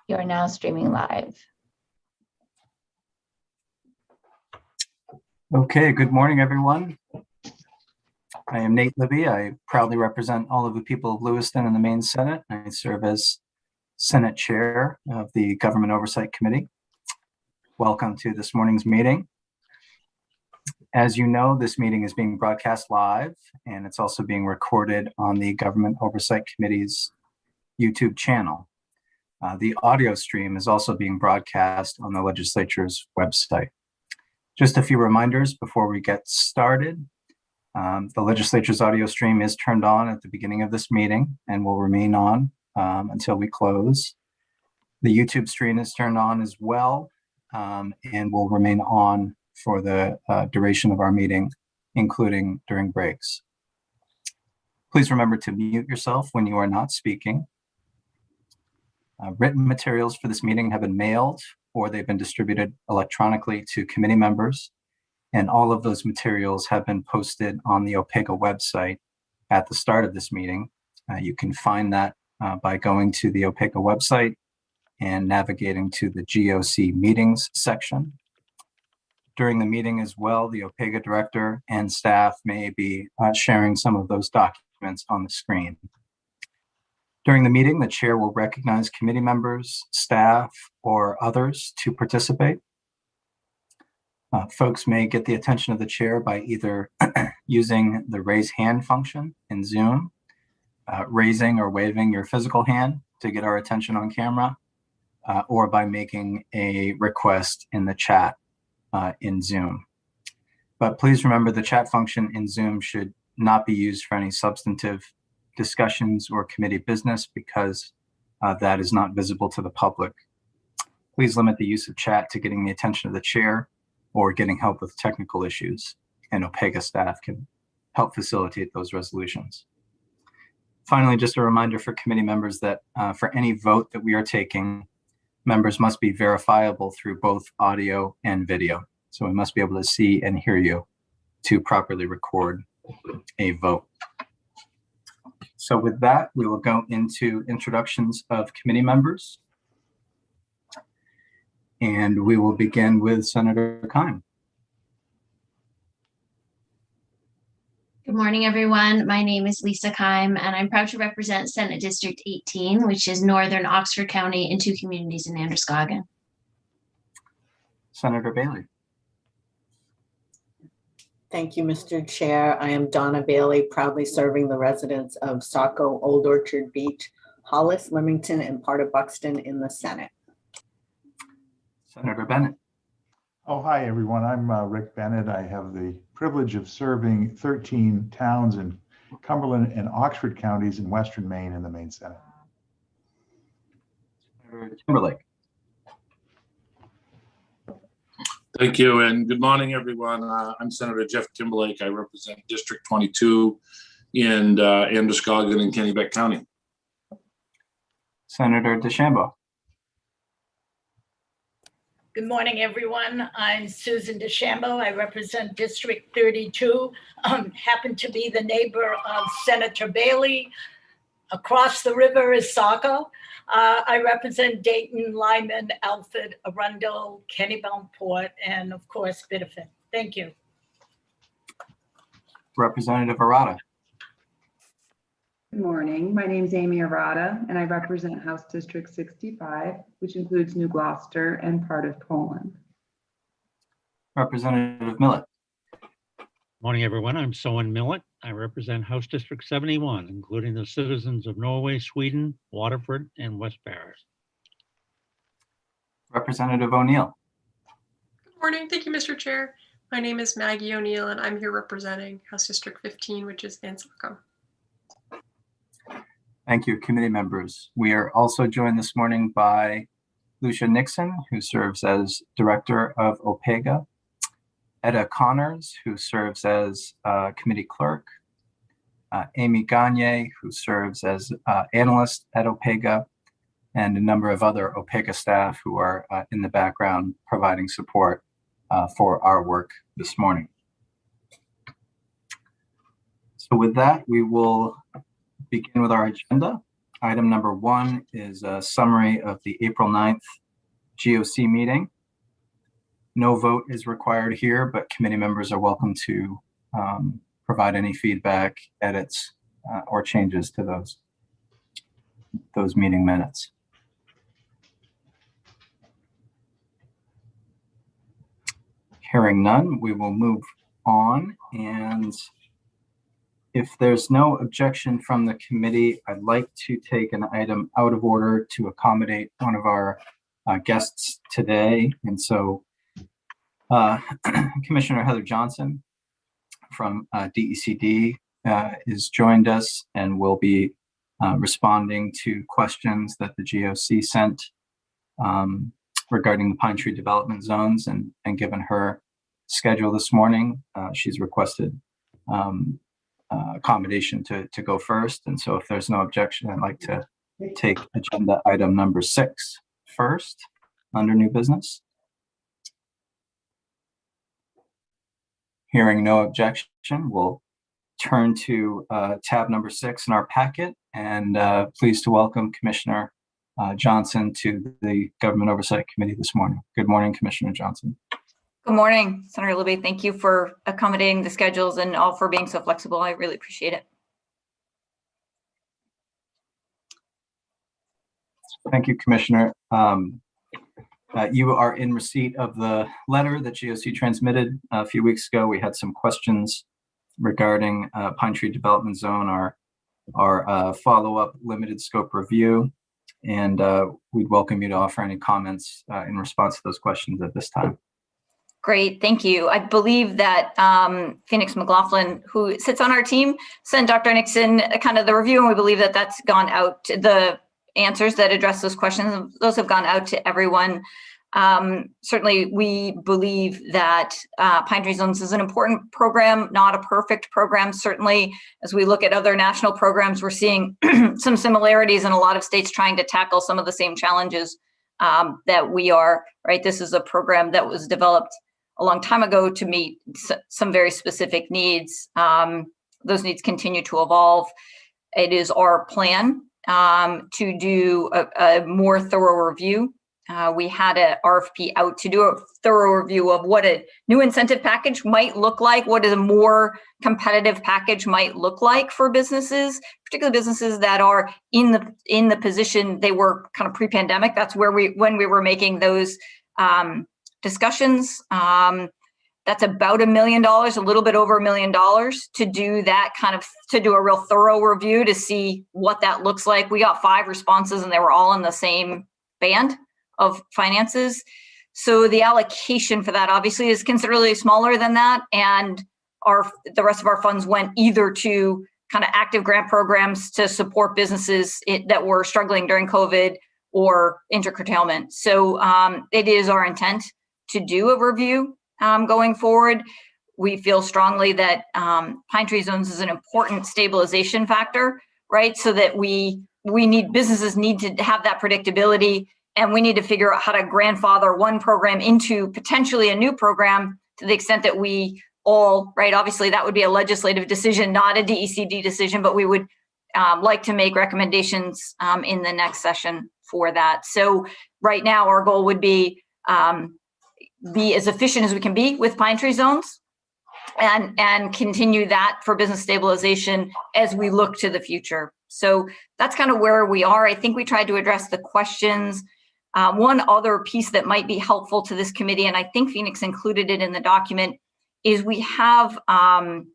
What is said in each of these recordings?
You are now streaming live. Okay, good morning, everyone. I am Nate Libby. I proudly represent all of the people of Lewiston in the Maine Senate. I serve as Senate Chair of the Government Oversight Committee. Welcome to this morning's meeting. As you know, this meeting is being broadcast live, and it's also being recorded on the Government Oversight Committee's YouTube channel. The audio stream is also being broadcast on the legislature's website. Just a few reminders before we get started. The legislature's audio stream is turned on at the beginning of this meeting and will remain on until we close. The YouTube stream is turned on as well and will remain on for the duration of our meeting, including during breaks. Please remember to mute yourself when you are not speaking. Written materials for this meeting have been mailed or they've been distributed electronically to committee members, and all of those materials have been posted on the OPEGA website at the start of this meeting. You can find that by going to the OPEGA website and navigating to the GOC meetings section. During the meeting as well, the OPEGA director and staff may be sharing some of those documents on the screen. During the meeting, the chair will recognize committee members, staff, or others to participate. Folks may get the attention of the chair by either using the raise hand function in Zoom, raising or waving your physical hand to get our attention on camera, or by making a request in the chat in Zoom. But please remember the chat function in Zoom should not be used for any substantive discussions or committee business because that is not visible to the public. Please limit the use of chat to getting the attention of the chair or getting help with technical issues, and OPEGA staff can help facilitate those resolutions. Finally, just a reminder for committee members that for any vote that we are taking, members must be verifiable through both audio and video. So we must be able to see and hear you to properly record a vote. So with that, we will go into introductions of committee members. And we will begin with Senator Keim. Good morning, everyone. My name is Lisa Keim, and I'm proud to represent Senate District 18, which is Northern Oxford County and 2 communities in Androscoggin. Senator Bailey. Thank you, Mr. Chair. I am Donna Bailey, proudly serving the residents of Saco, Old Orchard Beach, Hollis, Leamington, and part of Buxton in the Senate. Senator Bennett. Oh, hi, everyone. I'm Rick Bennett. I have the privilege of serving 13 towns in Cumberland and Oxford counties in Western Maine in the Maine Senate. Senator Timberlake. Thank you, and good morning, everyone. I'm Senator Jeff Timberlake. I represent District 22 in Androscoggin and Kennebec County. Senator DeChambeau. Good morning, everyone. I'm Susan DeChambeau. I represent District 32. Happen to be the neighbor of Senator Bailey. Across the river is Saco. I represent Dayton, Lyman, Alfred, Arundel, Kennebunkport, and of course, Biddeford. Thank you. Representative Arata. Good morning. My name is Amy Arata, and I represent House District 65, which includes New Gloucester and part of Poland. Representative Millett. Morning, everyone. I'm Soen Millett. I represent House District 71, including the citizens of Norway, Sweden, Waterford, and West Paris. Representative O'Neill. Good morning. Thank you, Mr. Chair. My name is Maggie O'Neill, and I'm here representing House District 15, which is in Saco. Thank you, committee members. We are also joined this morning by Lucia Nixon, who serves as Director of OPEGA, Etta Connors, who serves as committee clerk, Amy Gagne, who serves as analyst at OPEGA, and a number of other OPEGA staff who are in the background providing support for our work this morning. So with that, we will begin with our agenda. Item number 1 is a summary of the April 9th GOC meeting. No vote is required here, but committee members are welcome to provide any feedback, edits, or changes to those meeting minutes. Hearing none, we will move on. And if there's no objection from the committee, I'd like to take an item out of order to accommodate one of our guests today. And so Commissioner Heather Johnson from DECD is joined us and will be responding to questions that the GOC sent regarding the Pine Tree development zones, and given her schedule this morning, she's requested accommodation to go first. And so if there's no objection, I'd like to take agenda item number 6 first under new business. Hearing no objection, we'll turn to tab number 6 in our packet, and pleased to welcome Commissioner Johnson to the Government Oversight Committee this morning. Good morning, Commissioner Johnson. Good morning, Senator Libby. Thank you for accommodating the schedules and all for being so flexible. I really appreciate it. Thank you, Commissioner. You are in receipt of the letter that GOC transmitted a few weeks ago. We had some questions regarding Pine Tree Development Zone, our follow-up limited scope review, and we'd welcome you to offer any comments in response to those questions at this time. Great, thank you. I believe that Phoenix McLaughlin, who sits on our team, sent Dr. Nixon kind of the review, and we believe that that's gone out. The answers that address those questions, those have gone out to everyone. Certainly, we believe that Pine Tree Zones is an important program, not a perfect program. Certainly, as we look at other national programs, we're seeing some similarities in a lot of states trying to tackle some of the same challenges that we are, right? This is a program that was developed a long time ago to meet some very specific needs. Those needs continue to evolve. It is our plan to do a more thorough review. We had an RFP out to do a thorough review of what a new incentive package might look like, what a more competitive package might look like for businesses, particularly businesses that are in the position they were kind of pre-pandemic. That's where when we were making those discussions. That's about $1 million, a little bit over $1 million to do that to do a real thorough review to see what that looks like. We got 5 responses and they were all in the same band of finances. So the allocation for that obviously is considerably smaller than that. And the rest of our funds went either to kind of active grant programs to support businesses that were struggling during COVID or intercurtailment. So it is our intent to do a review going forward. We feel strongly that Pine Tree Zones is an important stabilization factor, right? So that businesses need to have that predictability, and we need to figure out how to grandfather one program into potentially a new program to the extent that we all, right? Obviously that would be a legislative decision, not a DECD decision, but we would like to make recommendations in the next session for that. So right now our goal would be as efficient as we can be with Pine Tree Zones and continue that for business stabilization as we look to the future. So that's kind of where we are. I think we tried to address the questions. One other piece that might be helpful to this committee, and I think Phoenix included it in the document, is we have gone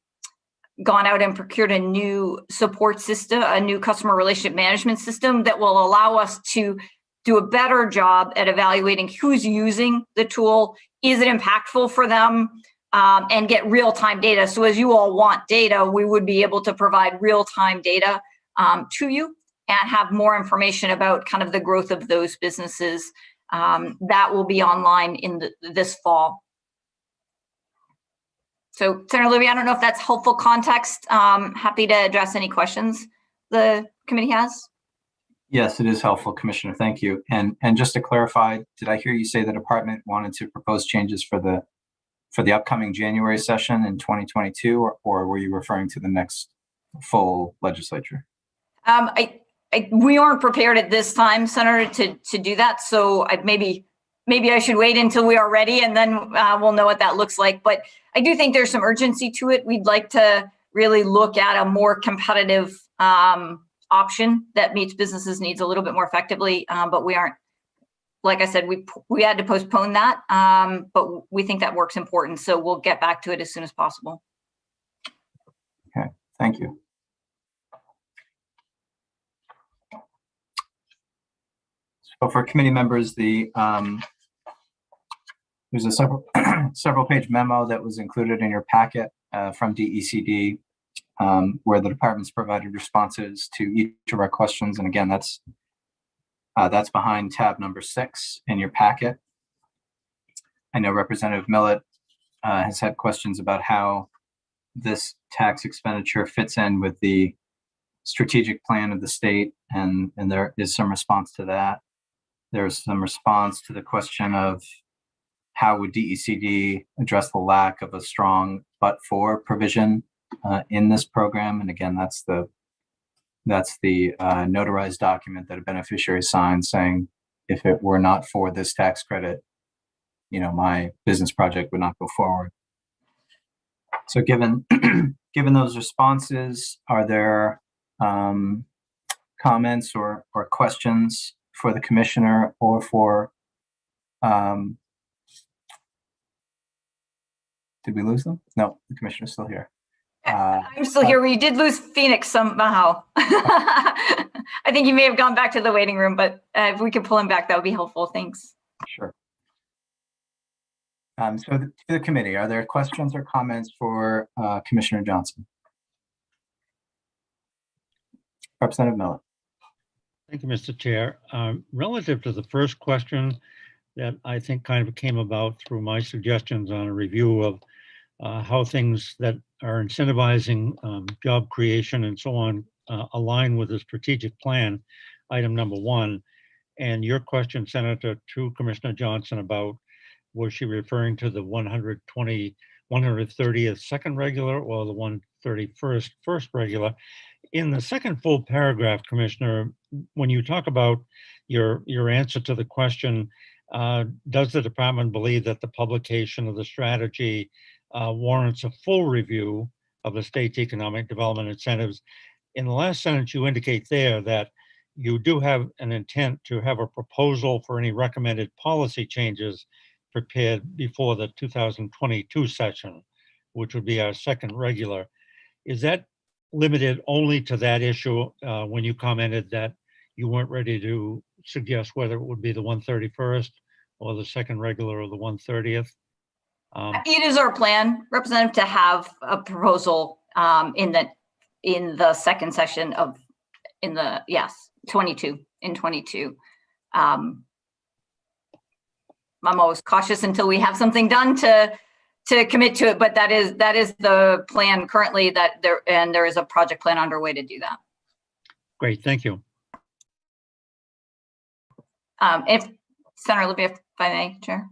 out and procured a new support system, a new customer relationship management system that will allow us to do a better job at evaluating who's using the tool, is it impactful for them, and get real-time data. So as you all want data, we would be able to provide real-time data to you and have more information about kind of the growth of those businesses. That will be online in this fall. So Senator Libby, I don't know if that's helpful context. Happy to address any questions the committee has. Yes, it is helpful, Commissioner. Thank you. And just to clarify, did I hear you say the department wanted to propose changes for the upcoming January session in 2022, or were you referring to the next full legislature? we aren't prepared at this time, Senator, to do that. So maybe I should wait until we are ready, and then we'll know what that looks like. But I do think there's some urgency to it. We'd like to really look at a more competitive option that meets businesses' needs a little bit more effectively. But we aren't, like I said, we had to postpone that, but we think that work's important. So we'll get back to it as soon as possible. Okay, thank you. So for committee members, there's a several page memo that was included in your packet from DECD, where the departments provided responses to each of our questions. And again, that's behind tab number 6 in your packet. I know Representative Millett has had questions about how this tax expenditure fits in with the strategic plan of the state, and there is some response to that. There's some response to the question of how would DECD address the lack of a strong but-for provision in this program. And again, that's the notarized document that a beneficiary signs saying, if it were not for this tax credit, my business project would not go forward. So given those responses, are there comments or questions for the commissioner or for, did we lose them? No, the commissioner's still here. I'm still here. We did lose Phoenix somehow. I think he may have gone back to the waiting room, but if we could pull him back, that would be helpful. Thanks. Sure. So to the committee, are there questions or comments for Commissioner Johnson? Representative Millett. Thank you, Mr. Chair. Relative to the first question that I think kind of came about through my suggestions on a review of how things that are incentivizing job creation and so on align with the strategic plan, item number 1. And your question, Senator, to Commissioner Johnson about, was she referring to the 130th second regular or the 131st first regular? In the second full paragraph, Commissioner, when you talk about your answer to the question, does the department believe that the publication of the strategy warrants a full review of the state's economic development incentives? In the last sentence, you indicate there that you do have an intent to have a proposal for any recommended policy changes prepared before the 2022 session, which would be our second regular. Is that limited only to that issue when you commented that you weren't ready to suggest whether it would be the 131st or the second regular or the 130th? It is our plan, Representative, to have a proposal in the second session of 22. I'm always cautious until we have something done to commit to it, but that is the plan currently, there is a project plan underway to do that. Great, thank you. If Senator Libby, if I may, Chair.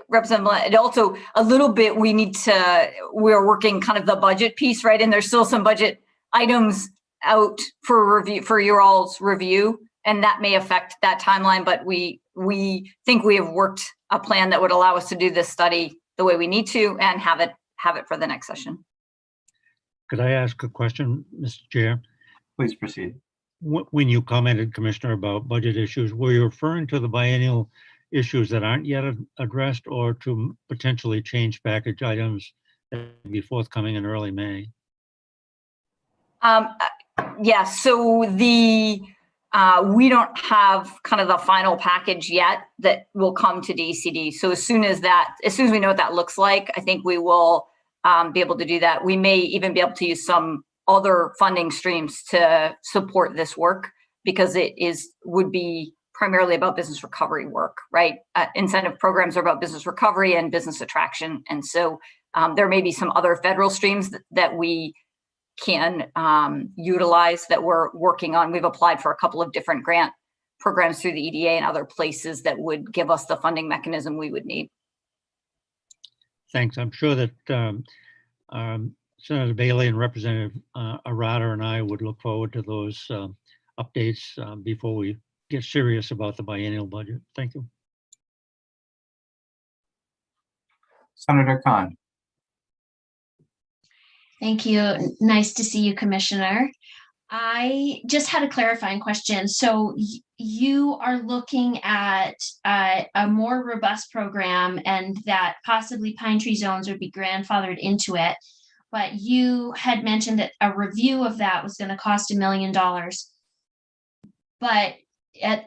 Representative, also a little bit, we're working kind of the budget piece, right? And there's still some budget items out for review, for your all's review, and that may affect that timeline, but we think we have worked a plan that would allow us to do this study the way we need to and have it for the next session. Could I ask a question, Mr. Chair? Please proceed. When you commented, Commissioner, about budget issues, were you referring to the biennial issues that aren't yet addressed, or to potentially change package items that will be forthcoming in early May? Yes, so we don't have kind of the final package yet that will come to DCD. So as soon as we know what that looks like, I think we will be able to do that. We may even be able to use some other funding streams to support this work, because it would be primarily about business recovery work, right? Incentive programs are about business recovery and business attraction. And so there may be some other federal streams that we can utilize that we're working on. We've applied for a couple of different grant programs through the EDA and other places that would give us the funding mechanism we would need. Thanks. I'm sure that Senator Bailey and Representative Arata and I would look forward to those updates before we get serious about the biennial budget. Thank you. Senator Khan. Thank you. Nice to see you, Commissioner. I just had a clarifying question. So you are looking at a more robust program and that possibly Pine Tree zones would be grandfathered into it. But you had mentioned that a review of that was going to cost $1 million. But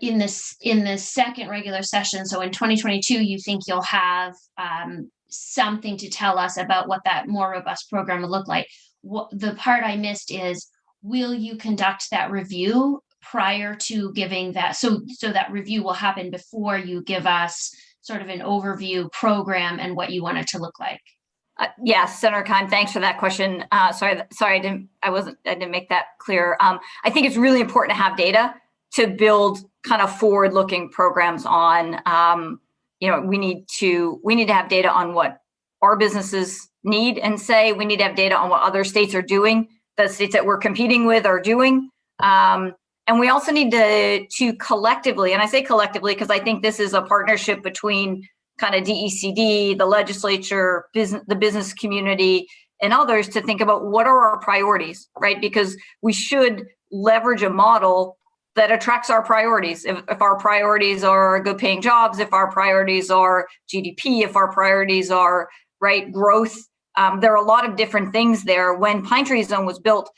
in the second regular session, so in 2022, you think you'll have something to tell us about what that more robust program will look like. The part I missed is, will you conduct that review prior to giving that? So that review will happen before you give us sort of an overview program and what you want it to look like. Yes, Senator Khan, thanks for that question. Sorry, I didn't make that clear. I think it's really important to have data to build kind of forward-looking programs on. We need to have data on what our businesses need and say. We need to have data on what other states are doing, the states that we're competing with are doing. And we also need to collectively, and I say collectively because I think this is a partnership between kind of DECD, the legislature, the business community, and others to think about what are our priorities, right? Because we should leverage a model that attracts our priorities. If our priorities are good paying jobs, if our priorities are GDP, if our priorities are growth, there are a lot of different things there. When Pine Tree Zone was built,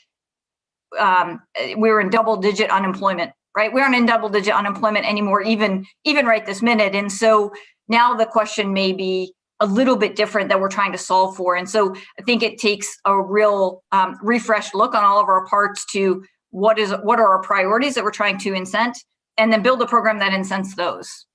we were in double-digit unemployment, right? We aren't in double-digit unemployment anymore, even right this minute. And so now the question may be a little bit different that we're trying to solve for. And so I think it takes a real refreshed look on all of our parts to what are our priorities that we're trying to incent, and then build a program that incents those.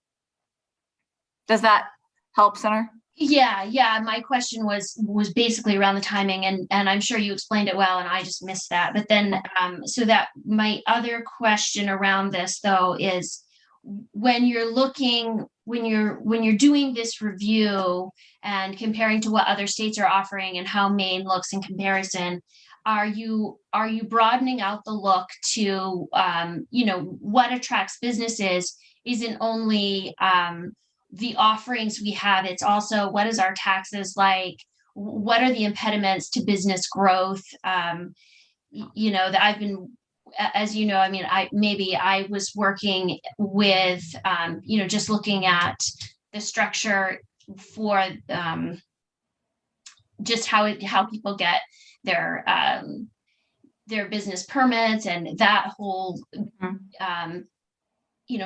Does that help, Senator? Yeah. My question was basically around the timing, and I'm sure you explained it well, and I just missed that. But then, so that my other question around this though is, when you're doing this review and comparing to what other states are offering and how Maine looks in comparison, are you broadening out the look to what attracts businesses isn't only the offerings we have, it's also what is our taxes like, what are the impediments to business growth, that I've been, as you know, I was working with just looking at the structure for just how people get their business permits and that whole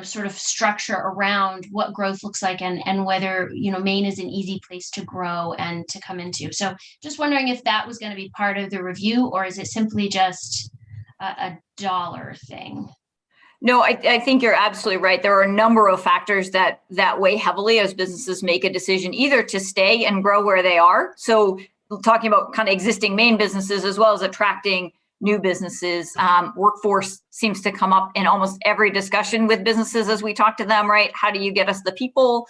sort of structure around what growth looks like and whether Maine is an easy place to grow and to come into. So just wondering if that was going to be part of the review, or is it simply just a dollar thing? No, I think you're absolutely right. There are a number of factors that weigh heavily as businesses make a decision either to stay and grow where they are. So talking about kind of existing Maine businesses as well as attracting new businesses. Workforce seems to come up in almost every discussion with businesses as we talk to them, right? How do you get us the people?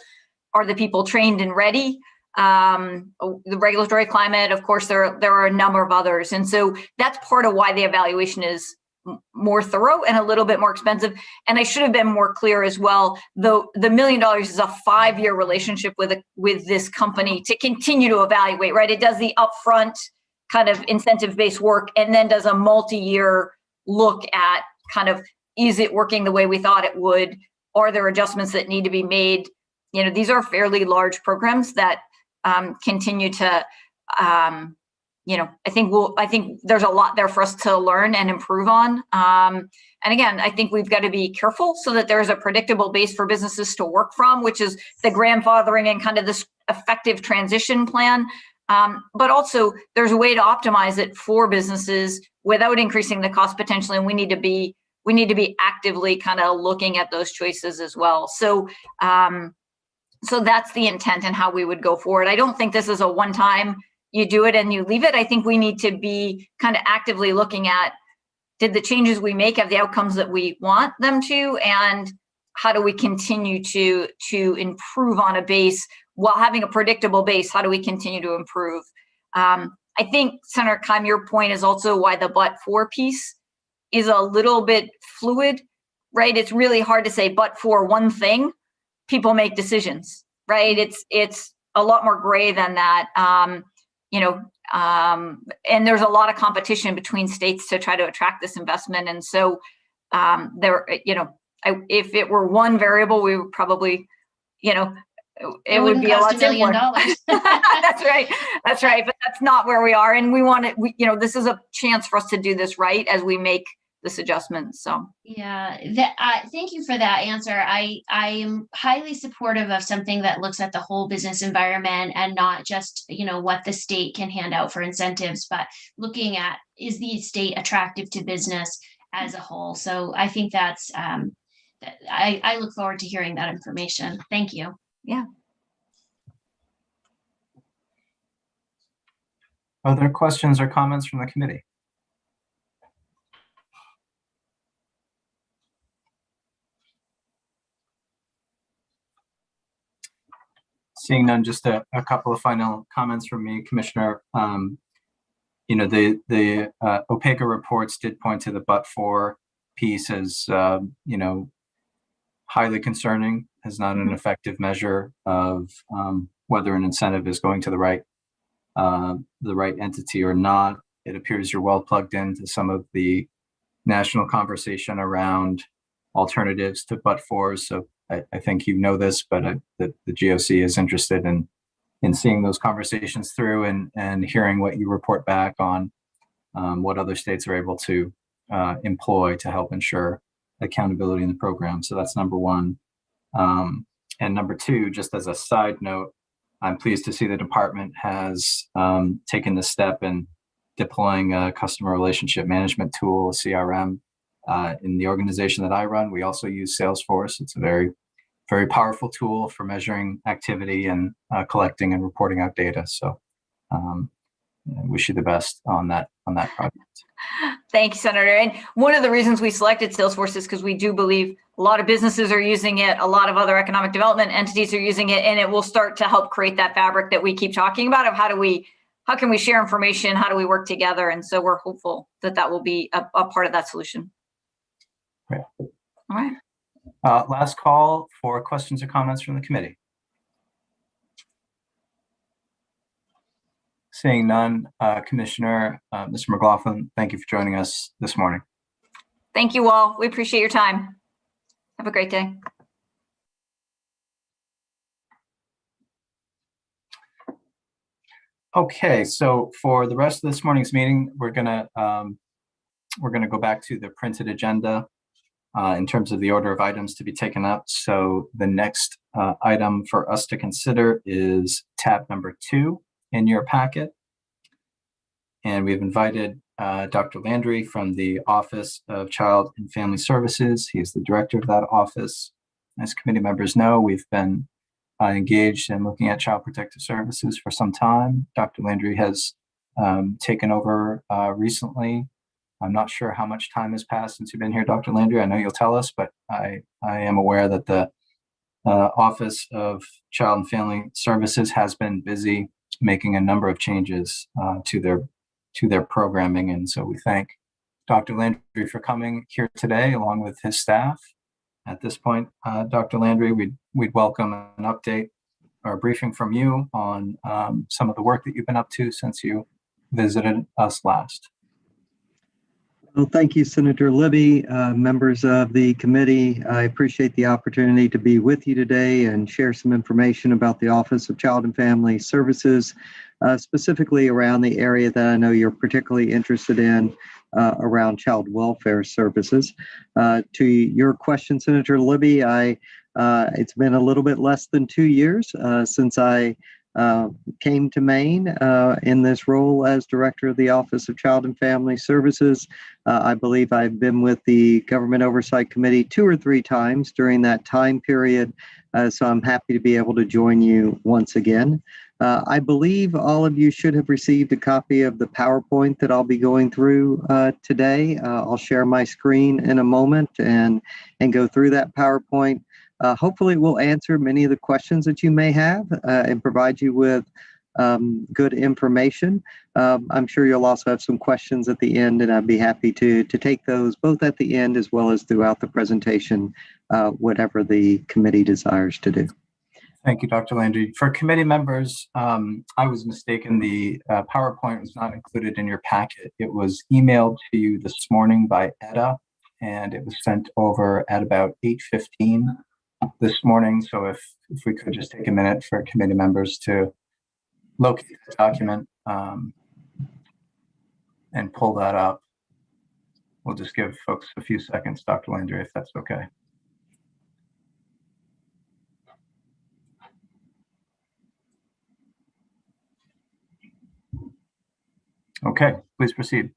Are the people trained and ready? The regulatory climate, of course, there are a number of others. And so that's part of why the evaluation is more thorough and a little bit more expensive. And I should have been more clear as well. The $1 million is a 5-year relationship with this company to continue to evaluate, right? It does the upfront kind of incentive-based work and then does a multi-year look at kind of, is it working the way we thought it would? Are there adjustments that need to be made? These are fairly large programs that continue to, I think there's a lot there for us to learn and improve on. And again, I think we've got to be careful so that there's a predictable base for businesses to work from, which is the grandfathering and kind of this effective transition plan. But also there's a way to optimize it for businesses without increasing the cost potentially. And we need to be actively kind of looking at those choices as well. So that's the intent and how we would go forward. I don't think this is a one-time you do it and you leave it. I think we need to be kind of actively looking at, did the changes we make have the outcomes that we want them to? And how do we continue to improve on a base while having a predictable base? How do we continue to improve? I think, Senator Keim, your point is also why the but-for piece is a little bit fluid, right? It's really hard to say, but for one thing, people make decisions, right? It's a lot more gray than that. And there's a lot of competition between states to try to attract this investment. And so if it were one variable, we would probably, it would be a lot simpler. That's right. But that's not where we are. And we want to, this is a chance for us to do this right as we make this adjustment. So yeah, thank you for that answer. I am highly supportive of something that looks at the whole business environment and not just what the state can hand out for incentives, but looking at, is the state attractive to business as a whole? So I think that's I look forward to hearing that information. Thank you. Yeah. Other questions or comments from the committee? Seeing none, just a couple of final comments from me, Commissioner. The OPECA reports did point to the but-for piece as highly concerning, as not an effective measure of whether an incentive is going to the right entity or not. It appears you're well plugged into some of the national conversation around alternatives to but-fors. So I think you know this, but the GOC is interested in seeing those conversations through and hearing what you report back on what other states are able to employ to help ensure accountability in the program. So that's number one. And number two, just as a side note, I'm pleased to see the department has taken the step in deploying a customer relationship management tool, a CRM, in the organization that I run. We also use Salesforce. It's a very, very powerful tool for measuring activity and collecting and reporting out data. So I wish you the best on that project. Thank you, Senator. And one of the reasons we selected Salesforce is because we do believe a lot of businesses are using it, a lot of other economic development entities are using it, and it will start to help create that fabric that we keep talking about of how can we share information, how do we work together? And so we're hopeful that will be a part of that solution. Great. All right. Last call for questions or comments from the committee. Seeing none, Commissioner, Mr. McLaughlin, thank you for joining us this morning. Thank you all. We appreciate your time. Have a great day. Okay, so for the rest of this morning's meeting, we're gonna go back to the printed agenda in terms of the order of items to be taken up. So the next item for us to consider is tab number 2 in your packet. And we've invited Dr. Landry from the Office of Child and Family Services. He is the director of that office. As committee members know, we've been engaged in looking at child protective services for some time. Dr. Landry has taken over recently. I'm not sure how much time has passed since you've been here, Dr. Landry. I know you'll tell us, but I am aware that the Office of Child and Family Services has been busy making a number of changes to their programming. And so we thank Dr. Landry for coming here today along with his staff. At this point, Dr. Landry, we'd welcome an update or a briefing from you on some of the work that you've been up to since you visited us last. Well, thank you, Senator Libby, members of the committee. I appreciate the opportunity to be with you today and share some information about the Office of Child and Family Services, specifically around the area that I know you're particularly interested in, around child welfare services. To your question, Senator Libby, it's been a little bit less than 2 years since I came to Maine in this role as director of the Office of Child and Family Services. I believe I've been with the Government Oversight Committee 2 or 3 times during that time period, so I'm happy to be able to join you once again. I believe all of you should have received a copy of the PowerPoint that I'll be going through today. I'll share my screen in a moment and go through that PowerPoint. Hopefully, we'll answer many of the questions that you may have and provide you with good information. I'm sure you'll also have some questions at the end, and I'd be happy to take those both at the end as well as throughout the presentation, whatever the committee desires to do. Thank you, Dr. Landry. For committee members, I was mistaken. The PowerPoint was not included in your packet. It was emailed to you this morning by Etta, and it was sent over at about 8:15 this morning. So if we could just take a minute for committee members to locate the document and pull that up. We'll just give folks a few seconds, Dr. Landry, if that's okay. Okay, please proceed.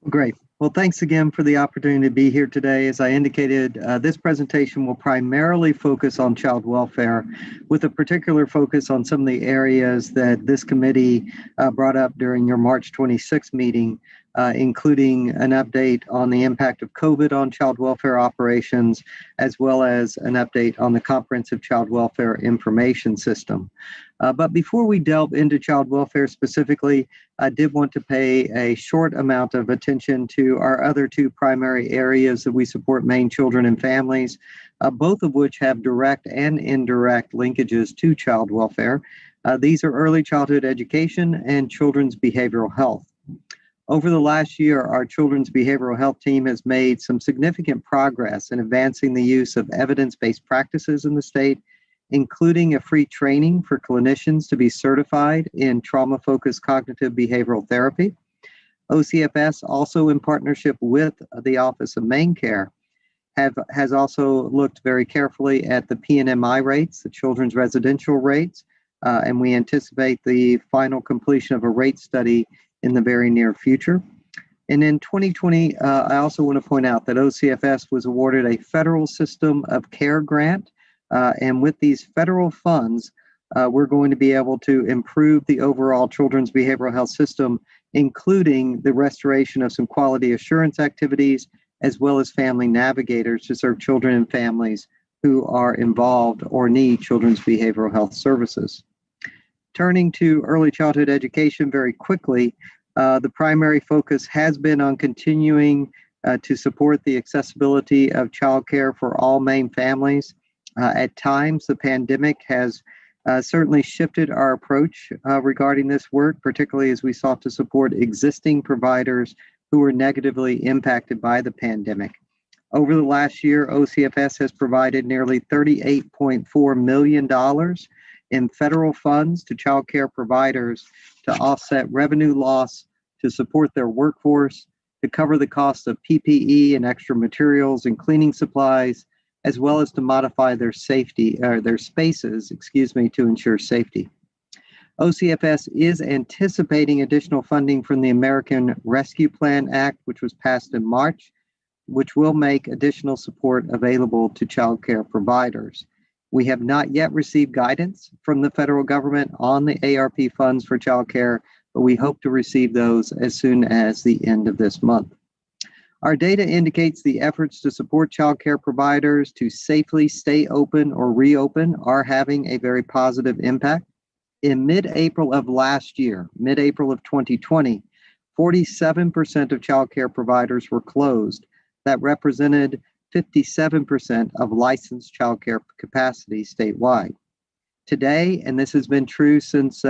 Great. Well, thanks again for the opportunity to be here today. As I indicated, this presentation will primarily focus on child welfare, with a particular focus on some of the areas that this committee brought up during your March 26th meeting, including an update on the impact of COVID on child welfare operations, as well as an update on the Comprehensive Child Welfare Information System. But before we delve into child welfare specifically, I did want to pay a short amount of attention to our other two primary areas that we support Maine children and families, both of which have direct and indirect linkages to child welfare. These are early childhood education and children's behavioral health. Over the last year, our children's behavioral health team has made some significant progress in advancing the use of evidence-based practices in the state, including a free training for clinicians to be certified in trauma-focused cognitive behavioral therapy. OCFS, also in partnership with the Office of Maine Care, has also looked very carefully at the PNMI rates, the children's residential rates, and we anticipate the final completion of a rate study in the very near future. And in 2020, I also want to point out that OCFS was awarded a federal system of care grant. And with these federal funds, we're going to be able to improve the overall children's behavioral health system, including the restoration of some quality assurance activities, as well as family navigators to serve children and families who are involved or need children's behavioral health services. Turning to early childhood education very quickly, the primary focus has been on continuing to support the accessibility of childcare for all Maine families. At times, the pandemic has certainly shifted our approach regarding this work, particularly as we sought to support existing providers who were negatively impacted by the pandemic. Over the last year, OCFS has provided nearly $38.4 million in federal funds to child care providers to offset revenue loss, to support their workforce, to cover the cost of PPE and extra materials and cleaning supplies, as well as to modify their spaces, to ensure safety. OCFS is anticipating additional funding from the American Rescue Plan Act, which was passed in March, which will make additional support available to child care providers. We have not yet received guidance from the federal government on the ARP funds for child care, but we hope to receive those as soon as the end of this month. Our data indicates the efforts to support child care providers to safely stay open or reopen are having a very positive impact. In mid-April of last year, mid-April of 2020, 47% of child care providers were closed. That represented 57% of licensed child care capacity statewide. Today, and this has been true since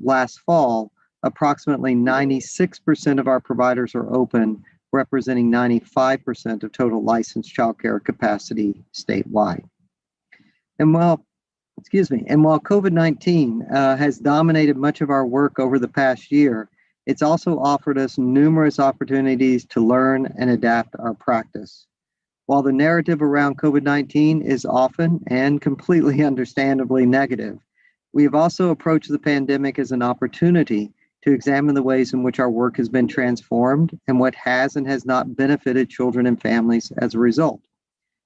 last fall, approximately 96% of our providers are open, representing 95% of total licensed child care capacity statewide. And while COVID-19 has dominated much of our work over the past year, it's also offered us numerous opportunities to learn and adapt our practice. While the narrative around COVID-19 is often and completely understandably negative, we have also approached the pandemic as an opportunity to examine the ways in which our work has been transformed and what has and has not benefited children and families as a result.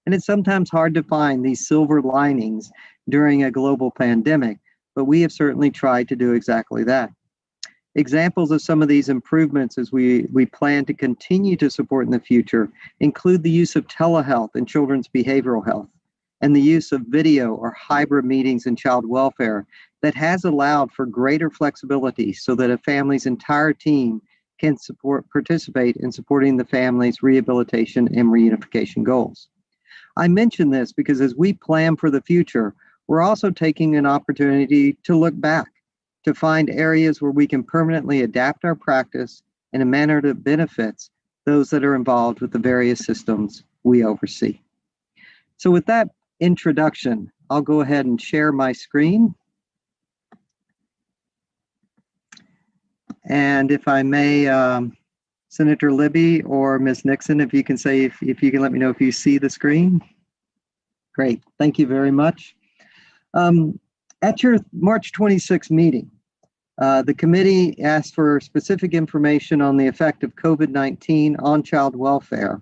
And it's sometimes hard to find these silver linings during a global pandemic, but we have certainly tried to do exactly that. Examples of some of these improvements as we plan to continue to support in the future include the use of telehealth in children's behavioral health and the use of video or hybrid meetings in child welfare that has allowed for greater flexibility so that a family's entire team can participate in supporting the family's rehabilitation and reunification goals. I mention this because as we plan for the future, we're also taking an opportunity to look back, to find areas where we can permanently adapt our practice in a manner that benefits those that are involved with the various systems we oversee. So with that introduction, I'll go ahead and share my screen. And if I may, Senator Libby or Ms. Nixon, if you can say, if you can let me know if you see the screen. Great, thank you very much. At your March 26th meeting, the committee asked for specific information on the effect of COVID-19 on child welfare.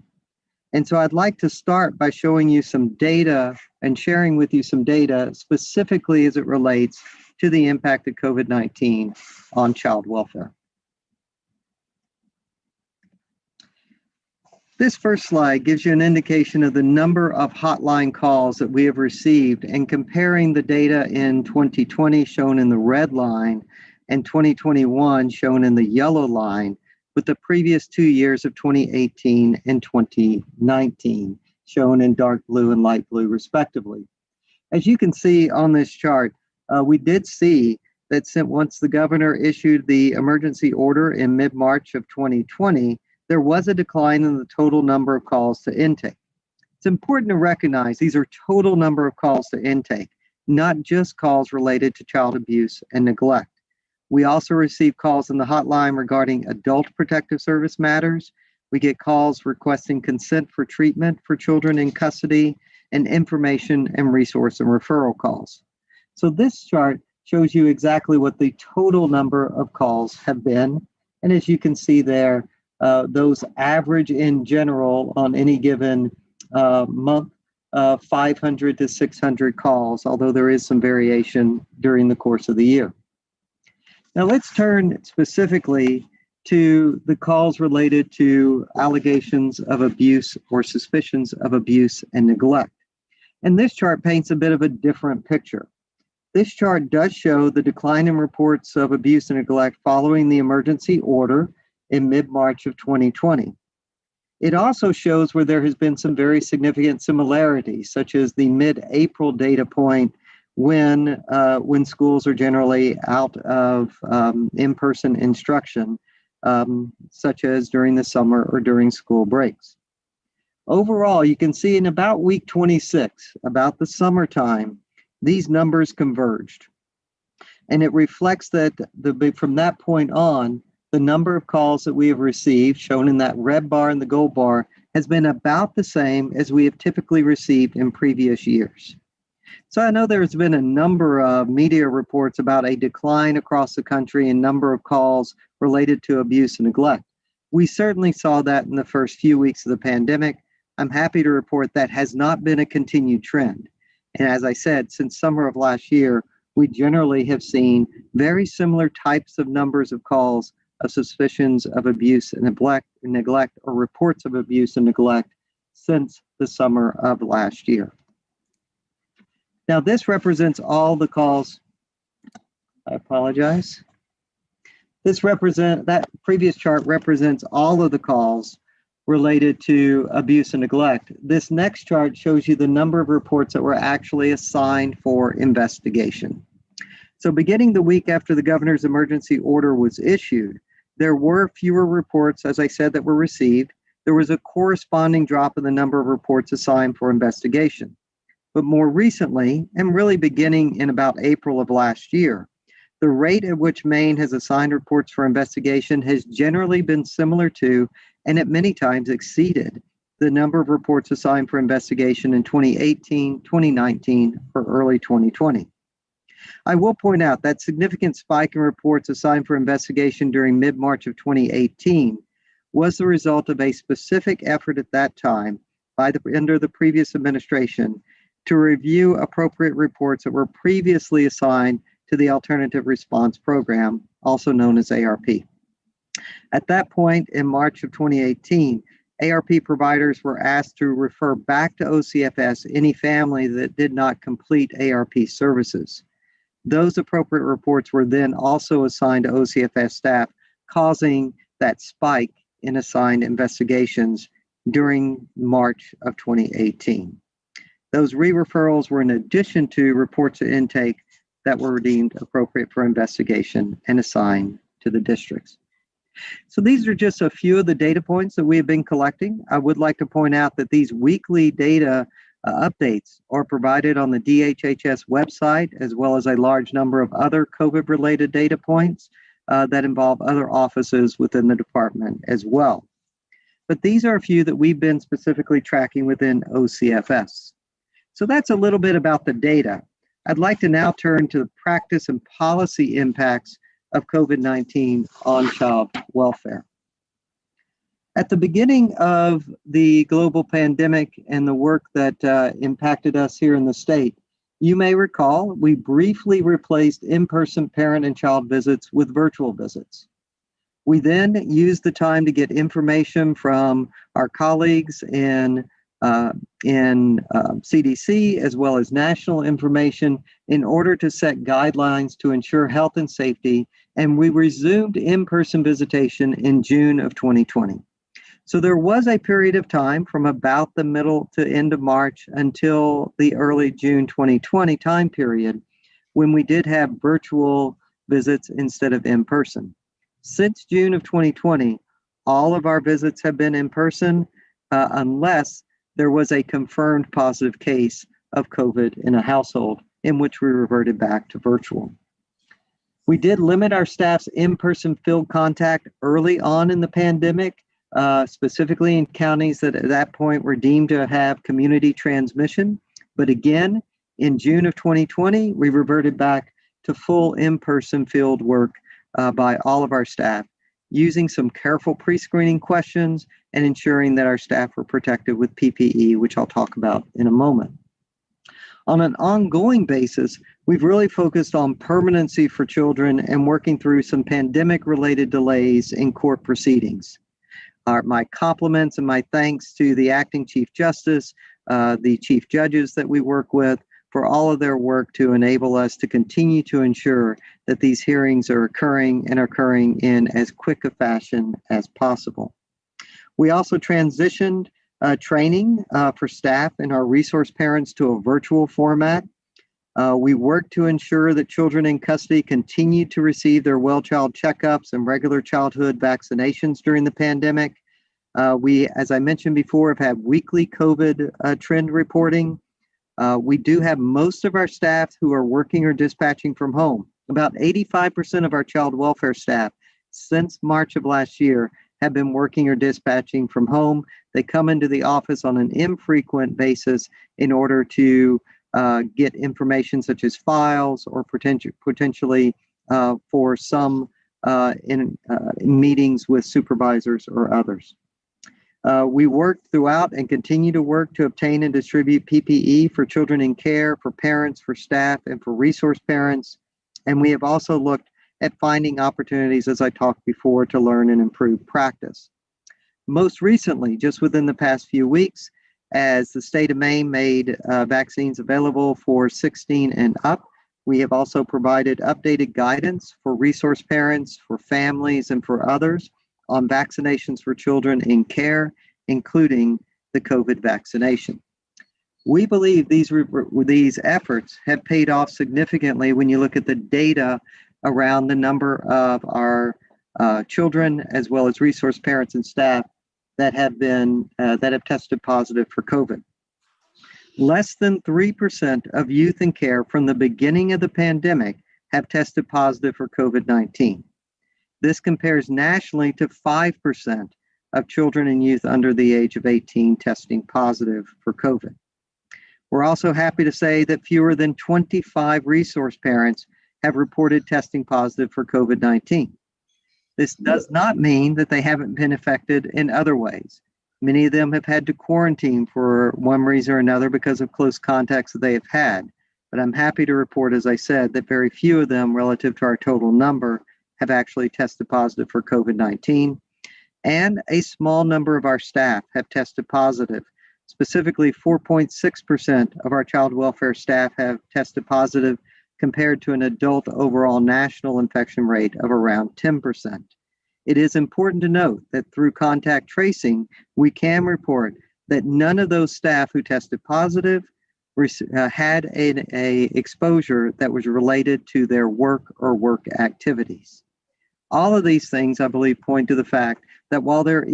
And so I'd like to start by showing you some data and sharing with you some data specifically as it relates to the impact of COVID-19 on child welfare. This first slide gives you an indication of the number of hotline calls that we have received and comparing the data in 2020 shown in the red line and 2021 shown in the yellow line with the previous 2 years of 2018 and 2019 shown in dark blue and light blue respectively. As you can see on this chart, we did see that once the governor issued the emergency order in mid-March of 2020, there was a decline in the total number of calls to intake. It's important to recognize these are total number of calls to intake, not just calls related to child abuse and neglect. We also receive calls in the hotline regarding adult protective service matters. We get calls requesting consent for treatment for children in custody and information and resource and referral calls. So this chart shows you exactly what the total number of calls have been. And as you can see there, those average in general on any given month, 500 to 600 calls, although there is some variation during the course of the year. Now let's turn specifically to the calls related to allegations of abuse or suspicions of abuse and neglect. And this chart paints a bit of a different picture. This chart does show the decline in reports of abuse and neglect following the emergency order in mid-March of 2020. It also shows where there has been some very significant similarities, such as the mid-April data point when schools are generally out of in-person instruction, such as during the summer or during school breaks. Overall, you can see in about week 26, about the summertime, these numbers converged. And it reflects that from that point on, the number of calls that we have received, shown in that red bar and the gold bar, has been about the same as we have typically received in previous years. So I know there's been a number of media reports about a decline across the country in number of calls related to abuse and neglect. We certainly saw that in the first few weeks of the pandemic. I'm happy to report that has not been a continued trend. And as I said, since summer of last year, we generally have seen very similar types of numbers of calls of suspicions of abuse and neglect or reports of abuse and neglect since the summer of last year. Now this represents all the calls. I apologize. That previous chart represents all of the calls related to abuse and neglect. This next chart shows you the number of reports that were actually assigned for investigation. So beginning the week after the governor's emergency order was issued, there were fewer reports, as I said, that were received. There was a corresponding drop in the number of reports assigned for investigation. But more recently, and really beginning in about April of last year, the rate at which Maine has assigned reports for investigation has generally been similar to, and at many times exceeded, the number of reports assigned for investigation in 2018, 2019, or early 2020. I will point out that significant spike in reports assigned for investigation during mid-March of 2018 was the result of a specific effort at that time under the previous administration to review appropriate reports that were previously assigned to the Alternative Response Program, also known as ARP. At that point, in March of 2018, ARP providers were asked to refer back to OCFS any family that did not complete ARP services. Those appropriate reports were then also assigned to OCFS staff, causing that spike in assigned investigations during March of 2018. Those re-referrals were in addition to reports of intake that were deemed appropriate for investigation and assigned to the districts. So these are just a few of the data points that we have been collecting. I would like to point out that these weekly data updates are provided on the DHHS website, as well as a large number of other COVID-related data points that involve other offices within the department as well. But these are a few that we've been specifically tracking within OCFS. So that's a little bit about the data. I'd like to now turn to the practice and policy impacts of COVID-19 on child welfare. At the beginning of the global pandemic and the work that impacted us here in the state, you may recall we briefly replaced in-person parent and child visits with virtual visits. We then used the time to get information from our colleagues in CDC, as well as national information, in order to set guidelines to ensure health and safety, and we resumed in-person visitation in June of 2020. So there was a period of time from about the middle to end of March until the early June 2020 time period when we did have virtual visits instead of in-person. Since June of 2020, all of our visits have been in person unless there was a confirmed positive case of COVID in a household, in which we reverted back to virtual. We did limit our staff's in-person field contact early on in the pandemic, specifically in counties that at that point were deemed to have community transmission. But again, in June of 2020, we reverted back to full in-person field work by all of our staff, using some careful pre-screening questions and ensuring that our staff were protected with PPE, which I'll talk about in a moment. On an ongoing basis, we've really focused on permanency for children and working through some pandemic-related delays in court proceedings. My compliments and my thanks to the acting Chief Justice, the Chief Judges that we work with, for all of their work to enable us to continue to ensure that these hearings are occurring and occurring in as quick a fashion as possible. We also transitioned training for staff and our resource parents to a virtual format. We worked to ensure that children in custody continue to receive their well child checkups and regular childhood vaccinations during the pandemic. We, as I mentioned before, have had weekly COVID trend reporting. We do have most of our staff who are working or dispatching from home. About 85% of our child welfare staff since March of last year have been working or dispatching from home. They come into the office on an infrequent basis in order to get information such as files or potentially for some in meetings with supervisors or others. We worked throughout and continue to work to obtain and distribute PPE for children in care, for parents, for staff, and for resource parents. And we have also looked at finding opportunities, as I talked before, to learn and improve practice. Most recently, just within the past few weeks, as the state of Maine made vaccines available for 16 and up, we have also provided updated guidance for resource parents, for families, and for others on vaccinations for children in care, including the COVID vaccination. We believe these efforts have paid off significantly when you look at the data around the number of our children, as well as resource parents and staff that have tested positive for COVID. Less than 3% of youth in care from the beginning of the pandemic have tested positive for COVID-19. This compares nationally to 5% of children and youth under the age of 18 testing positive for COVID. We're also happy to say that fewer than 25 resource parents have reported testing positive for COVID-19. This does not mean that they haven't been affected in other ways. Many of them have had to quarantine for one reason or another because of close contacts that they have had. But I'm happy to report, as I said, that very few of them, relative to our total number, have actually tested positive for COVID-19. and a small number of our staff have tested positive. Specifically, 4.6% of our child welfare staff have tested positive compared to an adult overall national infection rate of around 10%. It is important to note that through contact tracing, we can report that none of those staff who tested positive had a exposure that was related to their work or work activities. All of these things, I believe, point to the fact that while there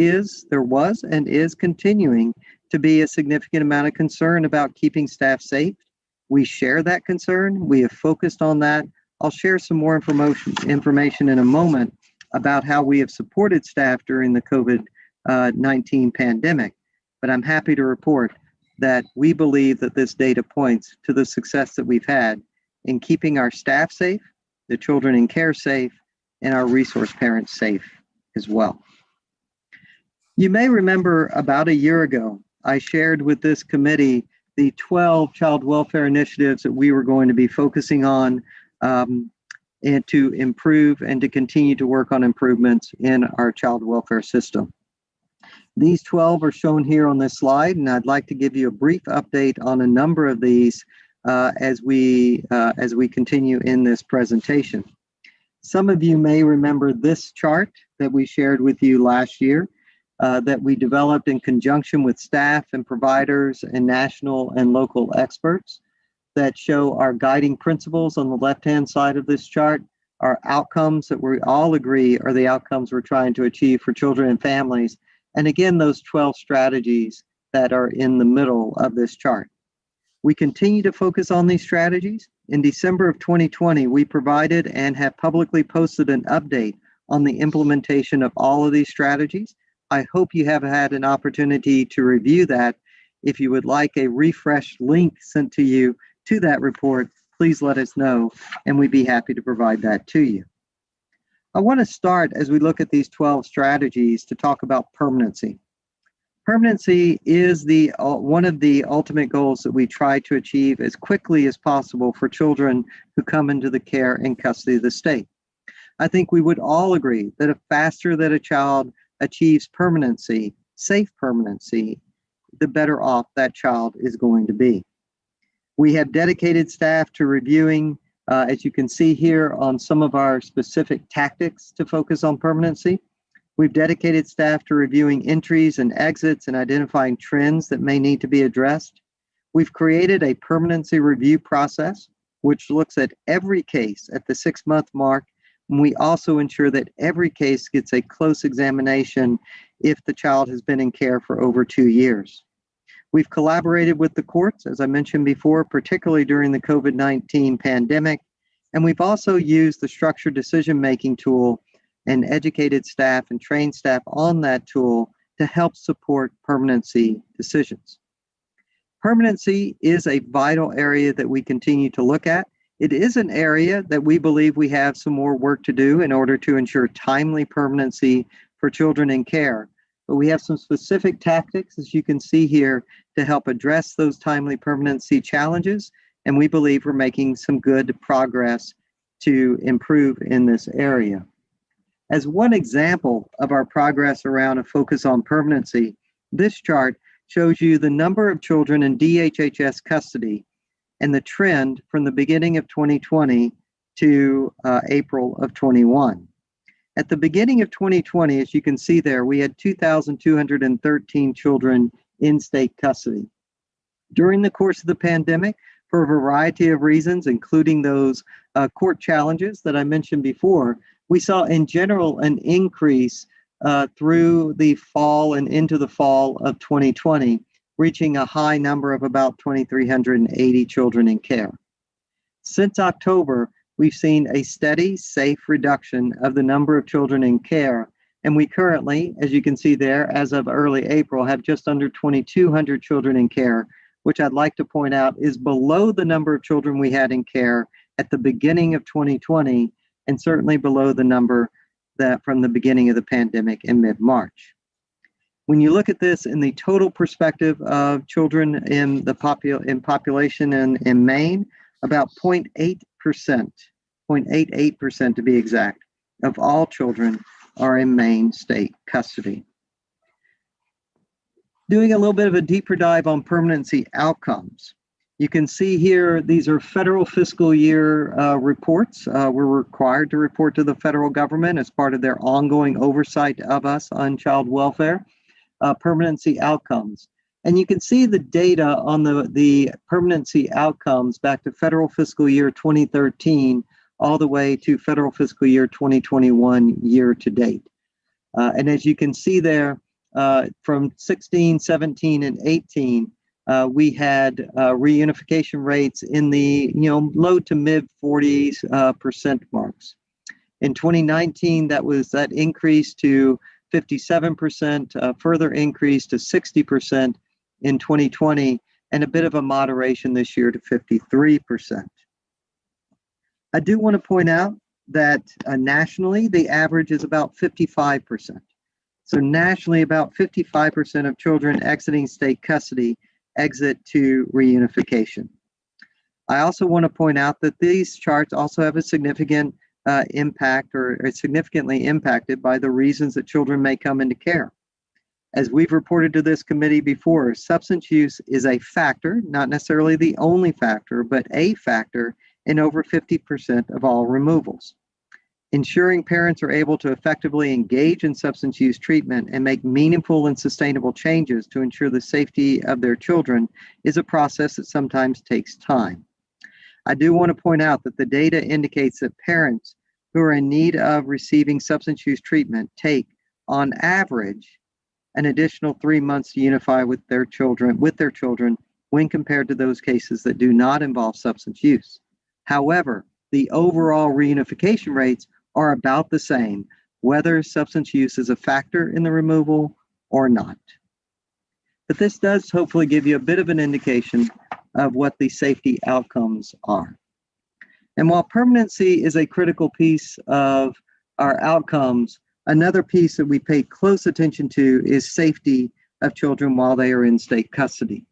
was and is continuing to be a significant amount of concern about keeping staff safe, we share that concern. We have focused on that. I'll share some more information in a moment about how we have supported staff during the COVID-19 pandemic. But I'm happy to report that we believe that this data points to the success that we've had in keeping our staff safe, the children in care safe, and our resource parents safe as well. You may remember about a year ago, I shared with this committee the 12 child welfare initiatives that we were going to be focusing on and to improve and to continue to work on improvements in our child welfare system. These 12 are shown here on this slide, and I'd like to give you a brief update on a number of these as we continue in this presentation. Some of you may remember this chart that we shared with you last year that we developed in conjunction with staff and providers and national and local experts that show our guiding principles on the left-hand side of this chart, our outcomes that we all agree are the outcomes we're trying to achieve for children and families, and again, those 12 strategies that are in the middle of this chart. We continue to focus on these strategies. In December of 2020, we provided and have publicly posted an update on the implementation of all of these strategies. I hope you have had an opportunity to review that. If you would like a refreshed link sent to you to that report, please let us know, and we'd be happy to provide that to you. I want to start, as we look at these 12 strategies, to talk about permanency. Permanency is one of the ultimate goals that we try to achieve as quickly as possible for children who come into the care and custody of the state. I think we would all agree that the faster that a child achieves permanency, safe permanency, the better off that child is going to be. We have dedicated staff to reviewing, as you can see here, on some of our specific tactics to focus on permanency. We've dedicated staff to reviewing entries and exits and identifying trends that may need to be addressed. We've created a permanency review process, which looks at every case at the 6-month mark. And we also ensure that every case gets a close examination if the child has been in care for over 2 years. We've collaborated with the courts, as I mentioned before, particularly during the COVID-19 pandemic. And we've also used the structured decision-making tool and educated staff and trained staff on that tool to help support permanency decisions. Permanency is a vital area that we continue to look at. It is an area that we believe we have some more work to do in order to ensure timely permanency for children in care. But we have some specific tactics, as you can see here, to help address those timely permanency challenges. And we believe we're making some good progress to improve in this area. As one example of our progress around a focus on permanency, this chart shows you the number of children in DHHS custody and the trend from the beginning of 2020 to April of 21. At the beginning of 2020, as you can see there, we had 2,213 children in state custody. During the course of the pandemic, for a variety of reasons, including those court challenges that I mentioned before, we saw in general an increase through the fall and into the fall of 2020, reaching a high number of about 2,380 children in care. Since October, we've seen a steady, safe reduction of the number of children in care, and we currently, as you can see there, as of early April, have just under 2,200 children in care, which I'd like to point out is below the number of children we had in care at the beginning of 2020, and certainly below the number that from the beginning of the pandemic in mid-March. When you look at this in the total perspective of children in the population in Maine, about 0.8%, 0.88% to be exact, of all children are in Maine state custody. Doing a little bit of a deeper dive on permanency outcomes. You can see here, these are federal fiscal year reports. We're required to report to the federal government as part of their ongoing oversight of us on child welfare, permanency outcomes. And you can see the data on the permanency outcomes back to federal fiscal year 2013, all the way to federal fiscal year 2021 year to date. And as you can see there, from 16, 17, and 18, we had reunification rates in the low to mid 40% marks. In 2019, that increased to 57%, further increase to 60% in 2020, and a bit of a moderation this year to 53%. I do want to point out that nationally, the average is about 55%. So nationally, about 55% of children exiting state custody exit to reunification. I also want to point out that these charts also have a significant impact, or are significantly impacted by the reasons that children may come into care. As we've reported to this committee before, substance use is a factor, not necessarily the only factor, but a factor in over 50% of all removals. Ensuring parents are able to effectively engage in substance use treatment and make meaningful and sustainable changes to ensure the safety of their children is a process that sometimes takes time. I do want to point out that the data indicates that parents who are in need of receiving substance use treatment take, on average, an additional 3 months to unify with their children when compared to those cases that do not involve substance use. However, the overall reunification rates are about the same, whether substance use is a factor in the removal or not. But this does hopefully give you a bit of an indication of what the safety outcomes are. And while permanency is a critical piece of our outcomes, another piece that we pay close attention to is safety of children while they are in state custody.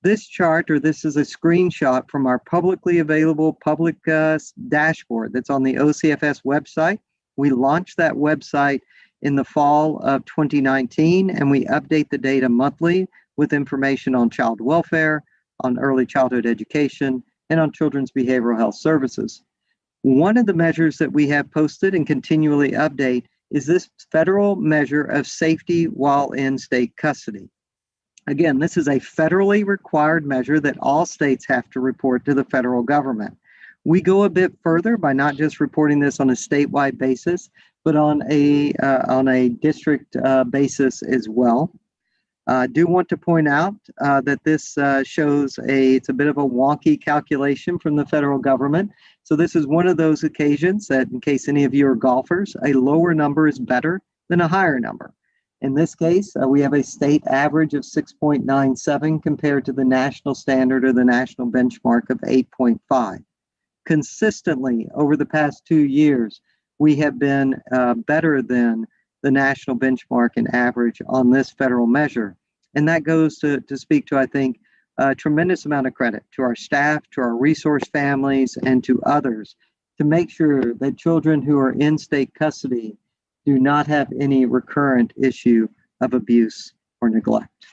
This chart, or this is a screenshot from our publicly available public dashboard that's on the OCFS website. We launched that website in the fall of 2019, and we update the data monthly with information on child welfare, on early childhood education, and on children's behavioral health services. One of the measures that we have posted and continually update is this federal measure of safety while in state custody. Again, this is a federally required measure that all states have to report to the federal government. We go a bit further by not just reporting this on a statewide basis, but on a district basis as well. I do want to point out that this shows it's a bit of a wonky calculation from the federal government. So this is one of those occasions that, in case any of you are golfers, a lower number is better than a higher number. In this case, we have a state average of 6.97 compared to the national standard or the national benchmark of 8.5. Consistently over the past 2 years, we have been better than the national benchmark and average on this federal measure. And that goes to speak to, I think, a tremendous amount of credit to our staff, to our resource families, and to others to make sure that children who are in state custody do not have any recurrent issue of abuse or neglect.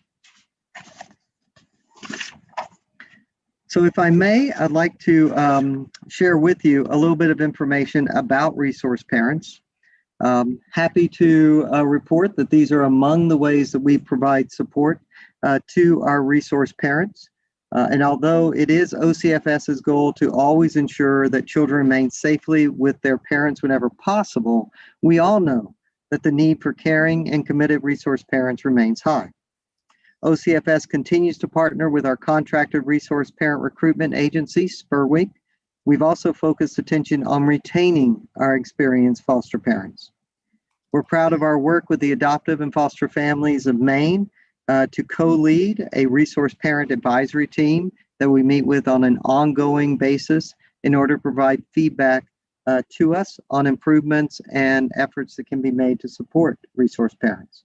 So if I may, I'd like to share with you a little bit of information about resource parents. Happy to report that these are among the ways that we provide support to our resource parents. And although it is OCFS's goal to always ensure that children remain safely with their parents whenever possible, we all know that the need for caring and committed resource parents remains high. OCFS continues to partner with our contracted resource parent recruitment agency, SPURWIG. We've also focused attention on retaining our experienced foster parents. We're proud of our work with the adoptive and foster families of Maine to co-lead a resource parent advisory team that we meet with on an ongoing basis in order to provide feedback to us on improvements and efforts that can be made to support resource parents.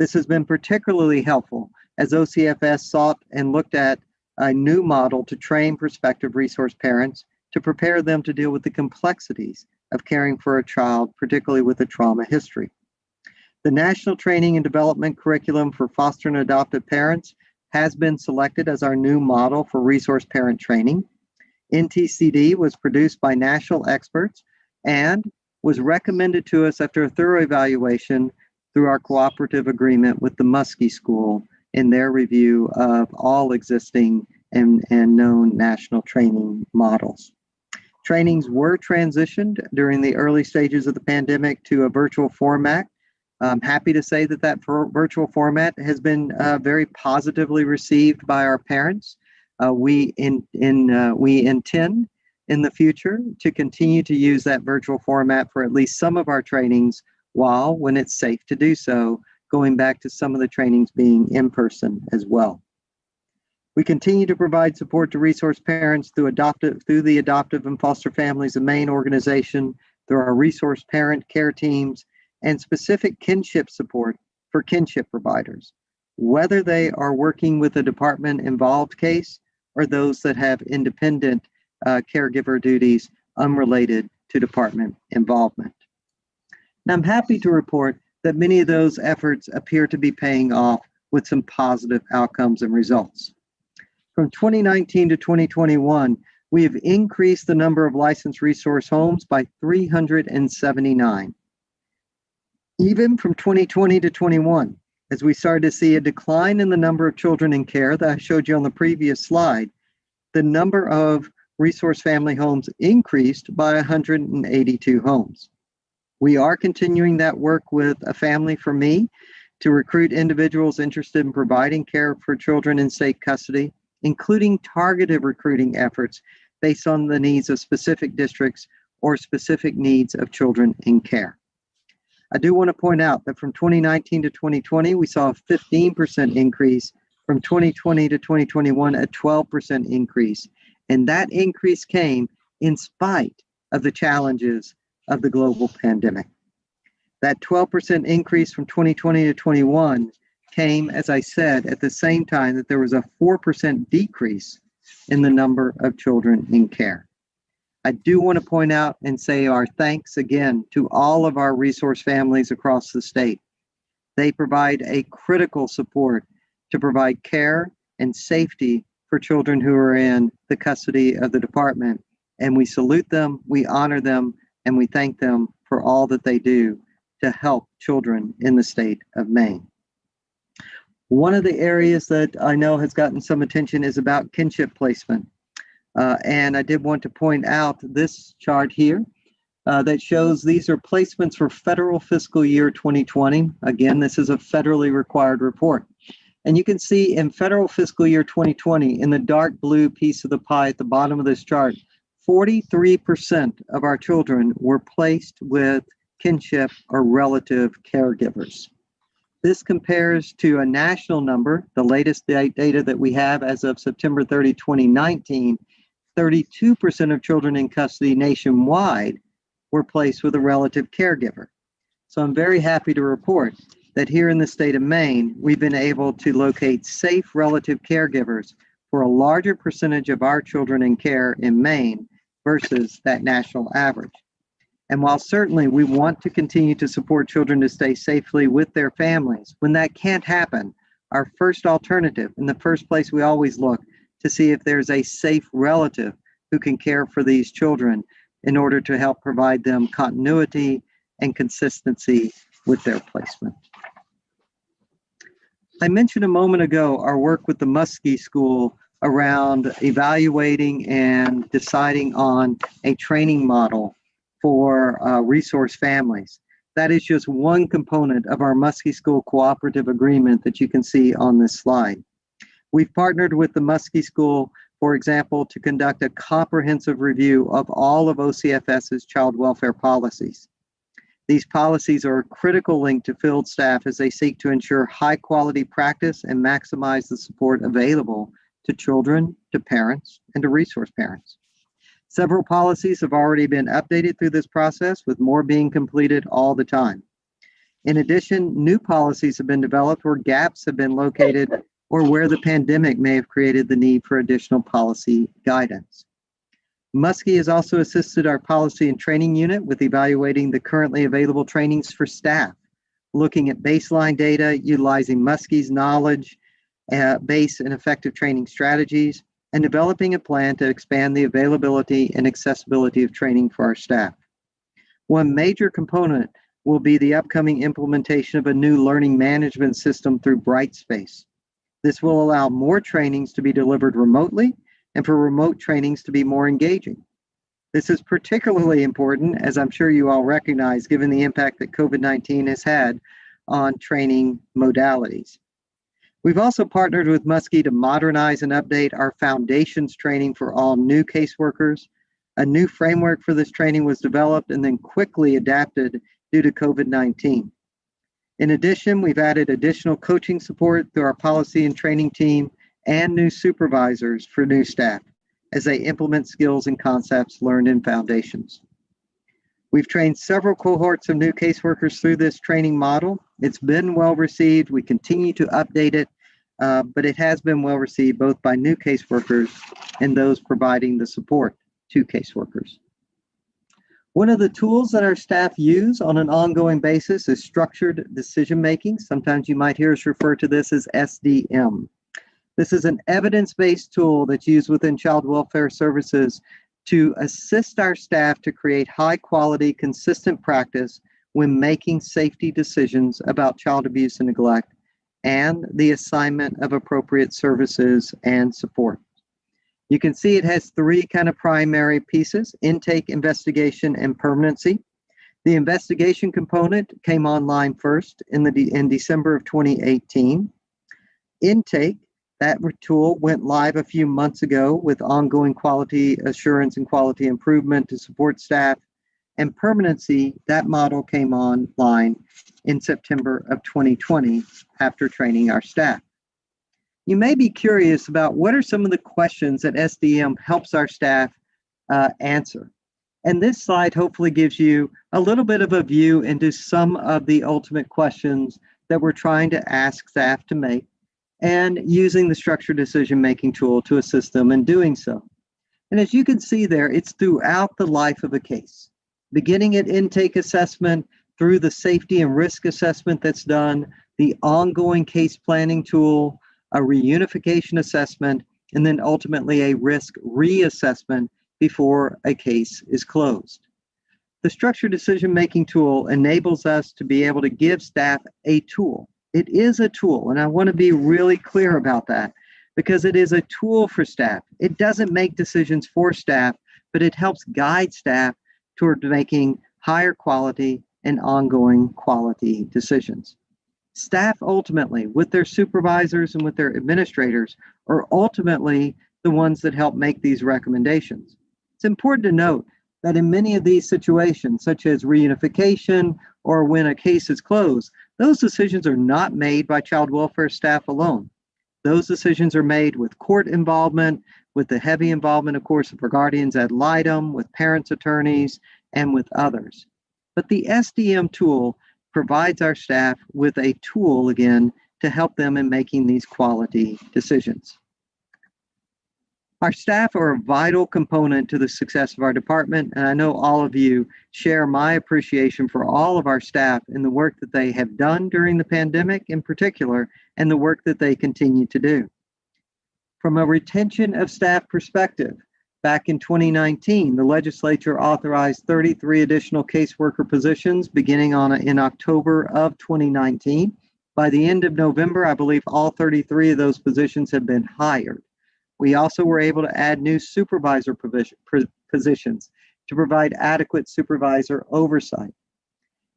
This has been particularly helpful as OCFS sought and looked at a new model to train prospective resource parents to prepare them to deal with the complexities of caring for a child, particularly with a trauma history. The National Training and Development Curriculum for Foster and Adoptive Parents has been selected as our new model for resource parent training. NTCD was produced by national experts and was recommended to us after a thorough evaluation through our cooperative agreement with the Muskie School in their review of all existing and known national training models. Trainings were transitioned during the early stages of the pandemic to a virtual format. I'm happy to say that that virtual format has been very positively received by our parents. We intend in the future to continue to use that virtual format for at least some of our trainings, while, when it's safe to do so, going back to some of the trainings being in person as well. We continue to provide support to resource parents through the Adoptive and Foster Families of Maine organization, through our resource parent care teams, and specific kinship support for kinship providers, whether they are working with a department-involved case or those that have independent caregiver duties unrelated to department involvement. Now, I'm happy to report that many of those efforts appear to be paying off with some positive outcomes and results. From 2019 to 2021, we have increased the number of licensed resource homes by 379. Even from 2020 to 21, as we started to see a decline in the number of children in care that I showed you on the previous slide, the number of resource family homes increased by 182 homes. We are continuing that work with A Family for Me to recruit individuals interested in providing care for children in state custody, including targeted recruiting efforts based on the needs of specific districts or specific needs of children in care. I do want to point out that from 2019 to 2020, we saw a 15% increase. From 2020 to 2021, a 12% increase. And that increase came in spite of the challenges of the global pandemic. That 12% increase from 2020 to 21 came, as I said, at the same time that there was a 4% decrease in the number of children in care. I do want to point out and say our thanks again to all of our resource families across the state. They provide a critical support to provide care and safety for children who are in the custody of the department. And we salute them, we honor them, and we thank them for all that they do to help children in the state of Maine. One of the areas that I know has gotten some attention is about kinship placement. And I did want to point out this chart here that shows these are placements for federal fiscal year 2020. Again, this is a federally required report. And you can see in federal fiscal year 2020, in the dark blue piece of the pie at the bottom of this chart, 43% of our children were placed with kinship or relative caregivers. This compares to a national number, the latest data that we have as of September 30, 2019, 32% of children in custody nationwide were placed with a relative caregiver. So I'm very happy to report that here in the state of Maine, we've been able to locate safe relative caregivers for a larger percentage of our children in care in Maine versus that national average. And while certainly we want to continue to support children to stay safely with their families, when that can't happen, our first alternative, in the first place we always look to see if there's a safe relative who can care for these children in order to help provide them continuity and consistency with their placement. I mentioned a moment ago our work with the Muskie School around evaluating and deciding on a training model for resource families. That is just one component of our Muskie School cooperative agreement that you can see on this slide. We've partnered with the Muskie School, for example, to conduct a comprehensive review of all of OCFS's child welfare policies. These policies are a critical link to field staff as they seek to ensure high quality practice and maximize the support available to children, to parents, and to resource parents. Several policies have already been updated through this process, with more being completed all the time. In addition, new policies have been developed where gaps have been located or where the pandemic may have created the need for additional policy guidance. Muskie has also assisted our policy and training unit with evaluating the currently available trainings for staff, looking at baseline data, utilizing Muskie's knowledge base and effective training strategies, and developing a plan to expand the availability and accessibility of training for our staff. One major component will be the upcoming implementation of a new learning management system through Brightspace. This will allow more trainings to be delivered remotely and for remote trainings to be more engaging. This is particularly important, as I'm sure you all recognize, given the impact that COVID-19 has had on training modalities. We've also partnered with Muskie to modernize and update our foundations training for all new caseworkers. A new framework for this training was developed and then quickly adapted due to COVID-19. In addition, we've added additional coaching support through our policy and training team and new supervisors for new staff as they implement skills and concepts learned in foundations. We've trained several cohorts of new caseworkers through this training model. It's been well received. We continue to update it, but it has been well received both by new caseworkers and those providing the support to caseworkers. One of the tools that our staff use on an ongoing basis is structured decision making. Sometimes you might hear us refer to this as SDM. This is an evidence-based tool that's used within child welfare services to assist our staff to create high-quality, consistent practice when making safety decisions about child abuse and neglect and the assignment of appropriate services and support. You can see it has three kind of primary pieces: intake, investigation, and permanency. The investigation component came online first in December of 2018. Intake, that tool went live a few months ago with ongoing quality assurance and quality improvement to support staff. And permanency, that model came online in September of 2020 after training our staff. You may be curious about what are some of the questions that SDM helps our staff answer. And this slide hopefully gives you a little bit of a view into some of the ultimate questions that we're trying to ask staff to make, and using the structured decision-making tool to assist them in doing so. And as you can see there, it's throughout the life of a case, beginning at intake assessment, through the safety and risk assessment that's done, the ongoing case planning tool, a reunification assessment, and then ultimately a risk reassessment before a case is closed. The structured decision-making tool enables us to be able to give staff a tool. It is a tool, and I want to be really clear about that, because it is a tool for staff. It doesn't make decisions for staff, but it helps guide staff toward making higher quality and ongoing quality decisions. Staff ultimately, with their supervisors and with their administrators, are ultimately the ones that help make these recommendations. It's important to note that in many of these situations, such as reunification or when a case is closed, those decisions are not made by child welfare staff alone. Those decisions are made with court involvement, with the heavy involvement, of course, of our guardians ad litem, with parents' attorneys, and with others. But the SDM tool provides our staff with a tool, again, to help them in making these quality decisions. Our staff are a vital component to the success of our department, and I know all of you share my appreciation for all of our staff and the work that they have done during the pandemic in particular, and the work that they continue to do. From a retention of staff perspective, back in 2019, the legislature authorized 33 additional caseworker positions beginning in October of 2019. By the end of November, I believe all 33 of those positions have been hired. We also were able to add new supervisor positions to provide adequate supervisor oversight.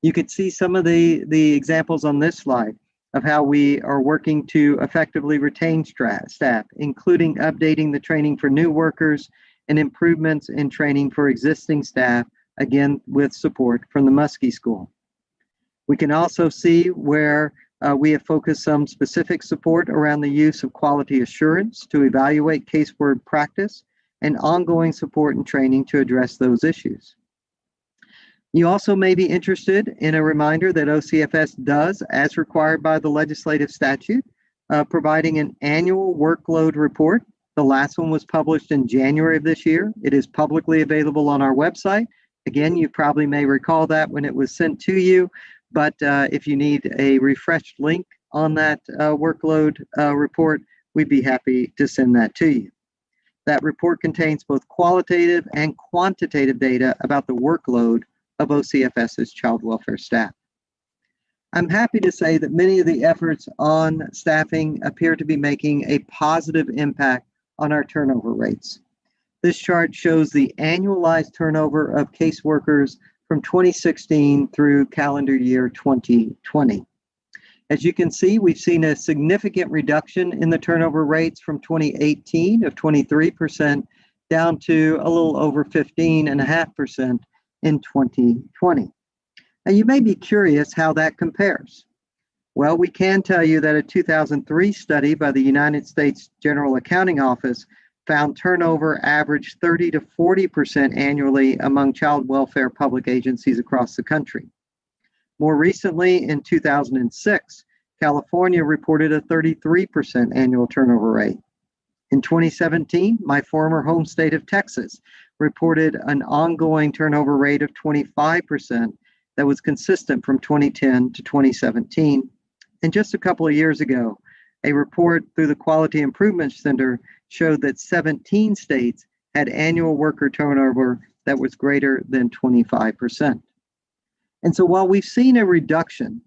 You could see some of the examples on this slide of how we are working to effectively retain staff, including updating the training for new workers and improvements in training for existing staff, again, with support from the Muskie School. We can also see where we have focused some specific support around the use of quality assurance to evaluate casework practice and ongoing support and training to address those issues. You also may be interested in a reminder that OCFS does, as required by the legislative statute, providing an annual workload report The last one was published in January of this year. It is publicly available on our website. Again, you probably may recall that when it was sent to you, but if you need a refreshed link on that workload report, we'd be happy to send that to you. That report contains both qualitative and quantitative data about the workload of OCFS's child welfare staff. I'm happy to say that many of the efforts on staffing appear to be making a positive impact on our turnover rates. This chart shows the annualized turnover of caseworkers from 2016 through calendar year 2020. As you can see, we've seen a significant reduction in the turnover rates from 2018 of 23% down to a little over 15.5% in 2020. Now, you may be curious how that compares. Well, we can tell you that a 2003 study by the United States General Accounting Office found turnover averaged 30 to 40% annually among child welfare public agencies across the country. More recently, in 2006, California reported a 33% annual turnover rate. In 2017, my former home state of Texas reported an ongoing turnover rate of 25% that was consistent from 2010 to 2017. And just a couple of years ago, a report through the Quality Improvement Center showed that 17 states had annual worker turnover that was greater than 25%. And so while we've seen a reduction,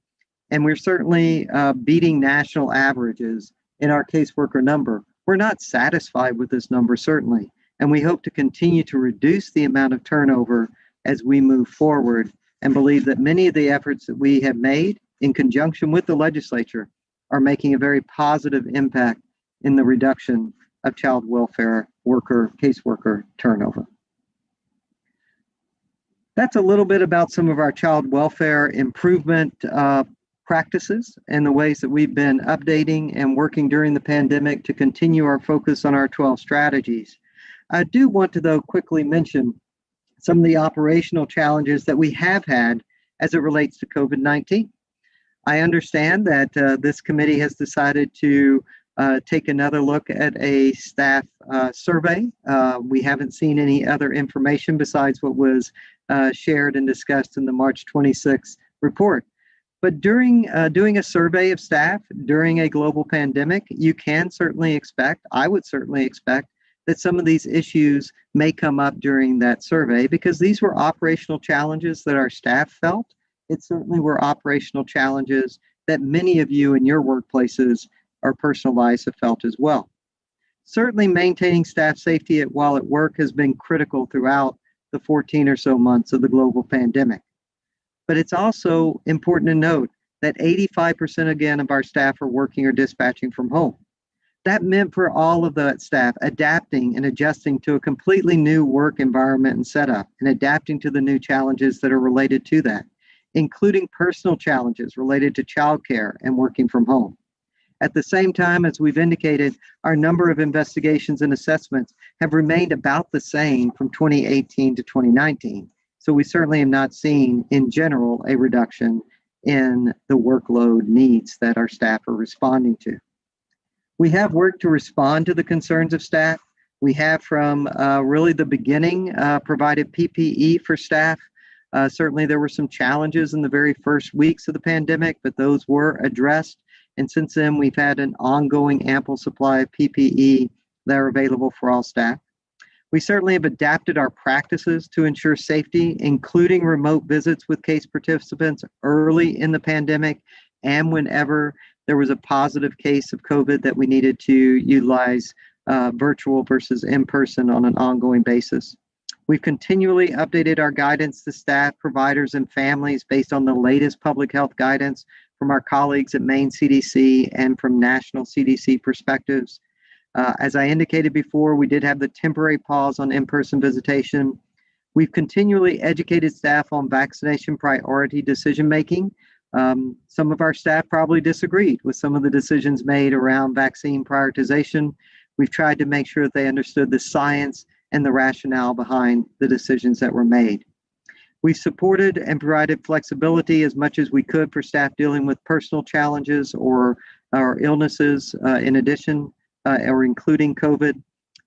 and we're certainly beating national averages in our caseworker number, we're not satisfied with this number, certainly. And we hope to continue to reduce the amount of turnover as we move forward, and believe that many of the efforts that we have made in conjunction with the legislature are making a very positive impact in the reduction of child welfare worker, caseworker turnover. That's a little bit about some of our child welfare improvement practices and the ways that we've been updating and working during the pandemic to continue our focus on our 12 strategies. I do want to, though, quickly mention some of the operational challenges that we have had as it relates to COVID-19. I understand that this committee has decided to take another look at a staff survey. We haven't seen any other information besides what was shared and discussed in the March 26th report. But during doing a survey of staff during a global pandemic, you can certainly expect, I would certainly expect, that some of these issues may come up during that survey, because these were operational challenges that our staff felt. It certainly were operational challenges that many of you in your workplaces or personal lives have felt as well. Certainly maintaining staff safety while at work has been critical throughout the 14 or so months of the global pandemic. But it's also important to note that 85% again of our staff are working or dispatching from home. That meant for all of the staff adapting and adjusting to a completely new work environment and setup, and adapting to the new challenges that are related to that, including personal challenges related to childcare and working from home. At the same time, as we've indicated, our number of investigations and assessments have remained about the same from 2018 to 2019. So we certainly have not seen, in general, a reduction in the workload needs that our staff are responding to. We have worked to respond to the concerns of staff. We have from really the beginning provided PPE for staff. Certainly there were some challenges in the very first weeks of the pandemic, but those were addressed. And since then, we've had an ongoing ample supply of PPE that are available for all staff. We certainly have adapted our practices to ensure safety, including remote visits with case participants early in the pandemic, and whenever there was a positive case of COVID that we needed to utilize virtual versus in-person on an ongoing basis. We've continually updated our guidance to staff, providers, and families based on the latest public health guidance from our colleagues at Maine CDC and from national CDC perspectives. As I indicated before, we did have the temporary pause on in-person visitation. We've continually educated staff on vaccination priority decision-making. Some of our staff probably disagreed with some of the decisions made around vaccine prioritization. We've tried to make sure that they understood the science and the rationale behind the decisions that were made. We've supported and provided flexibility as much as we could for staff dealing with personal challenges or illnesses in addition or including COVID.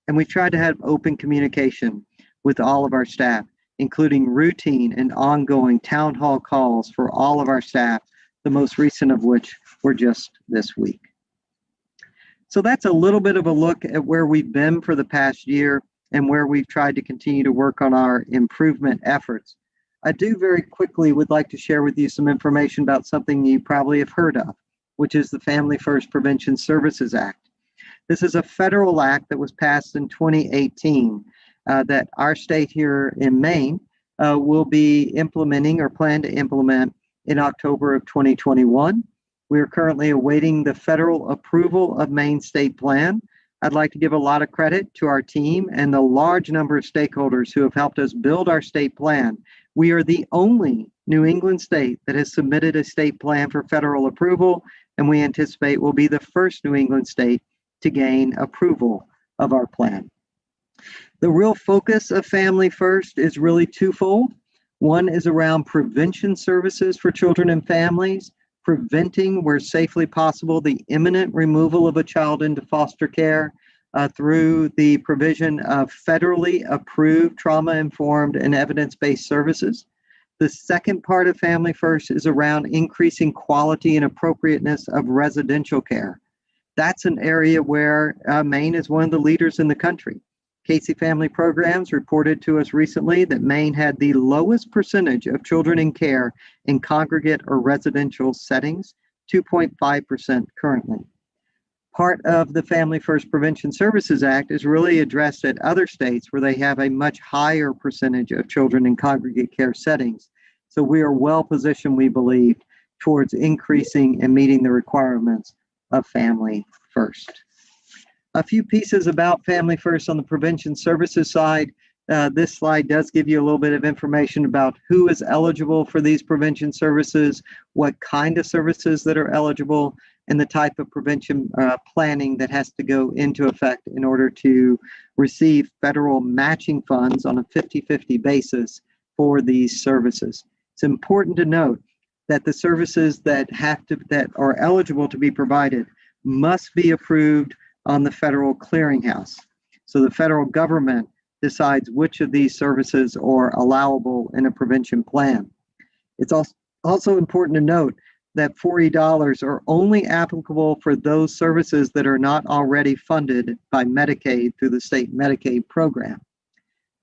And we tried to have open communication with all of our staff, including routine and ongoing town hall calls for all of our staff, the most recent of which were just this week. So that's a little bit of a look at where we've been for the past year and where we've tried to continue to work on our improvement efforts. I do very quickly would like to share with you some information about something you probably have heard of, which is the Family First Prevention Services Act. This is a federal act that was passed in 2018 that our state here in Maine will be implementing or plan to implement in October of 2021. We are currently awaiting the federal approval of Maine State Plan. I'd like to give a lot of credit to our team and the large number of stakeholders who have helped us build our state plan. We are the only New England state that has submitted a state plan for federal approval, and we anticipate will be the first New England state to gain approval of our plan. The real focus of Family First is really twofold. One is around prevention services for children and families, preventing where safely possible the imminent removal of a child into foster care through the provision of federally approved trauma-informed and evidence-based services. The second part of Family First is around increasing quality and appropriateness of residential care. That's an area where Maine is one of the leaders in the country. Casey Family Programs reported to us recently that Maine had the lowest percentage of children in care in congregate or residential settings, 2.5% currently. Part of the Family First Prevention Services Act is really addressed at other states where they have a much higher percentage of children in congregate care settings. So we are well positioned, we believe, towards increasing and meeting the requirements of Family First. A few pieces about Family First on the prevention services side. This slide does give you a little bit of information about who is eligible for these prevention services, what kind of services that are eligible, and the type of prevention planning that has to go into effect in order to receive federal matching funds on a 50-50 basis for these services. It's important to note that the services that are eligible to be provided must be approved on the federal clearinghouse. So the federal government decides which of these services are allowable in a prevention plan. It's also important to note that 4E dollars are only applicable for those services that are not already funded by Medicaid through the state Medicaid program.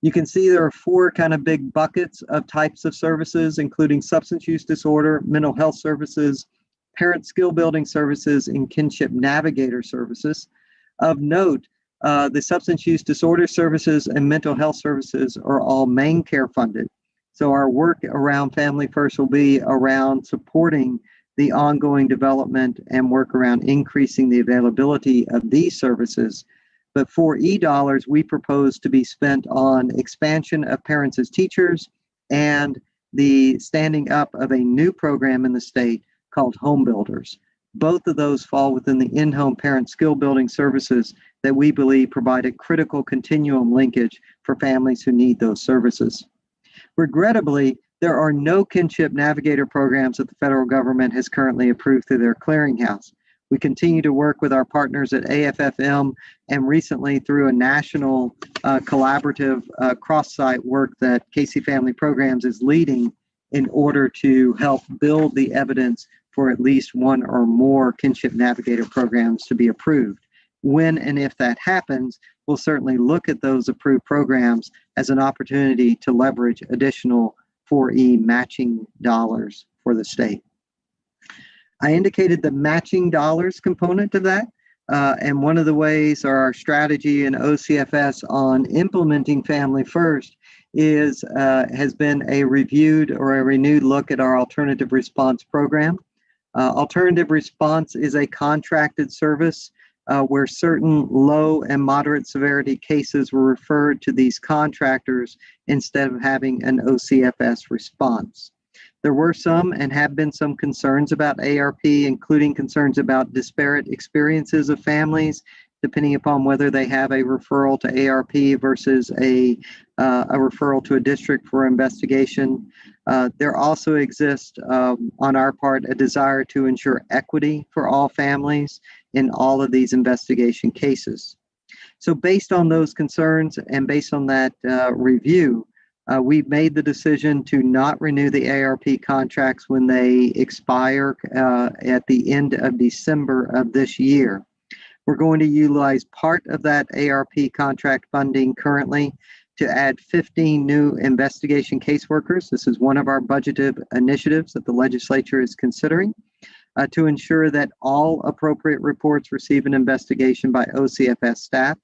You can see there are four kind of big buckets of types of services, including substance use disorder, mental health services, parent skill building services, and kinship navigator services. Of note, the substance use disorder services and mental health services are all Maine Care funded. So our work around Family First will be around supporting the ongoing development and work around increasing the availability of these services. But for $4 we propose to be spent on expansion of parents as teachers and the standing up of a new program in the state called Home Builders. Both of those fall within the in-home parent skill building services that we believe provide a critical continuum linkage for families who need those services. Regrettably, there are no kinship navigator programs that the federal government has currently approved through their clearinghouse. We continue to work with our partners at AFFM and recently through a national collaborative cross-site work that Casey Family Programs is leading in order to help build the evidence for at least one or more kinship navigator programs to be approved. When and if that happens, we'll certainly look at those approved programs as an opportunity to leverage additional 4E matching dollars for the state. I indicated the matching dollars component of that, and one of the ways our strategy in OCFS on implementing Family First has been a reviewed or a renewed look at our alternative response program. Alternative response is a contracted service where certain low and moderate severity cases were referred to these contractors instead of having an OCFS response. There were some and have been some concerns about ARP, including concerns about disparate experiences of families, depending upon whether they have a referral to ARP versus a referral to a district for investigation. There also exists, on our part, a desire to ensure equity for all families in all of these investigation cases. So based on those concerns and based on that review, we've made the decision to not renew the ARP contracts when they expire at the end of December of this year. We're going to utilize part of that ARP contract funding currently to add 15 new investigation caseworkers. This is one of our budgeted initiatives that the legislature is considering to ensure that all appropriate reports receive an investigation by OCFS staff.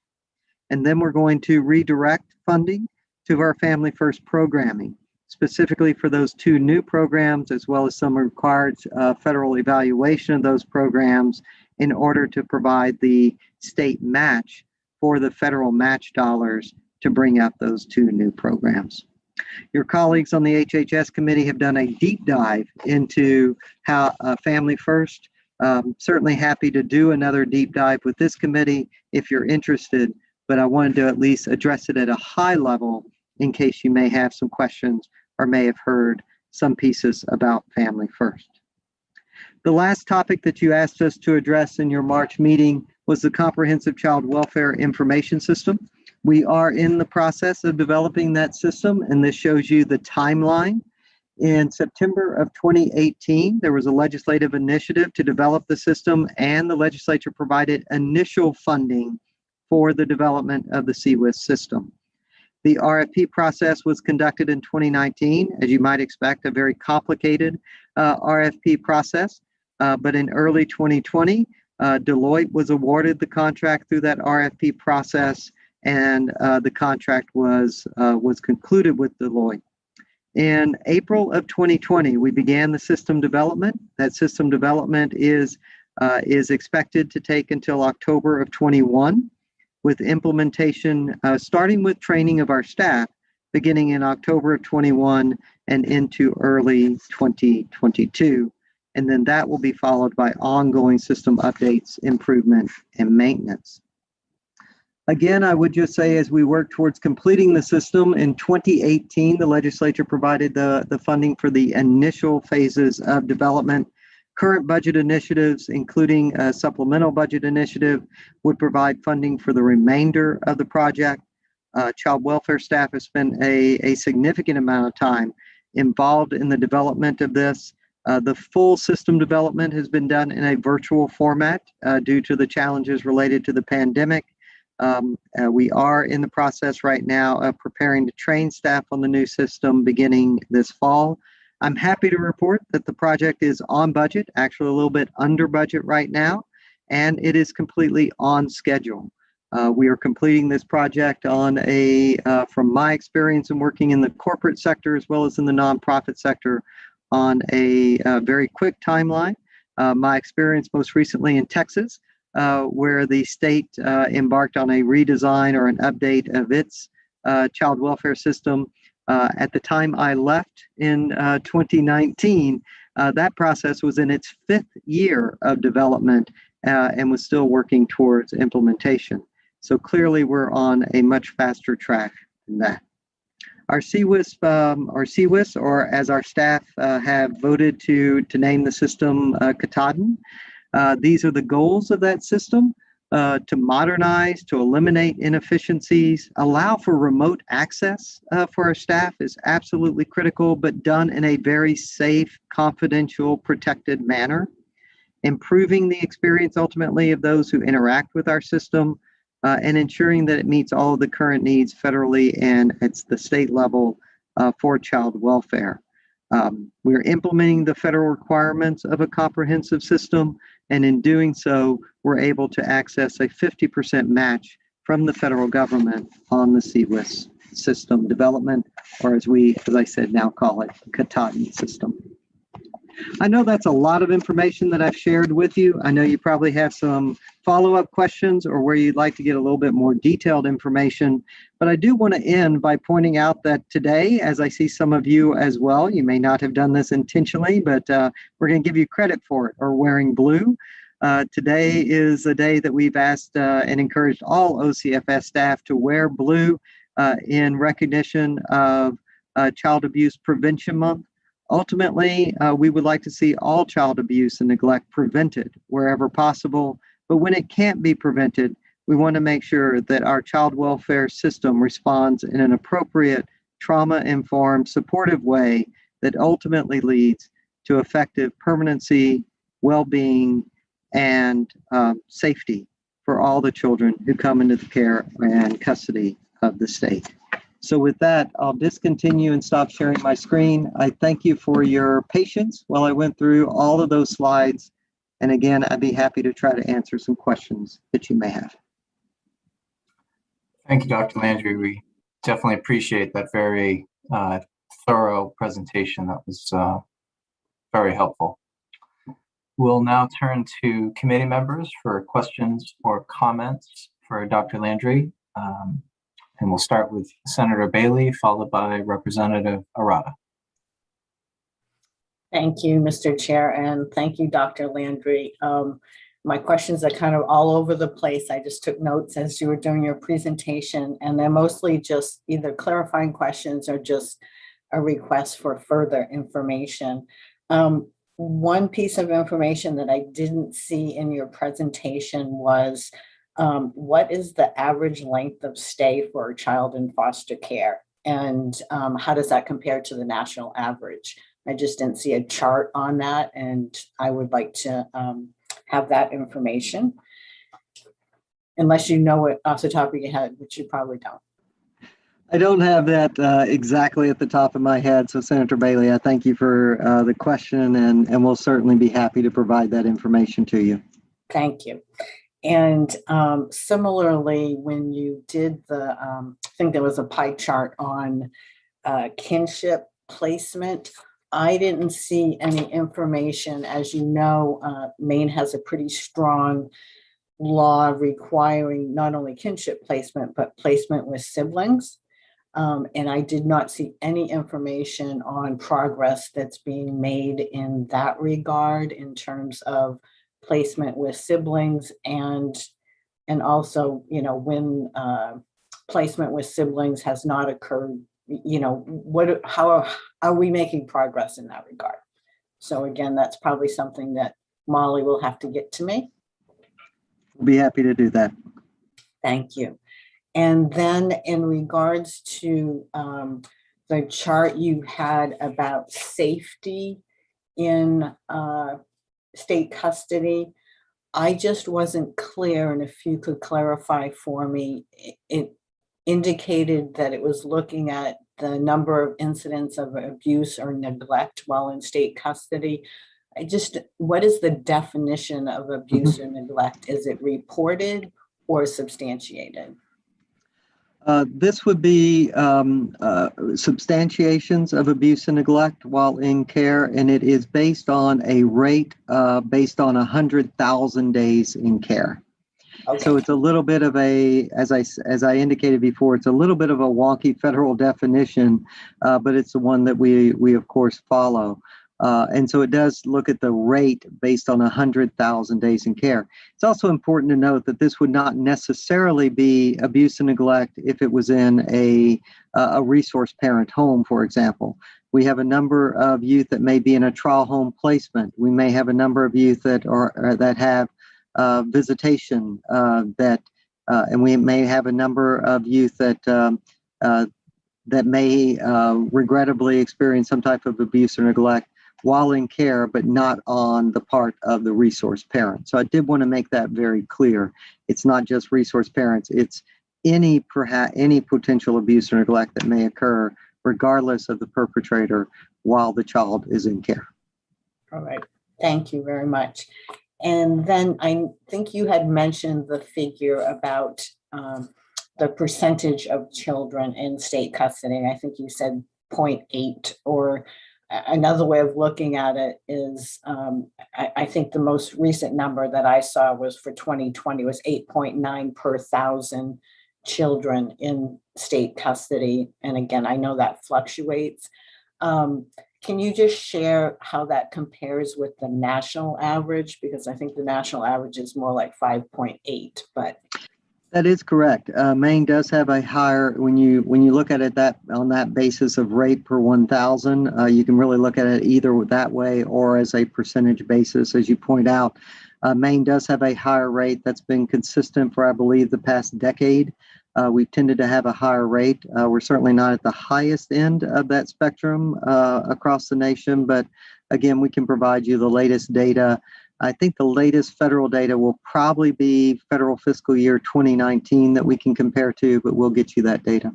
And then we're going to redirect funding to our Family First programming, specifically for those 2 new programs, as well as some required federal evaluation of those programs in order to provide the state match for the federal match dollars to bring up those 2 new programs. Your colleagues on the HHS committee have done a deep dive into how Family First. Certainly happy to do another deep dive with this committee if you're interested, but I wanted to at least address it at a high level in case you may have some questions or may have heard some pieces about Family First. The last topic that you asked us to address in your March meeting was the Comprehensive Child Welfare Information System. We are in the process of developing that system, and this shows you the timeline. In September of 2018, there was a legislative initiative to develop the system, and the legislature provided initial funding for the development of the CWIS system. The RFP process was conducted in 2019, as you might expect, a very complicated RFP process. But in early 2020, Deloitte was awarded the contract through that RFP process, and the contract was concluded with Deloitte. In April of 2020, we began the system development. That system development is expected to take until October of 21, with implementation starting with training of our staff beginning in October of 21 and into early 2022. And then that will be followed by ongoing system updates, improvement, and maintenance. Again, I would just say as we work towards completing the system in 2018, the legislature provided the funding for the initial phases of development. Current budget initiatives, including a supplemental budget initiative, would provide funding for the remainder of the project. Child welfare staff has spent a significant amount of time involved in the development of this. The full system development has been done in a virtual format due to the challenges related to the pandemic. We are in the process right now of preparing to train staff on the new system beginning this fall. I'm happy to report that the project is on budget, actually a little bit under budget right now, and it is completely on schedule. We are completing this project on from my experience in working in the corporate sector as well as in the nonprofit sector, on a very quick timeline. My experience most recently in Texas, where the state embarked on a redesign or an update of its child welfare system. At the time I left in 2019, that process was in its 5th year of development and was still working towards implementation. So clearly we're on a much faster track than that. Our CWIS, or as our staff have voted to name the system Katahdin. These are the goals of that system: to modernize, to eliminate inefficiencies, allow for remote access for our staff is absolutely critical, but done in a very safe, confidential, protected manner. Improving the experience ultimately of those who interact with our system, and ensuring that it meets all of the current needs federally and at the state level for child welfare. We're implementing the federal requirements of a comprehensive system, and in doing so, we're able to access a 50% match from the federal government on the CWIS system development, or as I said, now call it Katahdin system. I know that's a lot of information that I've shared with you. I know you probably have some follow-up questions or where you'd like to get a little bit more detailed information, but I do want to end by pointing out that today, as I see some of you as well, you may not have done this intentionally, but we're going to give you credit for it, or wearing blue. Today is a day that we've asked and encouraged all OCFS staff to wear blue in recognition of Child Abuse Prevention Month. Ultimately, we would like to see all child abuse and neglect prevented wherever possible, but when it can't be prevented, We want to make sure that our child welfare system responds in an appropriate, trauma-informed, supportive way that ultimately leads to effective permanency, well-being, and safety for all the children who come into the care and custody of the state. So with that, I'll discontinue and stop sharing my screen. I thank you for your patience while I went through all of those slides. And again, I'd be happy to try to answer some questions that you may have. Thank you, Dr. Landry. We definitely appreciate that very thorough presentation. That was very helpful. We'll now turn to committee members for questions or comments for Dr. Landry. And we'll start with Senator Bailey, followed by Representative Arata. Thank you, Mr. Chair, and thank you, Dr. Landry. My questions are kind of all over the place. I just took notes as you were doing your presentation, and they're mostly just either clarifying questions or just a request for further information. One piece of information that I didn't see in your presentation was what is the average length of stay for a child in foster care? And how does that compare to the national average? I just didn't see a chart on that, and I would like to have that information. Unless you know it off the top of your head, which you probably don't. I don't have that exactly at the top of my head. So Senator Bailey, I thank you for the question, and we'll certainly be happy to provide that information to you. Thank you. And similarly, when you did the, I think there was a pie chart on kinship placement, I didn't see any information. As you know, Maine has a pretty strong law requiring not only kinship placement, but placement with siblings. And I did not see any information on progress that's being made in that regard in terms of placement with siblings, and also, you know, when placement with siblings has not occurred, you know, how are we making progress in that regard? So again, that's probably something that Molly will have to get to me. We'll be happy to do that. Thank you. And then in regards to the chart you had about safety in state custody, I just wasn't clear, and if you could clarify for me, it indicated that it was looking at the number of incidents of abuse or neglect while in state custody. What is the definition of abuse or neglect? Is it reported or substantiated? This would be substantiations of abuse and neglect while in care, and it is based on a rate based on 100,000 days in care. Okay. So it's a little bit of a, as I indicated before, it's a little bit of a wonky federal definition, but it's the one that we of course follow. And so it does look at the rate based on 100,000 days in care. It's also important to note that this would not necessarily be abuse and neglect if it was in a resource parent home, for example. We have a number of youth that may be in a trial home placement. We may have a number of youth that have visitation and we may have a number of youth that may regrettably experience some type of abuse or neglect while in care, but not on the part of the resource parent. So I did want to make that very clear. It's not just resource parents, it's any potential abuse or neglect that may occur regardless of the perpetrator while the child is in care. All right, thank you very much. And then I think you had mentioned the figure about the percentage of children in state custody. I think you said 0.8, or another way of looking at it is, I think the most recent number that I saw was for 2020 was 8.9 per 1,000 children in state custody. And again, I know that fluctuates. Can you just share how that compares with the national average? Because I think the national average is more like 5.8, but. That is correct. Maine does have a higher, when you look at it on that basis of rate per 1,000, you can really look at it either that way or as a percentage basis. As you point out, Maine does have a higher rate that's been consistent for, I believe, the past decade. We've tended to have a higher rate. We're certainly not at the highest end of that spectrum across the nation, but again, we can provide you the latest data. I think the latest federal data will probably be federal fiscal year 2019 that we can compare to, but we'll get you that data.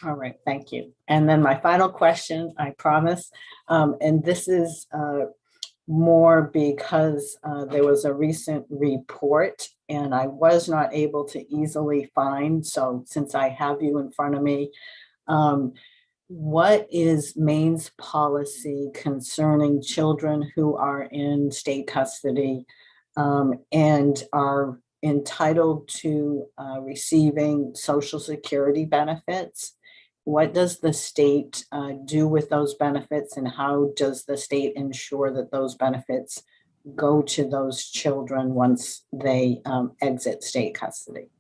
All right, thank you. And then my final question, I promise, and this is more because there was a recent report and I was not able to easily find, so since I have you in front of me, what is Maine's policy concerning children who are in state custody and are entitled to receiving Social Security benefits? What does the state do with those benefits, and how does the state ensure that those benefits go to those children once they exit state custody?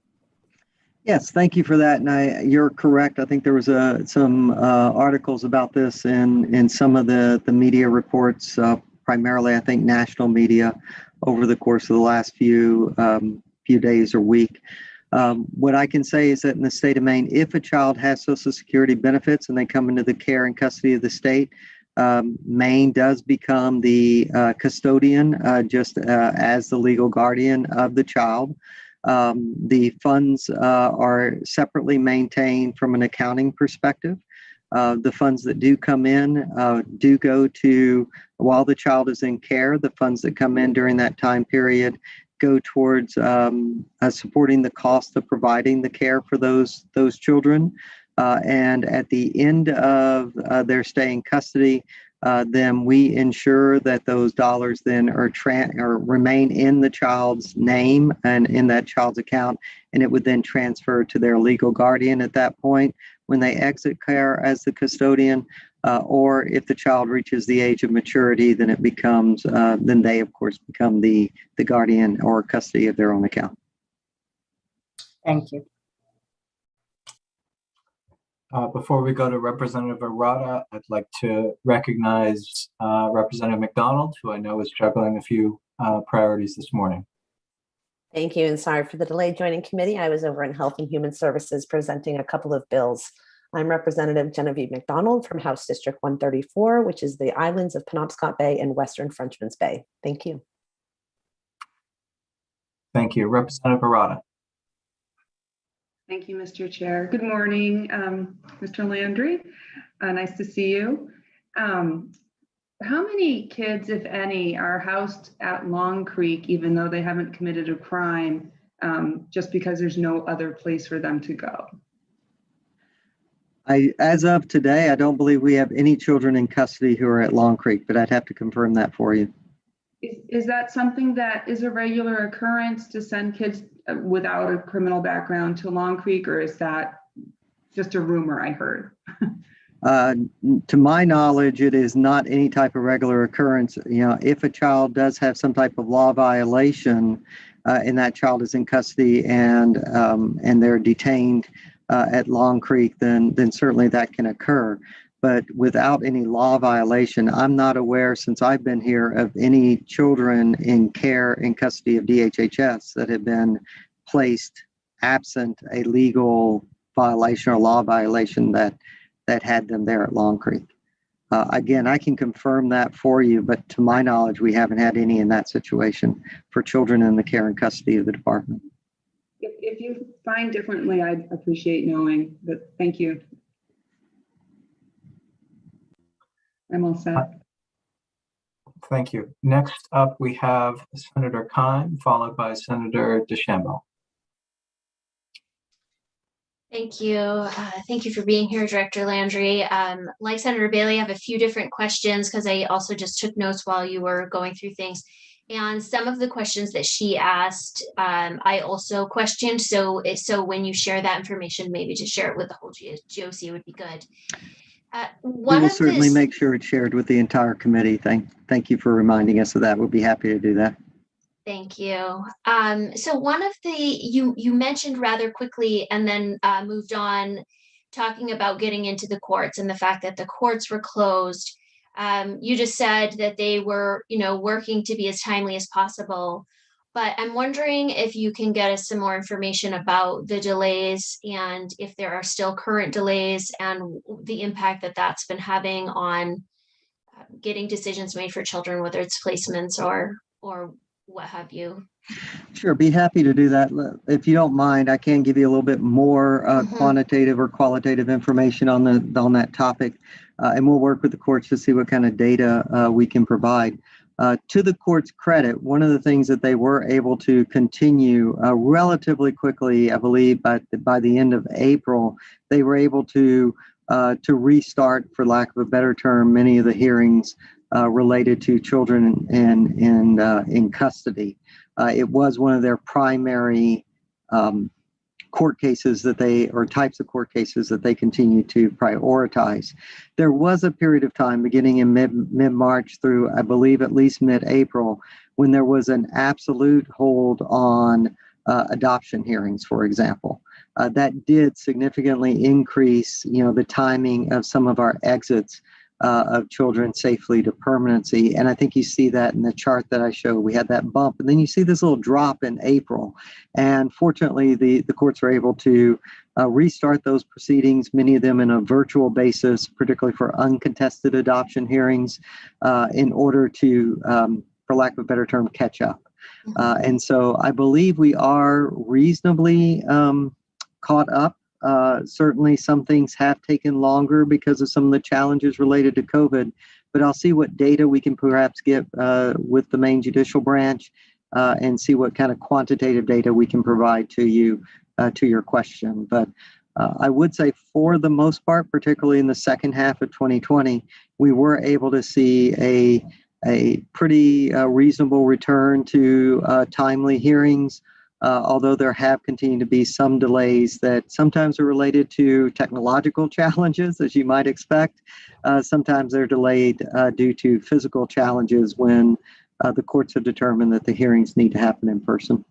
Yes, thank you for that. And you're correct. I think there was some articles about this in some of the media reports, primarily, I think, national media over the course of the last few days or week. What I can say is that in the state of Maine, if a child has Social Security benefits and they come into the care and custody of the state, Maine does become the custodian, just as the legal guardian of the child. The funds are separately maintained from an accounting perspective. The funds that do come in do go to, while the child is in care, the funds that come in during that time period go towards supporting the cost of providing the care for those children. And at the end of their stay in custody, then we ensure that those dollars then are remain in the child's name and in that child's account, and it would then transfer to their legal guardian at that point when they exit care as the custodian. Or if the child reaches the age of maturity, then it becomes, then they, of course, become the guardian or custody of their own account. Thank you. Before we go to Representative Arata, I'd like to recognize Representative McDonald, who I know is juggling a few priorities this morning. Thank you, and sorry for the delay joining committee. I was over in Health and Human Services presenting a couple of bills. I'm Representative Genevieve McDonald from House District 134, which is the islands of Penobscot Bay and Western Frenchman's Bay. Thank you. Thank you. Representative Arata. Thank you, Mr. Chair. Good morning, Mr. Landry. Nice to see you. How many kids, if any, are housed at Long Creek, even though they haven't committed a crime, just because there's no other place for them to go? As of today, I don't believe we have any children in custody who are at Long Creek, but I'd have to confirm that for you. Is that something that is a regular occurrence to send kids without a criminal background to Long Creek, or is that just a rumor I heard? To my knowledge, it is not any type of regular occurrence. You know, if a child does have some type of law violation and that child is in custody and they're detained at Long Creek, then certainly that can occur. But without any law violation, I'm not aware, since I've been here, of any children in care and custody of DHHS that have been placed absent a legal violation or law violation that had them there at Long Creek. Again, I can confirm that for you, but to my knowledge, we haven't had any in that situation for children in the care and custody of the department. If you find differently, I'd appreciate knowing, but thank you. I'm all set. Thank you. Next up, we have Senator Kime, followed by Senator DeChambeau. Thank you. Thank you for being here, Director Landry. Like Senator Bailey, I have a few different questions because I also just took notes while you were going through things. And some of the questions that she asked, I also questioned. So when you share that information, maybe to share it with the whole GOC would be good. We will certainly make sure it's shared with the entire committee. Thank you for reminding us of that. We'll be happy to do that. Thank you. So one of the, you mentioned rather quickly and then moved on talking about getting into the courts and the fact that the courts were closed. You just said that they were, working to be as timely as possible. but I'm wondering if you can get us some more information about the delays and if there are still current delays and the impact that that's been having on getting decisions made for children, whether it's placements or what have you. Sure, be happy to do that. If you don't mind, I can give you a little bit more quantitative or qualitative information on that topic, and we'll work with the courts to see what kind of data we can provide. To the court's credit, one of the things that they were able to continue relatively quickly, I believe by the end of April, they were able to restart, for lack of a better term, many of the hearings related to children in custody. It was one of their primary court cases types of court cases that they continue to prioritize. There was a period of time beginning in mid-March through, I believe, at least mid-April, when there was an absolute hold on adoption hearings, for example. That did significantly increase, the timing of some of our exits of children safely to permanency. And I think you see that in the chart that I showed. We had that bump, and then you see this little drop in April. And fortunately, the courts were able to restart those proceedings, many of them in a virtual basis, particularly for uncontested adoption hearings, in order to, for lack of a better term, catch up. And so I believe we are reasonably caught up. Certainly some things have taken longer because of some of the challenges related to COVID, but I'll see what data we can perhaps get with the main judicial branch and see what kind of quantitative data we can provide to you, to your question. But I would say for the most part, particularly in the second half of 2020, we were able to see a pretty reasonable return to timely hearings. Although there have continued to be some delays that sometimes are related to technological challenges, as you might expect. Sometimes they're delayed due to physical challenges when the courts have determined that the hearings need to happen in person.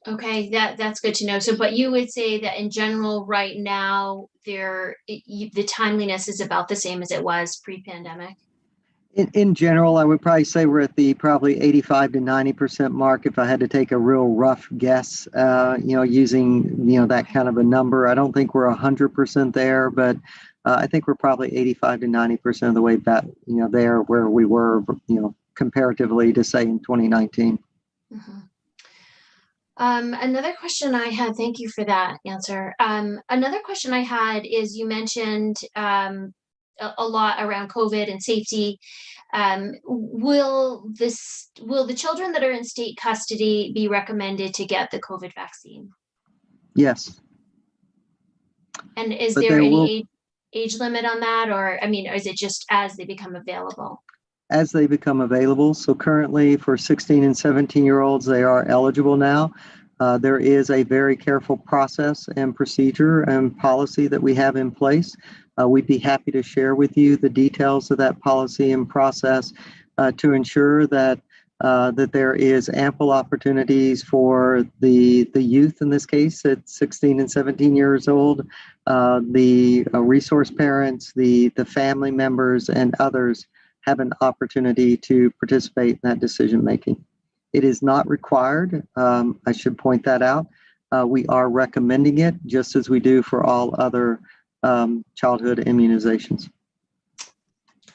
Okay, that's good to know. So, but you would say that in general, right now, the timeliness is about the same as it was pre-pandemic? In general, I would probably say we're at the probably 85 to 90% mark if I had to take a real rough guess, using, that kind of a number. I don't think we're 100% there, but I think we're probably 85 to 90% of the way back, there where we were, comparatively to say in 2019. Mm-hmm. Another question I had, thank you for that answer. Another question I had is you mentioned a lot around COVID and safety. Will the children that are in state custody be recommended to get the COVID vaccine? Yes. And is there any age limit on that, or is it just as they become available? As they become available. So currently for 16 and 17-year-olds, they are eligible now. There is a very careful process and procedure and policy that we have in place. We'd be happy to share with you the details of that policy and process to ensure that there is ample opportunities for the youth, in this case, at 16 and 17 years old, the resource parents, the family members, and others have an opportunity to participate in that decision making. It is not required. I should point that out. We are recommending it just as we do for all other childhood immunizations.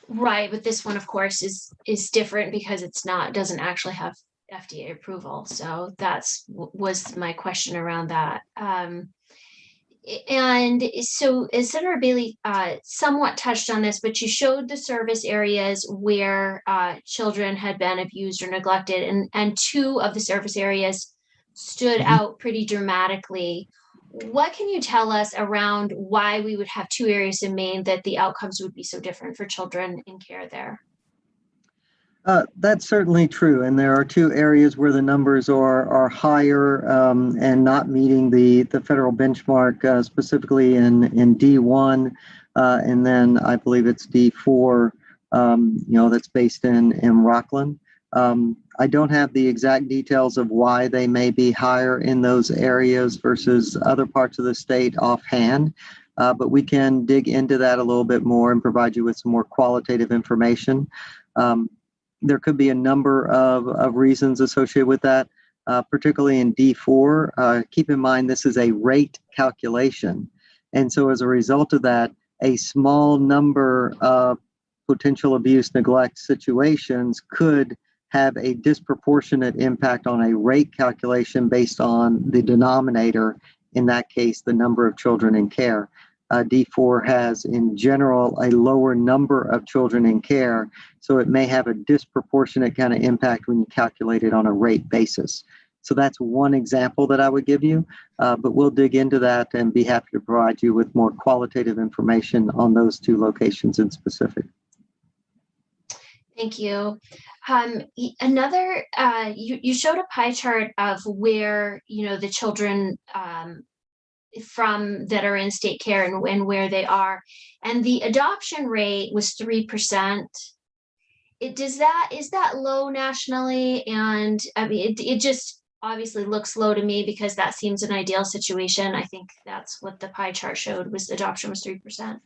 Right, but this one, of course, is different because doesn't actually have FDA approval. So was my question around that. And so, as Senator Bailey somewhat touched on this, but you showed the service areas where children had been abused or neglected, and two of the service areas stood out pretty dramatically. What can you tell us around why we would have two areas in Maine that the outcomes would be so different for children in care there? That's certainly true. And there are two areas where the numbers are higher and not meeting the federal benchmark, specifically in D1. And then I believe it's D4, that's based in Rockland. I don't have the exact details of why they may be higher in those areas versus other parts of the state offhand, but we can dig into that a little bit more and provide you with some more qualitative information. there could be a number of reasons associated with that, particularly in D4. Keep in mind, this is a rate calculation. And so as a result of that, a small number of potential abuse neglect situations could have a disproportionate impact on a rate calculation based on the denominator, in that case, the number of children in care. D4 has, in general, a lower number of children in care, so it may have a disproportionate kind of impact when you calculate it on a rate basis. So that's one example that I would give you, but we'll dig into that and be happy to provide you with more qualitative information on those two locations in specific. Thank you. Another, you showed a pie chart of where, the children from that are in state care and where they are, and the adoption rate was 3%. Is that low nationally? And I mean, it just obviously looks low to me because that seems an ideal situation. I think that's what the pie chart showed, was adoption was 3%.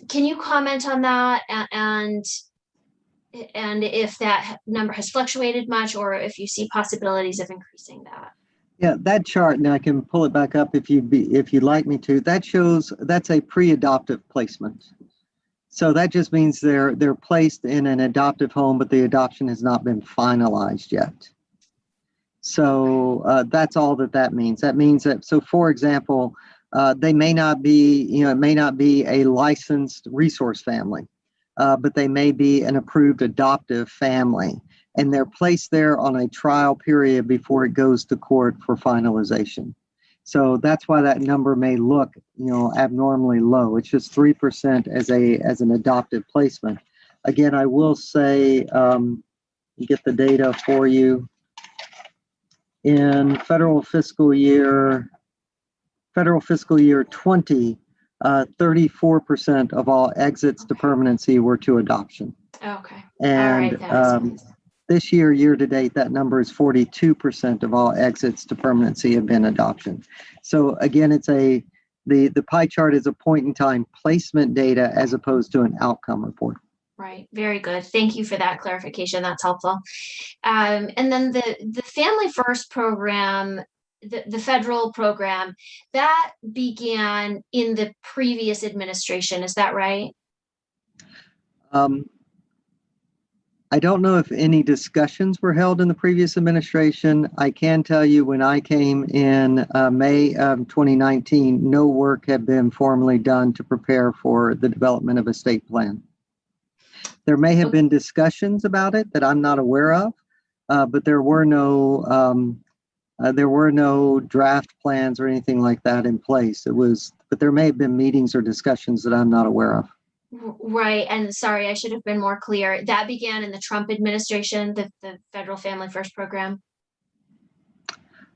Can you comment on that, and if that number has fluctuated much, or if you see possibilities of increasing that? Yeah, that chart, and I can pull it back up if you'd like me to. That shows that's a pre-adoptive placement. So that just means they're placed in an adoptive home, but the adoption has not been finalized yet. So that's all that means. That means that, so for example, they may not be, it may not be a licensed resource family, but they may be an approved adoptive family, and they're placed there on a trial period before it goes to court for finalization. So that's why that number may look, abnormally low. It's just 3% as an adoptive placement. Again, I will say, get the data for you. In federal fiscal year 20, 34% of all exits to permanency were to adoption. Okay. And all right, this year to date, that number is 42% of all exits to permanency have been adoption. So again, it's the pie chart is a point in time placement data as opposed to an outcome report. Right. Very good. Thank you for that clarification. That's helpful. And then the Family First program, the federal program, that began in the previous administration. Is that right? I don't know if any discussions were held in the previous administration. I can tell you when I came in May of 2019, no work had been formally done to prepare for the development of a state plan. There may have been discussions about it that I'm not aware of, but there were no draft plans or anything like that in place. But there may have been meetings or discussions that I'm not aware of. Right. And sorry, I should have been more clear. That began in the Trump administration, the Federal Family First program?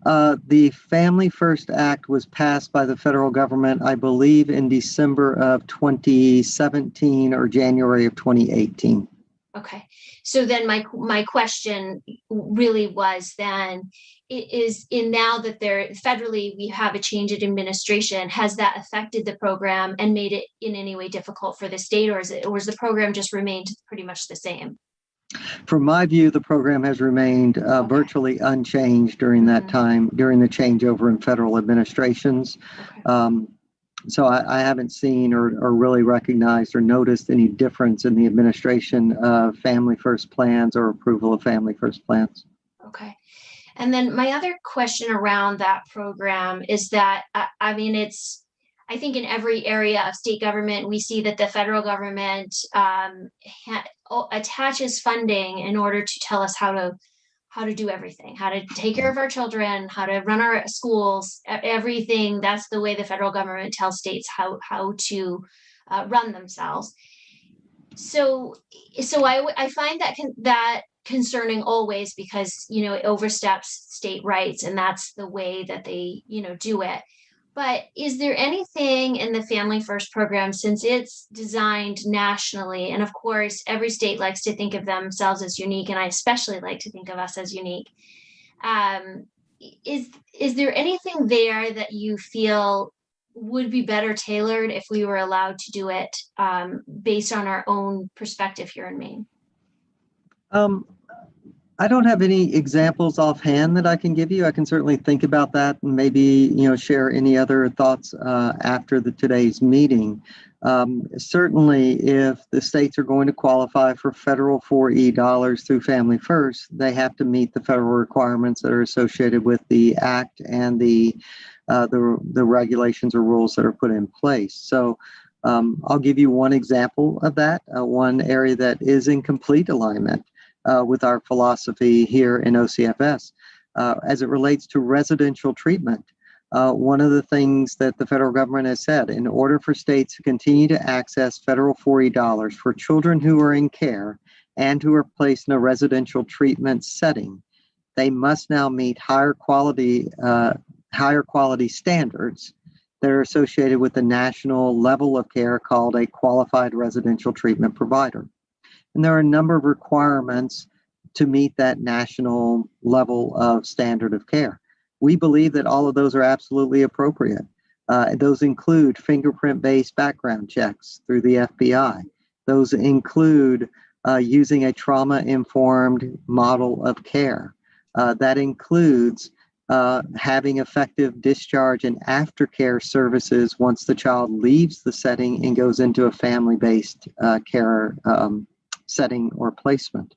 The Family First Act was passed by the federal government, I believe, in December of 2017 or January of 2018. Okay. So then my question really was then, is in now that federally we have a change in administration, has that affected the program and made it in any way difficult for the state, or has the program just remained pretty much the same? From my view, the program has remained virtually unchanged during that time, during the changeover in federal administrations. Okay. So I haven't seen or really recognized or noticed any difference in the administration of Family First plans or approval of Family First plans. Okay. And then my other question around that program is that, I think in every area of state government, we see that the federal government attaches funding in order to tell us how to do everything, how to take care of our children, how to run our schools, everything. That's the way the federal government tells states how to run themselves. So I find that concerning always, because it oversteps state rights, and that's the way that they do it. But is there anything in the Family First program, since it's designed nationally, and of course every state likes to think of themselves as unique, and I especially like to think of us as unique, is there anything there that you feel would be better tailored if we were allowed to do it based on our own perspective here in Maine? I don't have any examples offhand that I can give you. I can certainly think about that and maybe, share any other thoughts after today's meeting. Certainly, if the states are going to qualify for federal 4E dollars through Family First, they have to meet the federal requirements that are associated with the Act and the regulations or rules that are put in place. So I'll give you one example of that, one area that is in complete alignment with our philosophy here in OCFS. As it relates to residential treatment, one of the things that the federal government has said, in order for states to continue to access federal 4E dollars for children who are in care and who are placed in a residential treatment setting, they must now meet higher quality standards that are associated with the national level of care called a qualified residential treatment provider. And there are a number of requirements to meet that national level of standard of care. We believe that all of those are absolutely appropriate. Those include fingerprint-based background checks through the FBI. Those include using a trauma-informed model of care. That includes having effective discharge and aftercare services once the child leaves the setting and goes into a family-based care setting or placement.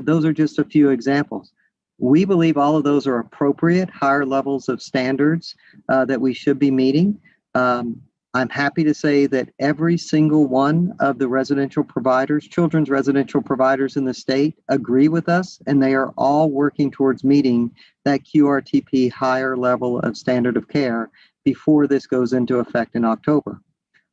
Those are just a few examples. We believe all of those are appropriate, higher levels of standards that we should be meeting. I'm happy to say that every single one of the residential providers, children's residential providers in the state, agree with us, and they are all working towards meeting that QRTP higher level of standard of care before this goes into effect in October.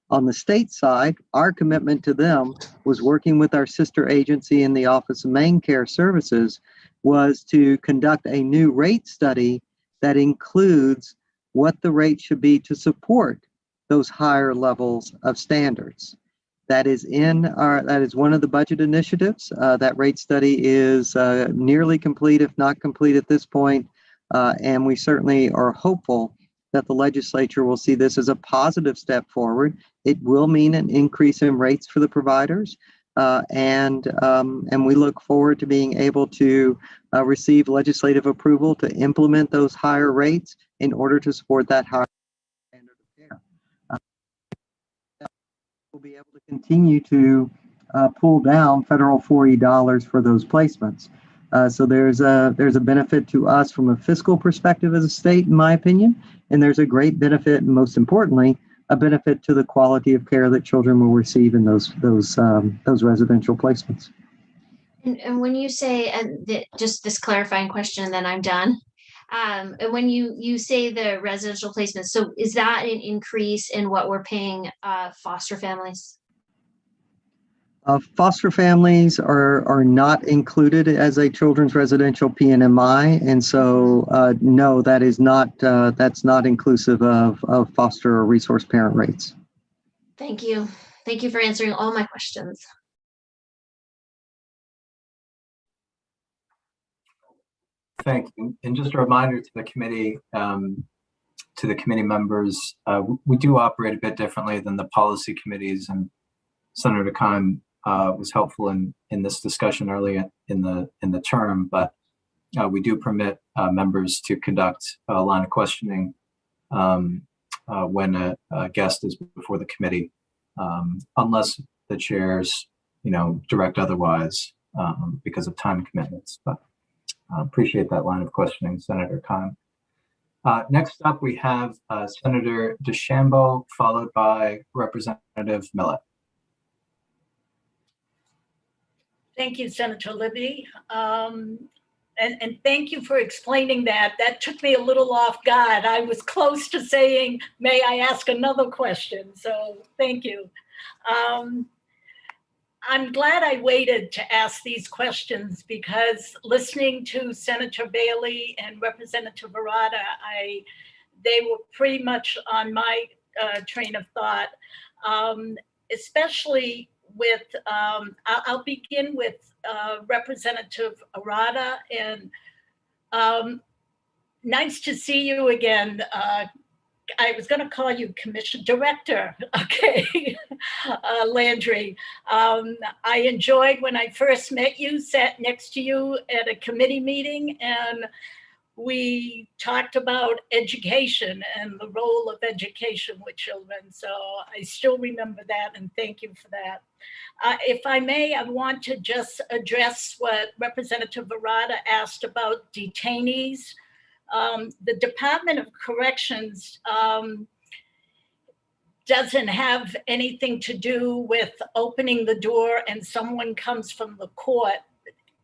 On the state side, our commitment to them was working with our sister agency in the Office of Maine Care Services was to conduct a new rate study that includes what the rate should be to support those higher levels of standards. That is one of the budget initiatives. That rate study is nearly complete, if not complete at this point. And we certainly are hopeful that the legislature will see this as a positive step forward. It will mean an increase in rates for the providers. And we look forward to being able to receive legislative approval to implement those higher rates in order to support that higher standard of care. We'll be able to continue to pull down federal 4E dollars for those placements. So there's a benefit to us from a fiscal perspective as a state, in my opinion, and there's a great benefit, and most importantly, a benefit to the quality of care that children will receive in those residential placements. And when you say, just this clarifying question, and then I'm done. And when you say the residential placement, so is that an increase in what we're paying foster families? Foster families are not included as a children's residential PNMI, and so no, that is not that's not inclusive of foster or resource parent rates. Thank you. Thank you for answering all my questions. Thank you. And just a reminder to the committee members, we do operate a bit differently than the policy committees, and Senator Kime was helpful in this discussion early in the term, but we do permit members to conduct a line of questioning when a guest is before the committee, unless the chairs, direct otherwise because of time commitments. But appreciate that line of questioning, Senator Kime. Next up, we have Senator DeChambeau, followed by Representative Millett. Thank you, Senator Libby. And thank you for explaining that. That took me a little off guard. I was close to saying, may I ask another question? So thank you. I'm glad I waited to ask these questions because listening to Senator Bailey and Representative Arata, they were pretty much on my train of thought, especially with, I'll begin with Representative Arata, and nice to see you again, I was going to call you Commission Director, okay, Landry. I enjoyed when I first met you, sat next to you at a committee meeting, and we talked about education and the role of education with children. So I still remember that, and thank you for that. If I may, I want to just address what Representative Verada asked about detainees. The Department of Corrections doesn't have anything to do with opening the door and someone comes from the court.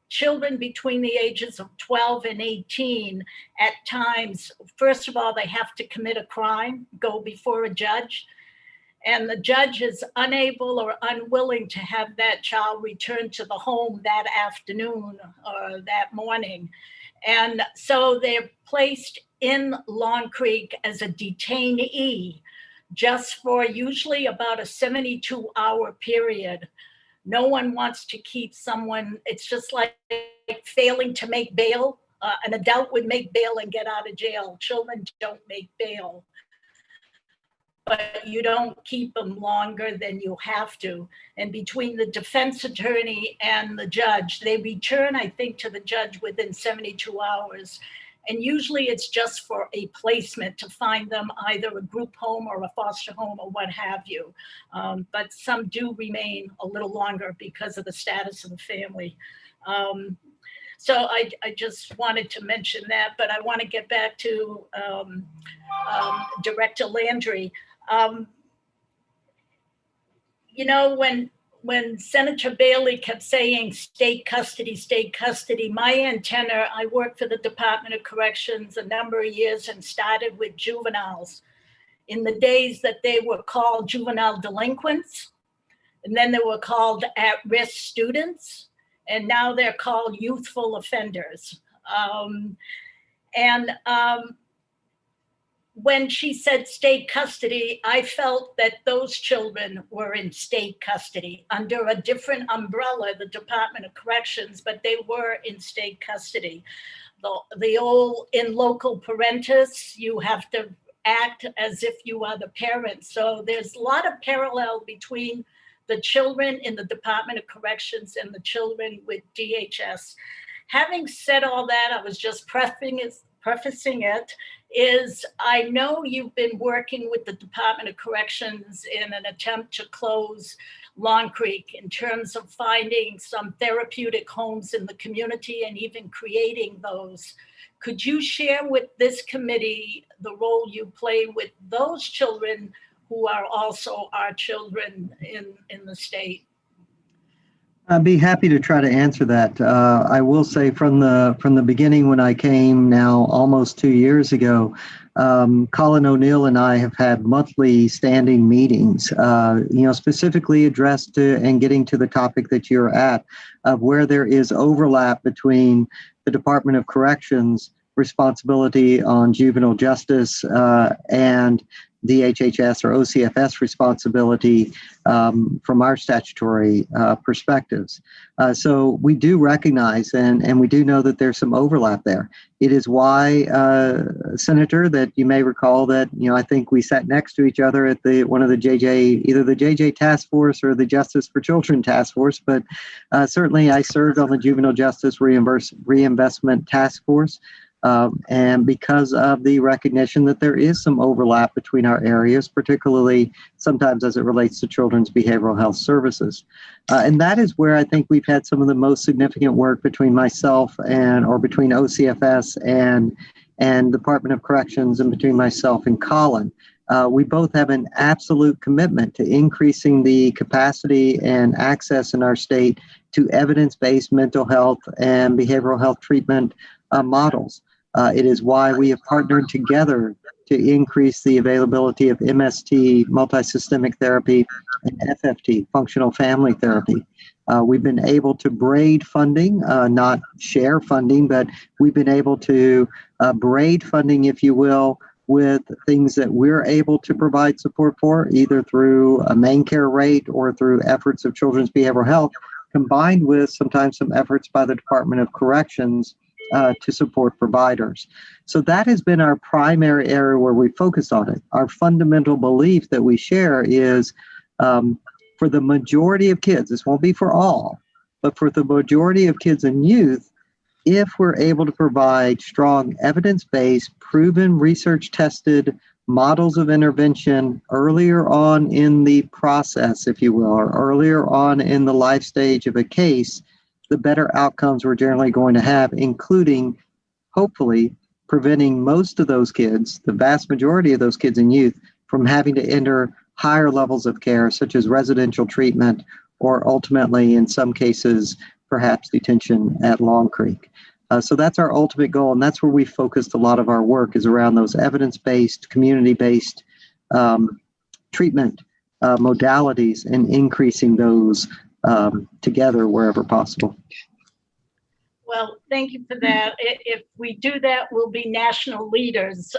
Children between the ages of 12 and 18, at times, first of all, they have to commit a crime, go before a judge, and the judge is unable or unwilling to have that child return to the home that afternoon or that morning. And so they're placed in Long Creek as a detainee just for usually about a 72-hour period. No one wants to keep someone, it's just like failing to make bail. An adult would make bail and get out of jail. Children don't make bail. But you don't keep them longer than you have to. And between the defense attorney and the judge, they return, I think, to the judge within 72 hours. And usually it's just for a placement to find them either a group home or a foster home or what have you. But some do remain a little longer because of the status of the family. So I just wanted to mention that, but I want to get back to Director Landry. You know, when Senator Bailey kept saying state custody, my antenna, I worked for the Department of Corrections a number of years and started with juveniles in the days that they were called juvenile delinquents, and then they were called at-risk students, and now they're called youthful offenders. When she said state custody, I felt that those children were in state custody under a different umbrella, the Department of Corrections, but they were in state custody. The old in loco parentis, you have to act as if you are the parent. So there's a lot of parallel between the children in the Department of Corrections and the children with DHS. Having said all that, I was just prefacing it, is I know you've been working with the Department of Corrections in an attempt to close Long Creek in terms of finding some therapeutic homes in the community and even creating those. Could you share with this committee the role you play with those children who are also our children in the state? I'd be happy to try to answer that. I will say from the beginning when I came now almost 2 years ago, Colin O'Neill and I have had monthly standing meetings, specifically addressed to and getting to the topic that you're at, of where there is overlap between the Department of Corrections responsibility on juvenile justice and DHHS or OCFS responsibility from our statutory perspectives. So we do recognize and we do know that there's some overlap there. It is why, Senator, that you may recall that, I think we sat next to each other at one of the either the JJ Task Force or the Justice for Children Task Force, but certainly I served on the Juvenile Justice Reinvestment Task Force. And because of the recognition that there is some overlap between our areas, particularly sometimes as it relates to children's behavioral health services. And that is where I think we've had some of the most significant work between myself or between OCFS and Department of Corrections and between myself and Colin. We both have an absolute commitment to increasing the capacity and access in our state to evidence-based mental health and behavioral health treatment models. It is why we have partnered together to increase the availability of MST, multisystemic therapy, and FFT, functional family therapy. We've been able to braid funding, not share funding, but we've been able to braid funding, if you will, with things that we're able to provide support for, either through a main care rate or through efforts of children's behavioral health, combined with sometimes some efforts by the Department of Corrections to support providers. So that has been our primary area where we focus on it. Our fundamental belief that we share is for the majority of kids, this won't be for all, but for the majority of kids and youth, if we're able to provide strong evidence-based, proven, research-tested models of intervention earlier on in the process, if you will, or earlier on in the life stage of a case, the better outcomes we're generally going to have, including, hopefully, preventing most of those kids, the vast majority of those kids and youth, from having to enter higher levels of care, such as residential treatment, or ultimately, in some cases, perhaps detention at Long Creek. So that's our ultimate goal, and that's where we focused a lot of our work, is around those evidence-based, community-based treatment modalities and increasing those together wherever possible. Well, thank you for that. If we do that, we'll be national leaders.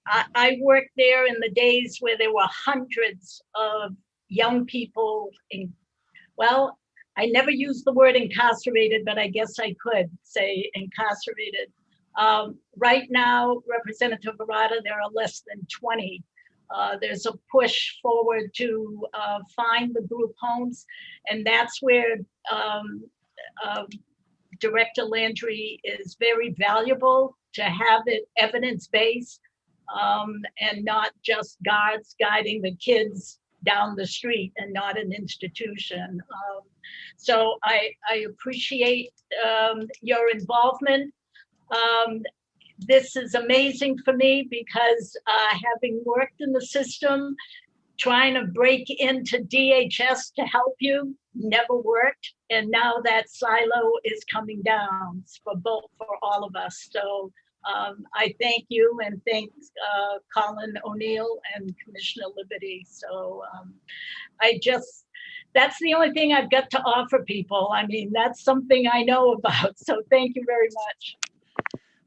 I worked there in the days where there were hundreds of young people well, I never used the word incarcerated, but I guess I could say incarcerated. Right now, Representative Barata, there are less than 20. There's a push forward to find the group homes, and that's where Director Landry is very valuable, to have it evidence-based and not just guards guiding the kids down the street and not an institution. So I appreciate your involvement. This is amazing for me because having worked in the system, trying to break into DHS to help you never worked. And now that silo is coming down for all of us. So I thank you and thank Colin O'Neill and Commissioner Liberty. So that's the only thing I've got to offer people. I mean, that's something I know about. So thank you very much.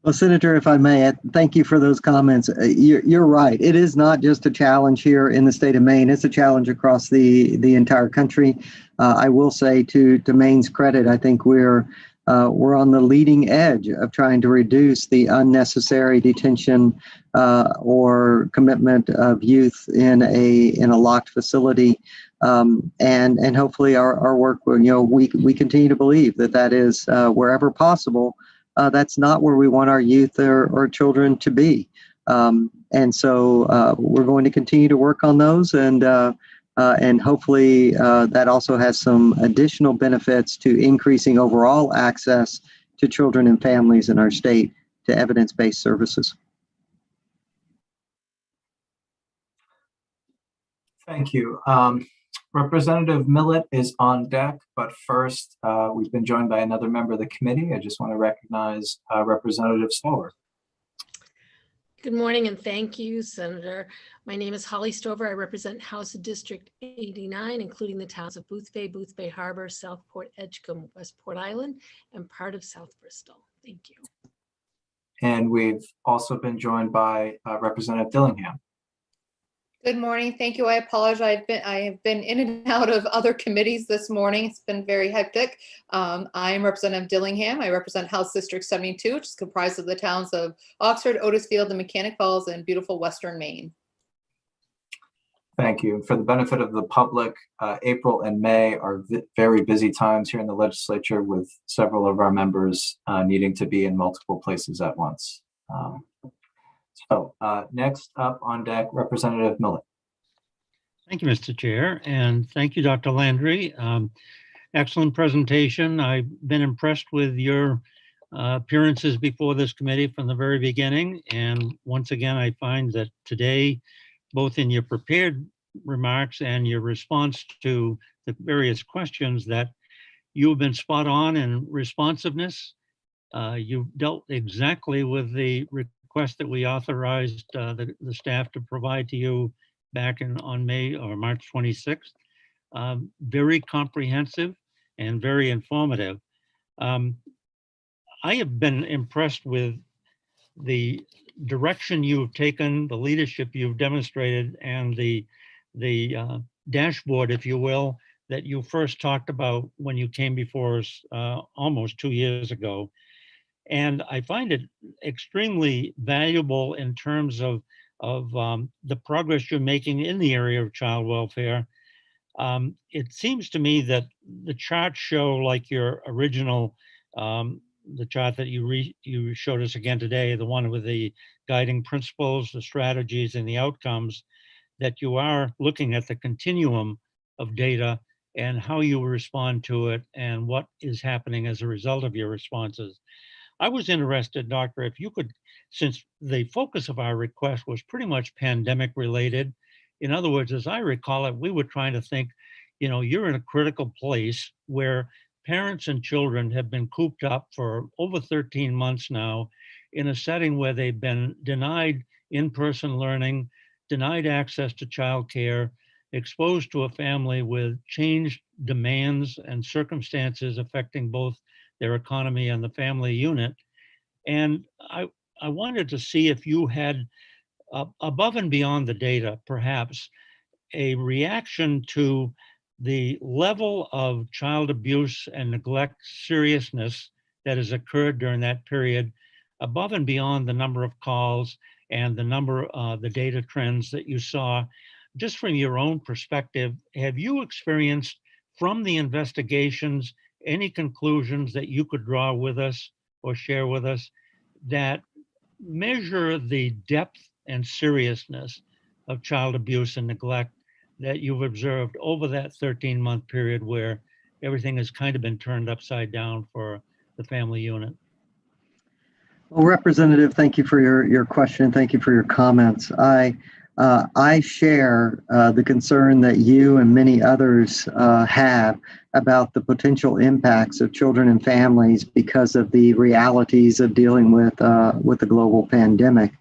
Well, Senator, if I may, thank you for those comments. You're right. It is not just a challenge here in the state of Maine. It's a challenge across the entire country. I will say, to Maine's credit, I think we're on the leading edge of trying to reduce the unnecessary detention or commitment of youth in a locked facility. And hopefully our work, we continue to believe that is wherever possible. That's not where we want our youth or children to be. And so we're going to continue to work on those, and hopefully that also has some additional benefits to increasing overall access to children and families in our state to evidence-based services. Thank you. Representative Millett is on deck, but first, we've been joined by another member of the committee. I just want to recognize Representative Stover. Good morning and thank you, Senator. My name is Holly Stover. I represent House District 89, including the towns of Boothbay Harbor, Southport, Edgecombe, Westport Island, and part of South Bristol. Thank you. And we've also been joined by Representative Dillingham. Good morning. Thank you. I apologize. I have been in and out of other committees this morning. It's been very hectic. I am Representative Dillingham. I represent House District 72, which is comprised of the towns of Oxford, Otisfield, and Mechanic Falls in beautiful Western Maine. Thank you. For the benefit of the public, April and May are very busy times here in the legislature, with several of our members needing to be in multiple places at once. So next up on deck, Representative Millett. Thank you, Mr. Chair, and thank you, Dr. Landry. Excellent presentation. I've been impressed with your appearances before this committee from the very beginning. And once again, I find that today, both in your prepared remarks and your response to the various questions, that you've been spot on in responsiveness. You've dealt exactly with the request that we authorized the staff to provide to you back on May or March 26th. Very comprehensive and very informative. I have been impressed with the direction you've taken, the leadership you've demonstrated, and the dashboard, if you will, that you first talked about when you came before us almost 2 years ago. And I find it extremely valuable in terms of the progress you're making in the area of child welfare. It seems to me that the charts show, like your original, the chart that you showed us again today, the one with the guiding principles, the strategies, and the outcomes, that you are looking at the continuum of data and how you respond to it and what is happening as a result of your responses. I was interested, Doctor, if you could, since the focus of our request was pretty much pandemic related. In other words, as I recall it, we were trying to think, you're in a critical place where parents and children have been cooped up for over 13 months now in a setting where they've been denied in-person learning, denied access to childcare, exposed to a family with changed demands and circumstances affecting both their economy and the family unit. And I wanted to see if you had, above and beyond the data, perhaps a reaction to the level of child abuse and neglect seriousness that has occurred during that period, above and beyond the number of calls and the number, the data trends that you saw. Just from your own perspective, have you experienced from the investigations any conclusions that you could draw with us or share with us that measure the depth and seriousness of child abuse and neglect that you've observed over that 13-month period where everything has kind of been turned upside down for the family unit? Well, Representative, thank you for your question. Thank you for your comments. I share the concern that you and many others have about the potential impacts of children and families because of the realities of dealing with the global pandemic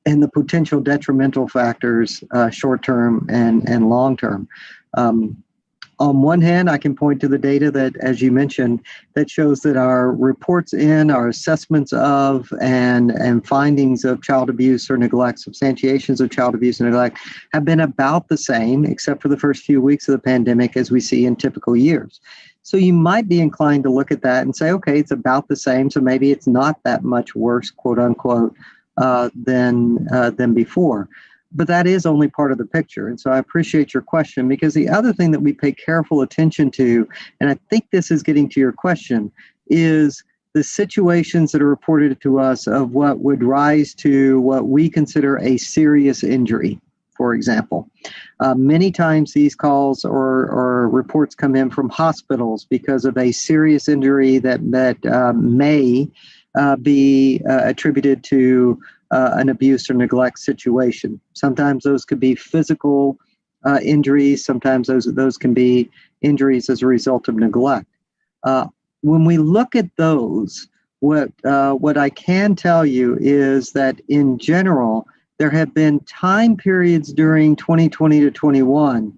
and the potential detrimental factors, short-term and long-term. On one hand, I can point to the data that, as you mentioned, that shows that our reports in, our assessments of, and findings of child abuse or neglect, substantiations of child abuse and neglect have been about the same, except for the first few weeks of the pandemic, as we see in typical years. So you might be inclined to look at that and say, okay, it's about the same, so maybe it's not that much worse, quote unquote, than before. But that is only part of the picture. And so I appreciate your question, because the other thing that we pay careful attention to, and I think this is getting to your question, is the situations that are reported to us of what would rise to what we consider a serious injury, for example. Many times these calls or reports come in from hospitals because of a serious injury that may be attributed to an abuse or neglect situation. Sometimes those could be physical injuries. Sometimes those can be injuries as a result of neglect. When we look at those, what I can tell you is that in general, there have been time periods during 2020 to 21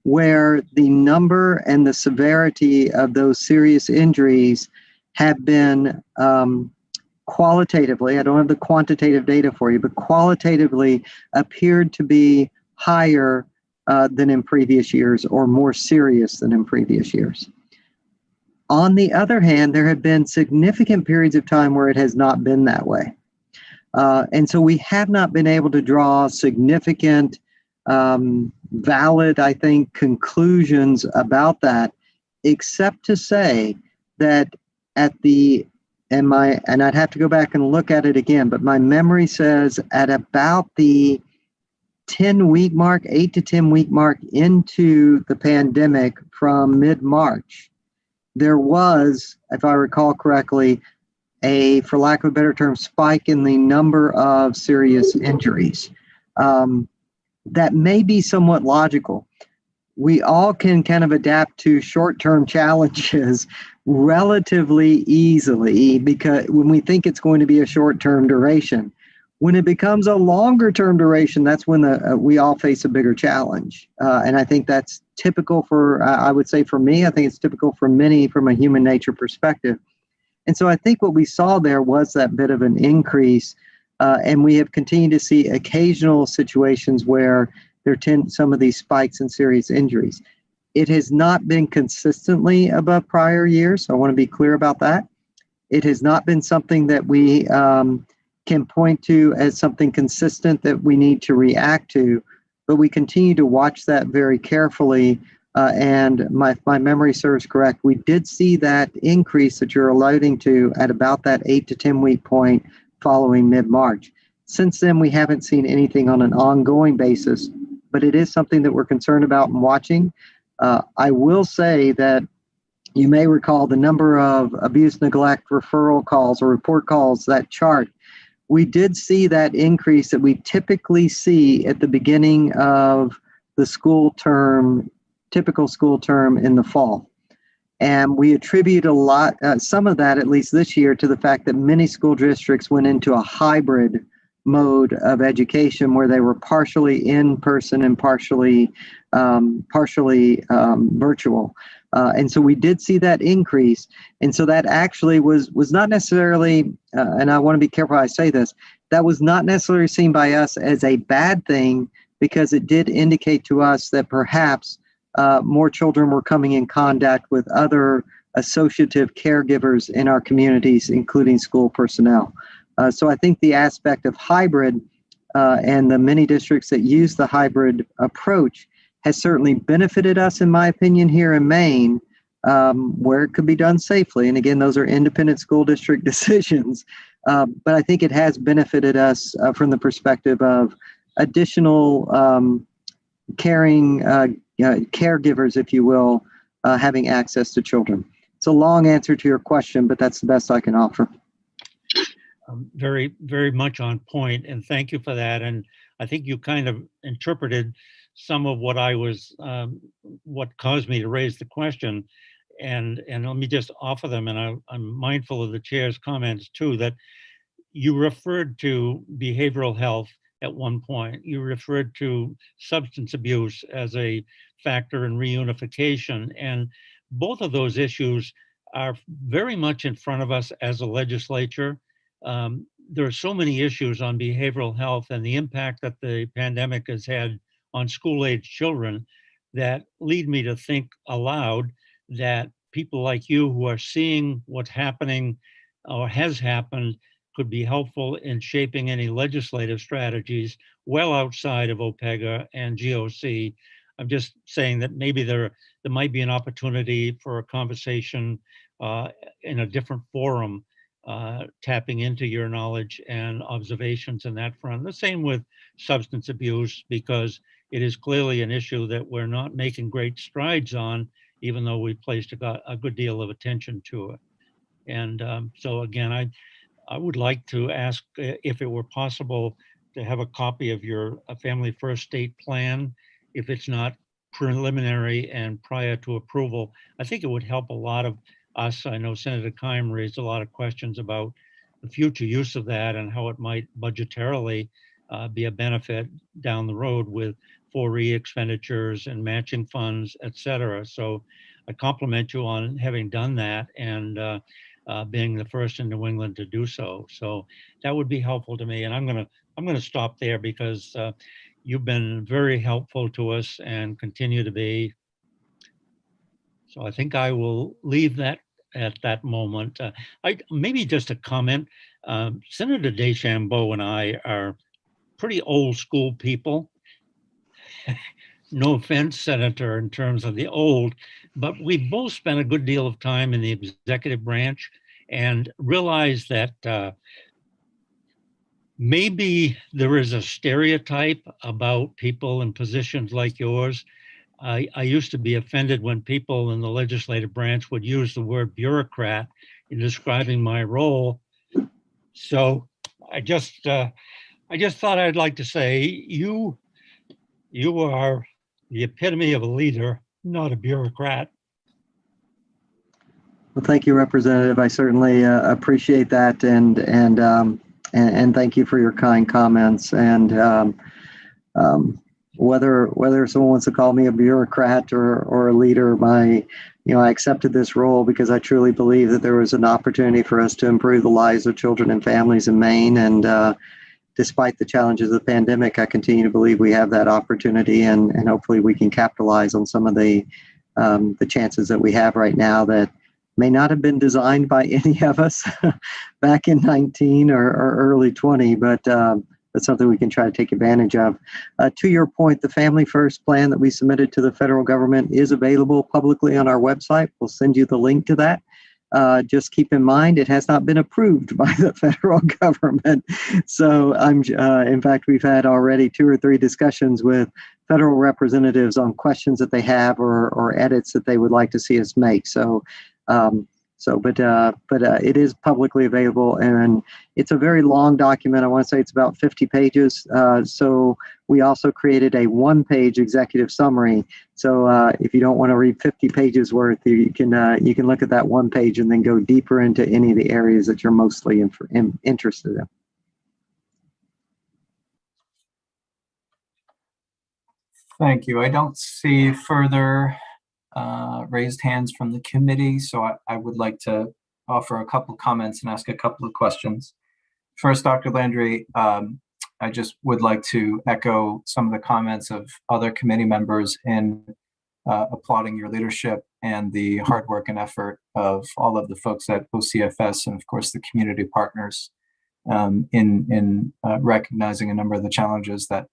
where the number and the severity of those serious injuries have been qualitatively, I don't have the quantitative data for you, but qualitatively appeared to be higher than in previous years or more serious than in previous years. On the other hand, there have been significant periods of time where it has not been that way. And so we have not been able to draw significant, valid, I think, conclusions about that, except to say that at the and I'd have to go back and look at it again, but my memory says at about the 10-week mark, 8 to 10 week mark into the pandemic from mid-March, there was, if I recall correctly, for lack of a better term, spike in the number of serious injuries. That may be somewhat logical. We all can kind of adapt to short-term challenges relatively easily, because when we think it's going to be a short-term duration, when it becomes a longer-term duration, that's when we all face a bigger challenge. And I think that's typical for, I would say for me, I think it's typical for many from a human nature perspective. And so I think what we saw there was that bit of an increase, and we have continued to see occasional situations where there tend some of these spikes in serious injuries. It has not been consistently above prior years, so I want to be clear about that. It has not been something that we can point to as something consistent that we need to react to, but we continue to watch that very carefully. And my memory serves correct, we did see that increase that you're alluding to at about that 8 to 10 week point following mid-March. Since then, we haven't seen anything on an ongoing basis, but it is something that we're concerned about and watching. I will say that you may recall the number of abuse, neglect, referral calls or report calls, that chart. We did see that increase that we typically see at the beginning of the school term, typical school term in the fall. And we attribute a lot, some of that, at least this year, to the fact that many school districts went into a hybrid mode of education where they were partially in person and partially virtual. And so we did see that increase. And so that actually was not necessarily, and I want to be careful how I say this, that was not necessarily seen by us as a bad thing, because it did indicate to us that perhaps more children were coming in contact with other associative caregivers in our communities, including school personnel. So I think the aspect of hybrid and the many districts that use the hybrid approach has certainly benefited us, in my opinion, here in Maine, where it could be done safely. And again, those are independent school district decisions. But I think it has benefited us from the perspective of additional caring caregivers, if you will, having access to children. It's a long answer to your question, but that's the best I can offer. Very, very much on point, and thank you for that. And I think you kind of interpreted some of what I was, what caused me to raise the question. And let me just offer them, and I'm mindful of the chair's comments too, that you referred to behavioral health at one point. You referred to substance abuse as a factor in reunification. And both of those issues are very much in front of us as a legislature. There are so many issues on behavioral health and the impact that the pandemic has had on school-age children that lead me to think aloud that people like you who are seeing what's happening or has happened could be helpful in shaping any legislative strategies well outside of OPEGA and GOC. I'm just saying that maybe there might be an opportunity for a conversation in a different forum, tapping into your knowledge and observations in that front. The same with substance abuse, because it is clearly an issue that we're not making great strides on, even though we placed a good deal of attention to it. And so again, I would like to ask if it were possible to have a copy of your Family First State Plan, if it's not preliminary and prior to approval. I think it would help a lot of us. I know Senator Keim raised a lot of questions about the future use of that and how it might budgetarily be a benefit down the road with 4E expenditures and matching funds, et cetera. So I compliment you on having done that and being the first in New England to do so. So that would be helpful to me. And I'm gonna stop there because you've been very helpful to us and continue to be. So I think I will leave that at that moment. Maybe just a comment. Senator DeChambeau and I are pretty old school people. No offense, Senator, in terms of the old, but we both spent a good deal of time in the executive branch and realized that maybe there is a stereotype about people in positions like yours. I used to be offended when people in the legislative branch would use the word bureaucrat in describing my role. So I just thought I'd like to say you are the epitome of a leader, not a bureaucrat. Well, thank you, Representative. I certainly appreciate that, and thank you for your kind comments. And whether someone wants to call me a bureaucrat or a leader, I accepted this role because I truly believe that there was an opportunity for us to improve the lives of children and families in Maine. And despite the challenges of the pandemic, I continue to believe we have that opportunity, and hopefully we can capitalize on some of the chances that we have right now that may not have been designed by any of us back in 19 or early 20, but that's something we can try to take advantage of. To your point, the Family First plan that we submitted to the federal government is available publicly on our website. We'll send you the link to that. Just keep in mind, it has not been approved by the federal government. So in fact, we've had already 2 or 3 discussions with federal representatives on questions that they have or edits that they would like to see us make. But it is publicly available, and it's a very long document. I want to say it's about 50 pages. So we also created a 1-page executive summary. So if you don't want to read 50 pages worth, you can look at that 1 page and then go deeper into any of the areas that you're mostly interested in. Thank you. I don't see further raised hands from the committee, so I would like to offer a couple comments and ask a couple of questions. First, Dr. Landry, I just would like to echo some of the comments of other committee members in applauding your leadership and the hard work and effort of all of the folks at OCFS and, of course, the community partners in recognizing a number of the challenges that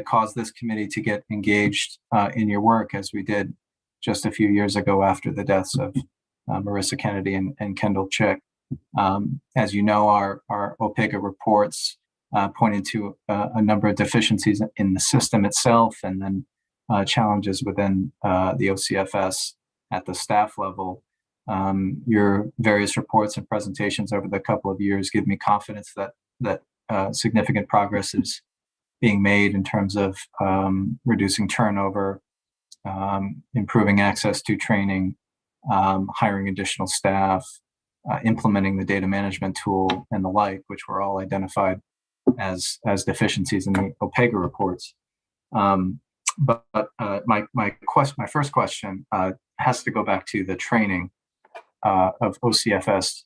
caused this committee to get engaged in your work, as we did just a few years ago after the deaths of Marissa Kennedy and Kendall Chick. As you know, our OPEGA reports pointed to a number of deficiencies in the system itself, and then challenges within the OCFS at the staff level. Your various reports and presentations over the couple of years give me confidence that significant progress is being made in terms of reducing turnover, improving access to training, hiring additional staff, implementing the data management tool and the like, which were all identified as deficiencies in the OPEGA reports. But my first question has to go back to the training of OCFS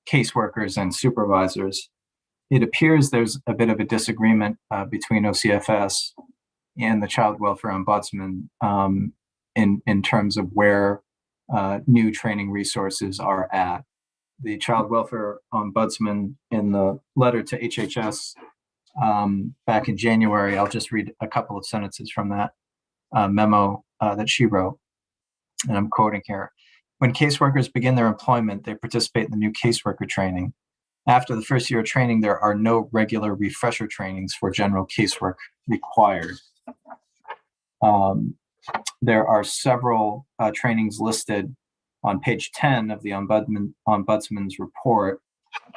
caseworkers and supervisors. It appears there's a bit of a disagreement between OCFS and the Child Welfare Ombudsman in terms of where new training resources are at. The Child Welfare Ombudsman, in the letter to HHS back in January, I'll just read a couple of sentences from that memo that she wrote, and I'm quoting here. When caseworkers begin their employment, they participate in the new caseworker training. After the first year of training, there are no regular refresher trainings for general casework required. There are several trainings listed on page 10 of the Ombudsman's report.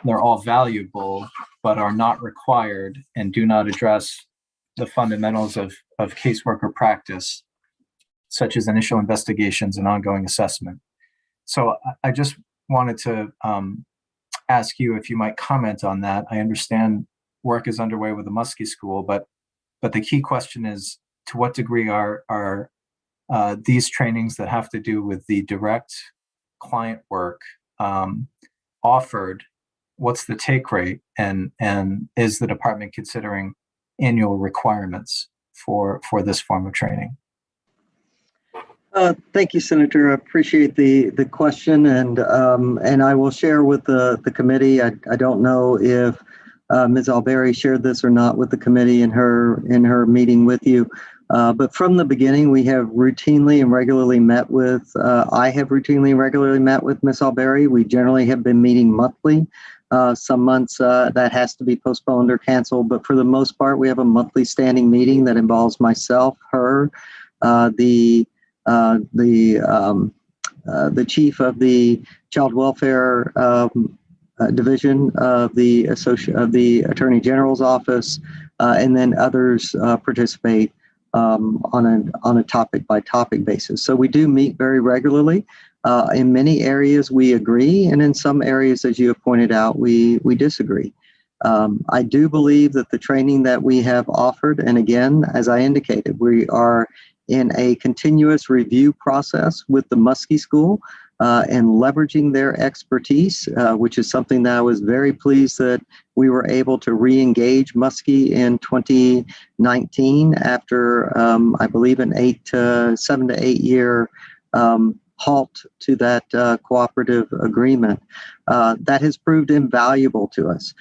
They're all valuable, but are not required and do not address the fundamentals of caseworker practice, such as initial investigations and ongoing assessment. So I just wanted to ask you if you might comment on that. I understand work is underway with the Muskie School, but the key question is, to what degree are these trainings that have to do with the direct client work offered? What's the take rate, and is the department considering annual requirements for this form of training? Thank you, Senator. I appreciate the question, and I will share with the committee. I don't know if Ms. Alberry shared this or not with the committee in her meeting with you. But from the beginning, we have routinely and regularly met with, I have routinely and regularly met with Ms. Alberry. We generally have been meeting monthly. Some months that has to be postponed or canceled, but for the most part, we have a monthly standing meeting that involves myself, her, the chief of the Child Welfare Division of the Attorney General's office, and then others participate on a topic by topic basis. So we do meet very regularly. In many areas we agree, and in some areas, as you have pointed out, we disagree. I do believe that the training that we have offered, and again, as I indicated, we are in a continuous review process with the Muskie School and leveraging their expertise, which is something that I was very pleased that we were able to re-engage Muskie in 2019 after, I believe, an 7 to 8 year halt to that cooperative agreement. That has proved invaluable to us.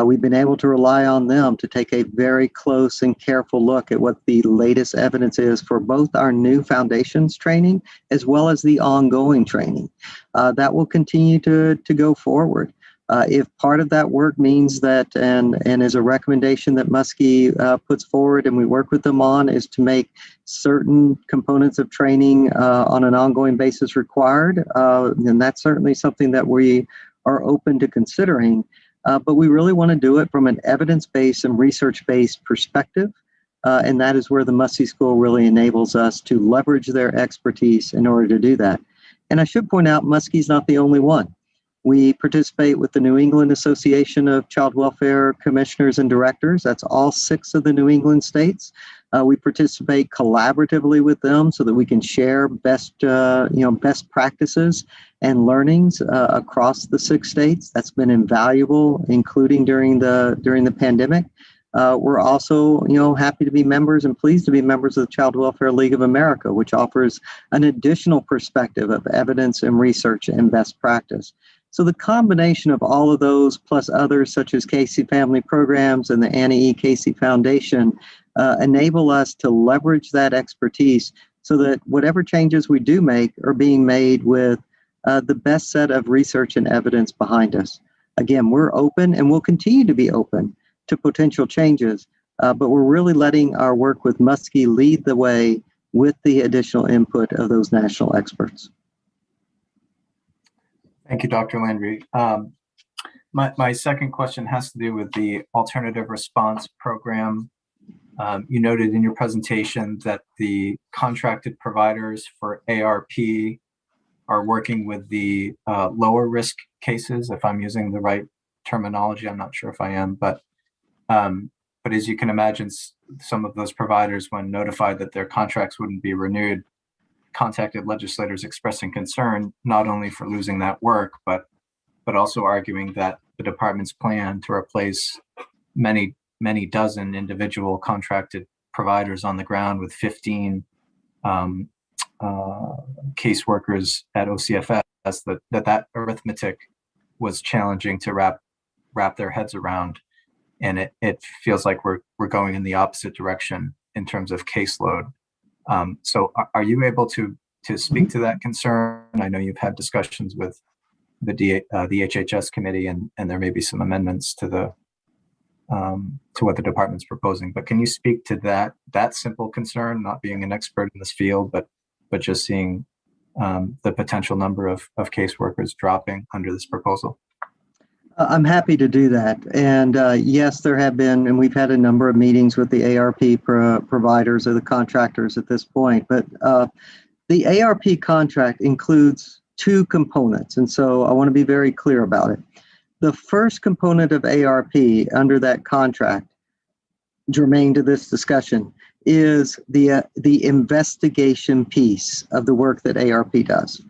We've been able to rely on them to take a very close and careful look at what the latest evidence is for both our new foundations training as well as the ongoing training. That will continue to go forward. If part of that work means that, and is a recommendation that Muskie puts forward and we work with them on, is to make certain components of training on an ongoing basis required, then that's certainly something that we are open to considering. But we really want to do it from an evidence-based and research-based perspective. And that is where the Muskie School really enables us to leverage their expertise in order to do that. And I should point out, Muskie's not the only one. We participate with the New England Association of Child Welfare Commissioners and Directors. That's all 6 of the New England states. We participate collaboratively with them so that we can share best practices and learnings across the 6 states. That's been invaluable, including during the pandemic. We're also, happy to be members and pleased to be members of the Child Welfare League of America, which offers an additional perspective of evidence and research and best practice. So the combination of all of those, plus others such as Casey Family Programs and the Annie E. Casey Foundation, enable us to leverage that expertise so that whatever changes we do make are being made with the best set of research and evidence behind us. Again, we're open and we'll continue to be open to potential changes, but we're really letting our work with Muskie lead the way with the additional input of those national experts. Thank you, Dr. Landry. My second question has to do with the alternative response program. You noted in your presentation that the contracted providers for ARP are working with the lower risk cases, if I'm using the right terminology. I'm not sure if I am, but as you can imagine, some of those providers, when notified that their contracts wouldn't be renewed, contacted legislators expressing concern not only for losing that work, but also arguing that the department's plan to replace many dozen individual contracted providers on the ground with 15 caseworkers at OCFS, that arithmetic was challenging to wrap their heads around. And it feels like we're going in the opposite direction in terms of caseload. So are you able to speak to that concern? I know you've had discussions with the HHS committee, and there may be some amendments to what the department's proposing. But can you speak to that simple concern, not being an expert in this field, but just seeing the potential number of caseworkers dropping under this proposal? I'm happy to do that. And yes, there have been, and we've had a number of meetings with the ARP providers or the contractors at this point. But the ARP contract includes 2 components. And so I want to be very clear about it. The first component of ARP under that contract, germane to this discussion, is the investigation piece of the work that ARP does.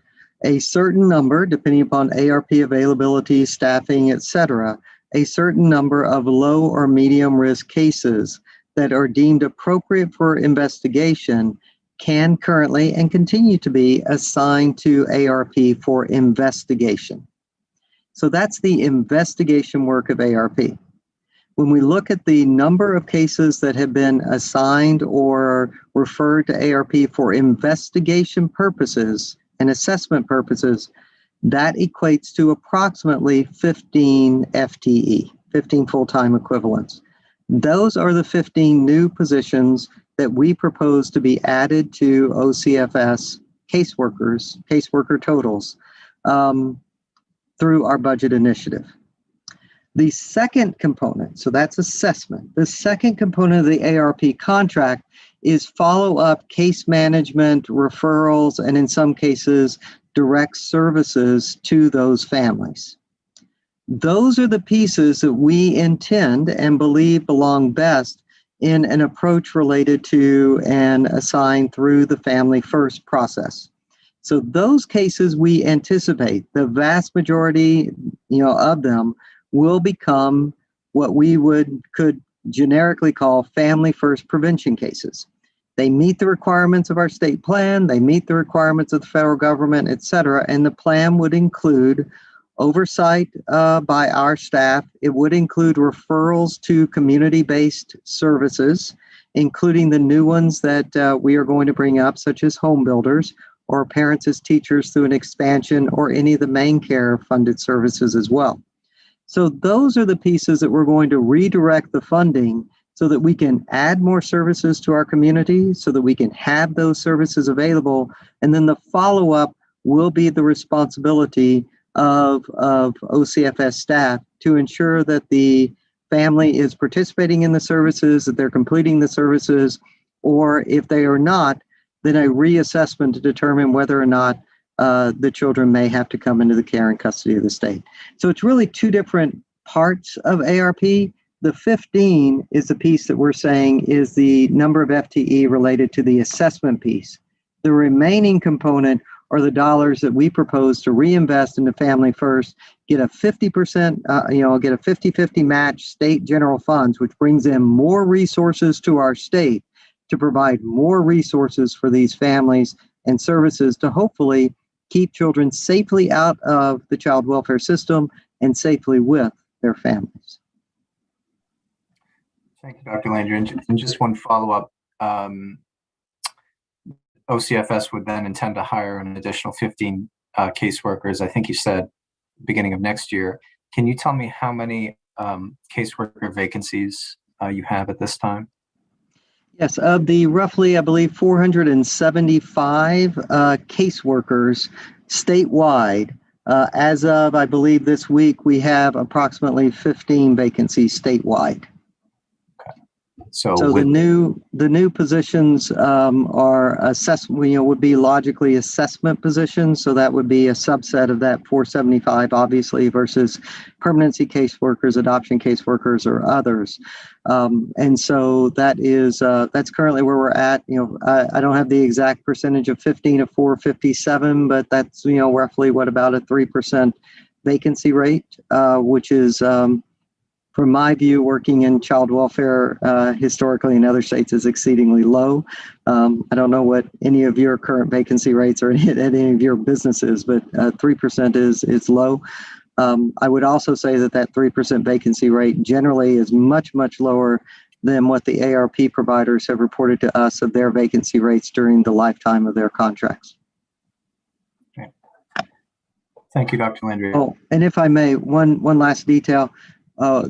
A certain number, depending upon ARP availability, staffing, etc., a certain number of low or medium risk cases that are deemed appropriate for investigation can currently and continue to be assigned to ARP for investigation. So that's the investigation work of ARP. When we look at the number of cases that have been assigned or referred to ARP for investigation purposes and assessment purposes, that equates to approximately 15 FTE, 15 full-time equivalents. Those are the 15 new positions that we propose to be added to OCFS caseworker totals through our budget initiative. The second component, so that's assessment. The second component of the ARP contract is follow-up case management, referrals, and in some cases, direct services to those families. Those are the pieces that we intend and believe belong best in an approach related to and assigned through the Family First process. So those cases we anticipate, the vast majority of them will become what we could generically call Family First prevention cases. They meet the requirements of our state plan, they meet the requirements of the federal government, et cetera. And the plan would include oversight by our staff. It would include referrals to community-based services, including the new ones that we are going to bring up, such as home builders or parents as teachers through an expansion or any of the main care funded services as well. So those are the pieces that we're going to redirect the funding so that we can add more services to our community, so that we can have those services available. And then the follow-up will be the responsibility of OCFS staff to ensure that the family is participating in the services, that they're completing the services, or if they are not, then a reassessment to determine whether or not the children may have to come into the care and custody of the state. So it's really two different parts of ARP. The 15 is the piece that we're saying is the number of FTE related to the assessment piece. The remaining component are the dollars that we propose to reinvest into Family First, get a 50%, get a 50-50 match state general funds, which brings in more resources to our state to provide more resources for these families and services to hopefully keep children safely out of the child welfare system and safely with their families. Thank you, Dr. Landry. And just one follow-up. OCFS would then intend to hire an additional 15 caseworkers, I think you said, beginning of next year. Can you tell me how many caseworker vacancies you have at this time? Yes, of the roughly, I believe, 475 caseworkers statewide, as of, I believe, this week, we have approximately 15 vacancies statewide. So the new positions are assessment, would be logically assessment positions. So that would be a subset of that 475, obviously, versus permanency caseworkers, adoption caseworkers, or others. And so that is that's currently where we're at. I don't have the exact percentage of 15 of 457, but that's roughly what, about a 3% vacancy rate, which is. From my view, working in child welfare historically in other states is exceedingly low. I don't know what any of your current vacancy rates are at any of your businesses, but 3% is low. I would also say that 3% vacancy rate generally is much, much lower than what the ARP providers have reported to us of their vacancy rates during the lifetime of their contracts. Okay. Thank you, Dr. Landry. Oh, and if I may, one last detail.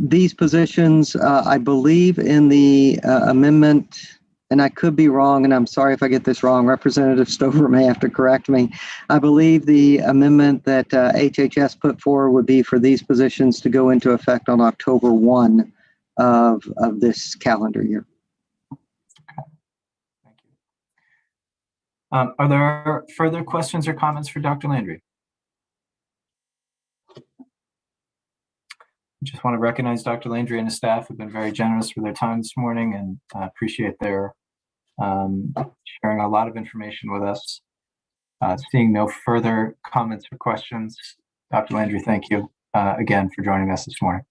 These positions, I believe in the amendment, and I could be wrong, and I'm sorry if I get this wrong, Representative Stover may have to correct me. I believe the amendment that HHS put forward would be for these positions to go into effect on October 1 of this calendar year. Okay. Thank you. Are there further questions or comments for Dr. Landry? Just want to recognize Dr. Landry and his staff have been very generous with their time this morning, and appreciate their sharing a lot of information with us. Seeing no further comments or questions, Dr. Landry, thank you again for joining us this morning.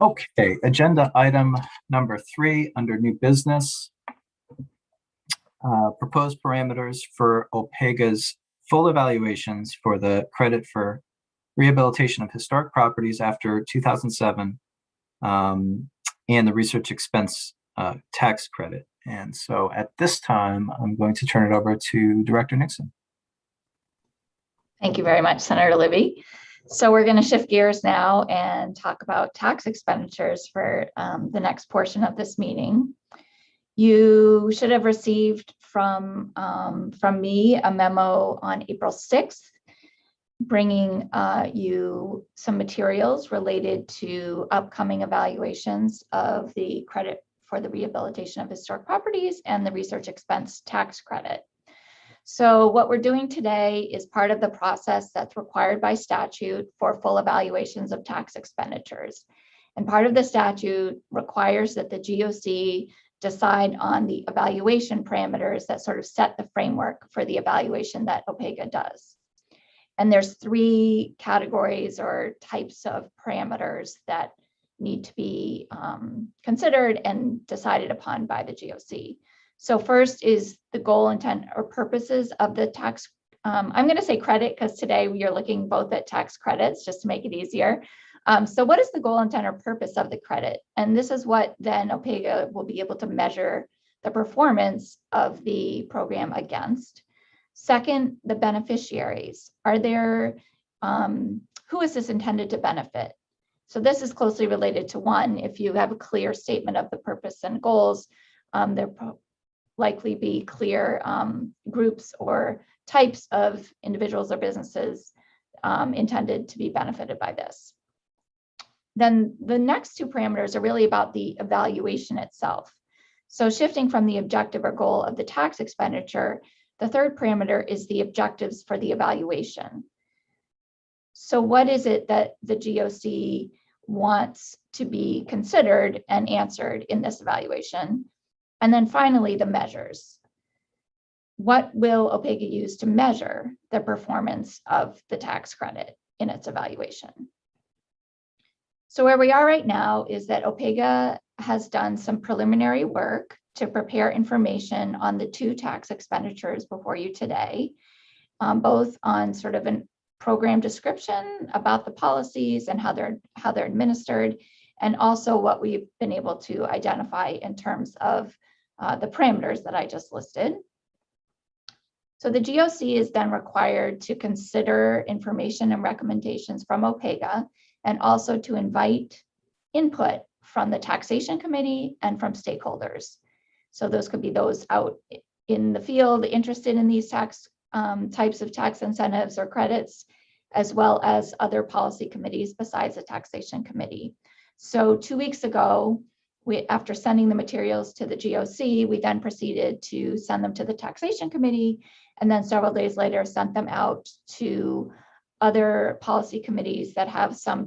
Okay, agenda item number 3 under new business. Proposed parameters for OPEGA's full evaluations for the credit for rehabilitation of historic properties after 2007 and the research expense tax credit. And so at this time, I'm going to turn it over to Director Nixon. Thank you very much, Senator Libby. So we're going to shift gears now and talk about tax expenditures for the next portion of this meeting. You should have received from me a memo on April 6th, bringing you some materials related to upcoming evaluations of the credit for the rehabilitation of historic properties and the research expense tax credit. So what we're doing today is part of the process that's required by statute for full evaluations of tax expenditures. And part of the statute requires that the GOC decide on the evaluation parameters that sort of set the framework for the evaluation that OPEGA does. And there's 3 categories or types of parameters that need to be considered and decided upon by the GOC. So first is the goal, intent, or purposes of the tax. I'm going to say credit because today we are looking both at tax credits just to make it easier. So what is the goal, intent, or purpose of the credit? And this is what then OPEGA will be able to measure the performance of the program against. Second, the beneficiaries. Are there, who is this intended to benefit? So this is closely related to 1. If you have a clear statement of the purpose and goals, there likely be clear groups or types of individuals or businesses intended to be benefited by this. Then the next 2 parameters are really about the evaluation itself. So shifting from the objective or goal of the tax expenditure, the third parameter is the objectives for the evaluation. So what is it that the GOC wants to be considered and answered in this evaluation? And then finally, the measures. What will OPEGA use to measure the performance of the tax credit in its evaluation? So where we are right now is that OPEGA has done some preliminary work to prepare information on the 2 tax expenditures before you today, both on sort of a program description about the policies and how they're administered, and also what we've been able to identify in terms of the parameters that I just listed. So the GOC is then required to consider information and recommendations from OPEGA and also to invite input from the taxation committee and from stakeholders. So those could be those out in the field interested in these tax types of tax incentives or credits, as well as other policy committees besides the taxation committee. So 2 weeks ago, after sending the materials to the GOC, we then proceeded to send them to the taxation committee, and then several days later sent them out to other policy committees that have some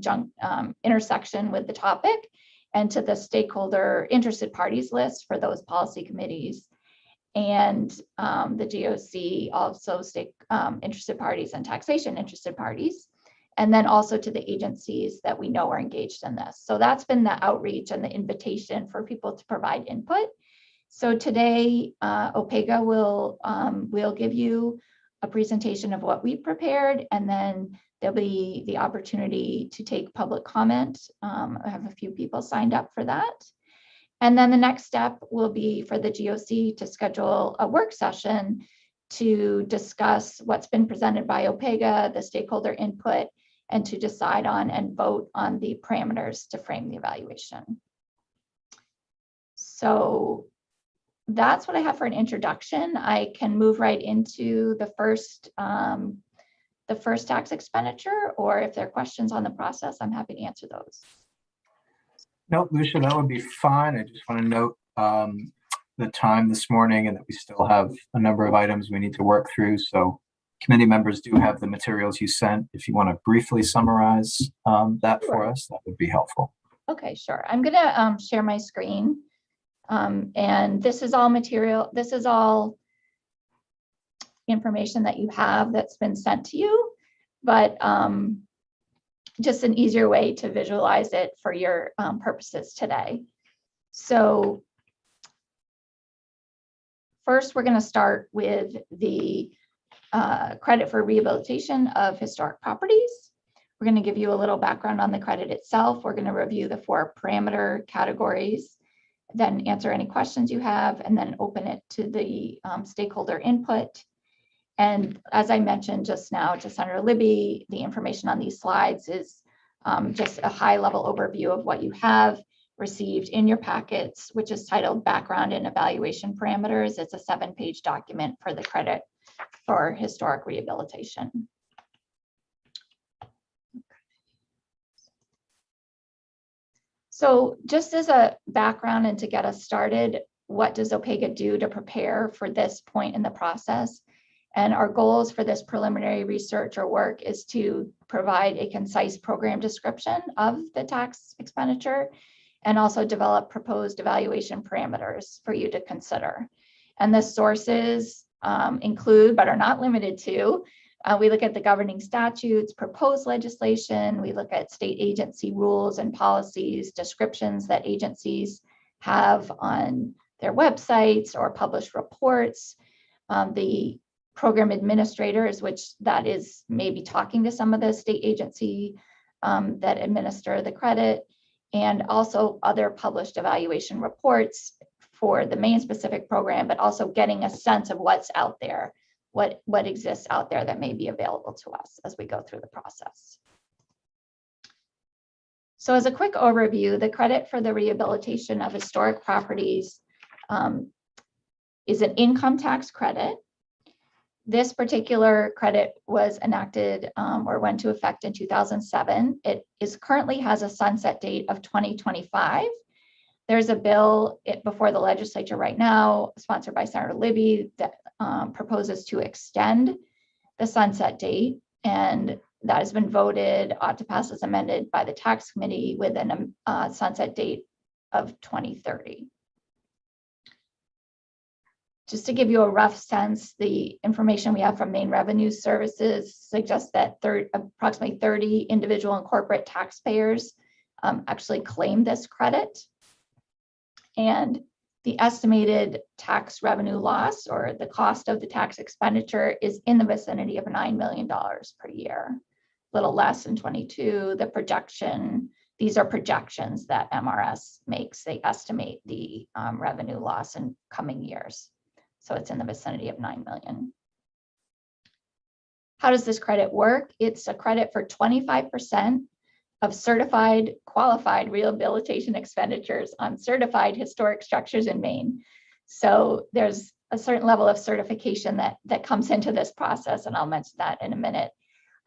intersection with the topic, and to the stakeholder interested parties list for those policy committees. And the GOC also interested parties and taxation interested parties, and then also to the agencies that we know are engaged in this. So that's been the outreach and the invitation for people to provide input. So today, OPEGA will give you a presentation of what we prepared, and then there'll be the opportunity to take public comment. I have a few people signed up for that. And then the next step will be for the GOC to schedule a work session to discuss what's been presented by OPEGA, the stakeholder input, and to decide on and vote on the parameters to frame the evaluation. So that's what I have for an introduction. I can move right into the first tax expenditure, or if there are questions on the process, I'm happy to answer those. No, Lucia, that would be fine. I just want to note the time this morning and that we still have a number of items we need to work through. So committee members do have the materials you sent. If you want to briefly summarize that for us, that would be helpful. Okay, sure. I'm going to share my screen. And this is all material. This is all information that you have that's been sent to you, but just an easier way to visualize it for your purposes today. So first, we're going to start with the credit for rehabilitation of historic properties. We're going to give you a little background on the credit itself. We're going to review the 4 parameter categories, then answer any questions you have, and then open it to the stakeholder input. And as I mentioned just now to Senator Libby, the information on these slides is just a high-level overview of what you have received in your packets, which is titled Background and Evaluation Parameters. It's a 7-page document for the credit for historic rehabilitation. So just as a background and to get us started, what does OPEGA do to prepare for this point in the process? And our goals for this preliminary research or work is to provide a concise program description of the tax expenditure and also develop proposed evaluation parameters for you to consider. And the sources include, but are not limited to, We look at the governing statutes, proposed legislation. We look at state agency rules and policies, descriptions that agencies have on their websites or published reports. The program administrators, which that is maybe talking to some of the state agency that administer the credit, and also other published evaluation reports for the main specific program, but also getting a sense of what's out there, what exists out there that may be available to us as we go through the process. So as a quick overview, the credit for the rehabilitation of historic properties is an income tax credit. This particular credit was enacted or went into effect in 2007. It currently has a sunset date of 2025. There's a bill before the legislature right now, sponsored by Senator Libby, that proposes to extend the sunset date, and that has been voted, ought to pass as amended by the tax committee with a sunset date of 2030. Just to give you a rough sense, the information we have from Maine Revenue Services suggests that approximately 30 individual and corporate taxpayers actually claim this credit. And the estimated tax revenue loss, or the cost of the tax expenditure, is in the vicinity of $9 million per year, a little less in 22. The projection, these are projections that MRS makes. They estimate the revenue loss in coming years. So it's in the vicinity of 9 million. How does this credit work? It's a credit for 25% of certified, qualified rehabilitation expenditures on certified historic structures in Maine. So there's a certain level of certification that comes into this process, and I'll mention that in a minute.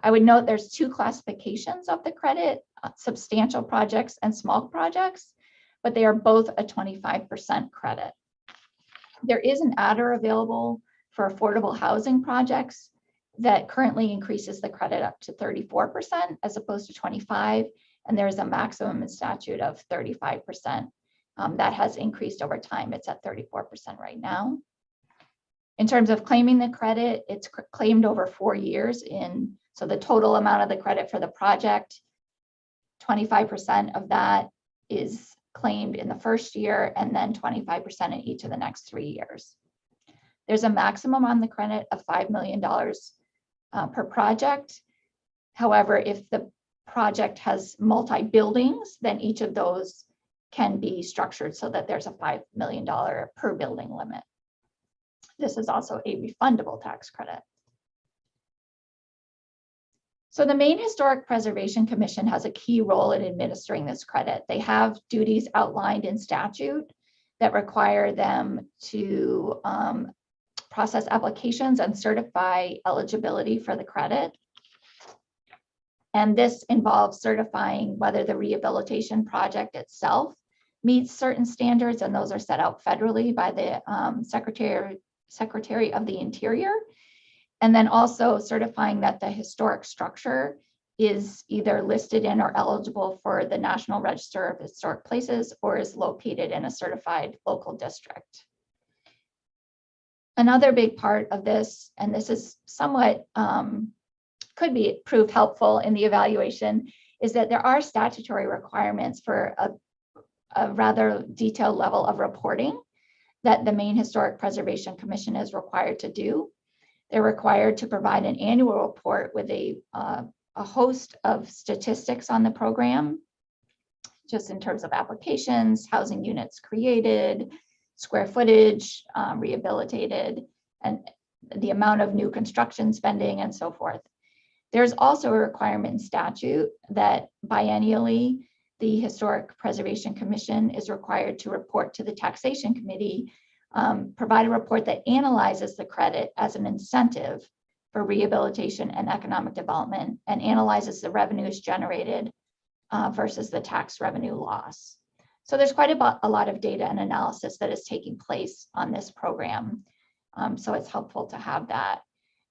I would note there's two classifications of the credit, substantial projects and small projects, but they are both a 25% credit. There is an adder available for affordable housing projects that currently increases the credit up to 34% as opposed to 25%, and there is a maximum in statute of 35%. That has increased over time. It's at 34% right now. In terms of claiming the credit, it's claimed over 4 years so the total amount of the credit for the project, 25% of that is claimed in the first year, and then 25% in each of the next 3 years. There's a maximum on the credit of $5 million per project. However, if the project has multi-buildings, then each of those can be structured so that there's a $5 million per building limit. This is also a refundable tax credit. So the Maine Historic Preservation Commission has a key role in administering this credit. They have duties outlined in statute that require them to process applications and certify eligibility for the credit. And this involves certifying whether the rehabilitation project itself meets certain standards, and those are set out federally by the Secretary of the Interior. And then also certifying that the historic structure is either listed in or eligible for the National Register of Historic Places or is located in a certified local district. Another big part of this, and this is somewhat, could be proved helpful in the evaluation, is that there are statutory requirements for a rather detailed level of reporting that the Maine Historic Preservation Commission is required to do. They're required to provide an annual report with a host of statistics on the program, just in terms of applications, housing units created, square footage rehabilitated, and the amount of new construction spending and so forth. There's also a requirement in statute that biennially, the Historic Preservation Commission is required to report to the Taxation Committee, provide a report that analyzes the credit as an incentive for rehabilitation and economic development, and analyzes the revenues generated versus the tax revenue loss. So there's quite a lot of data and analysis that is taking place on this program. So it's helpful to have that.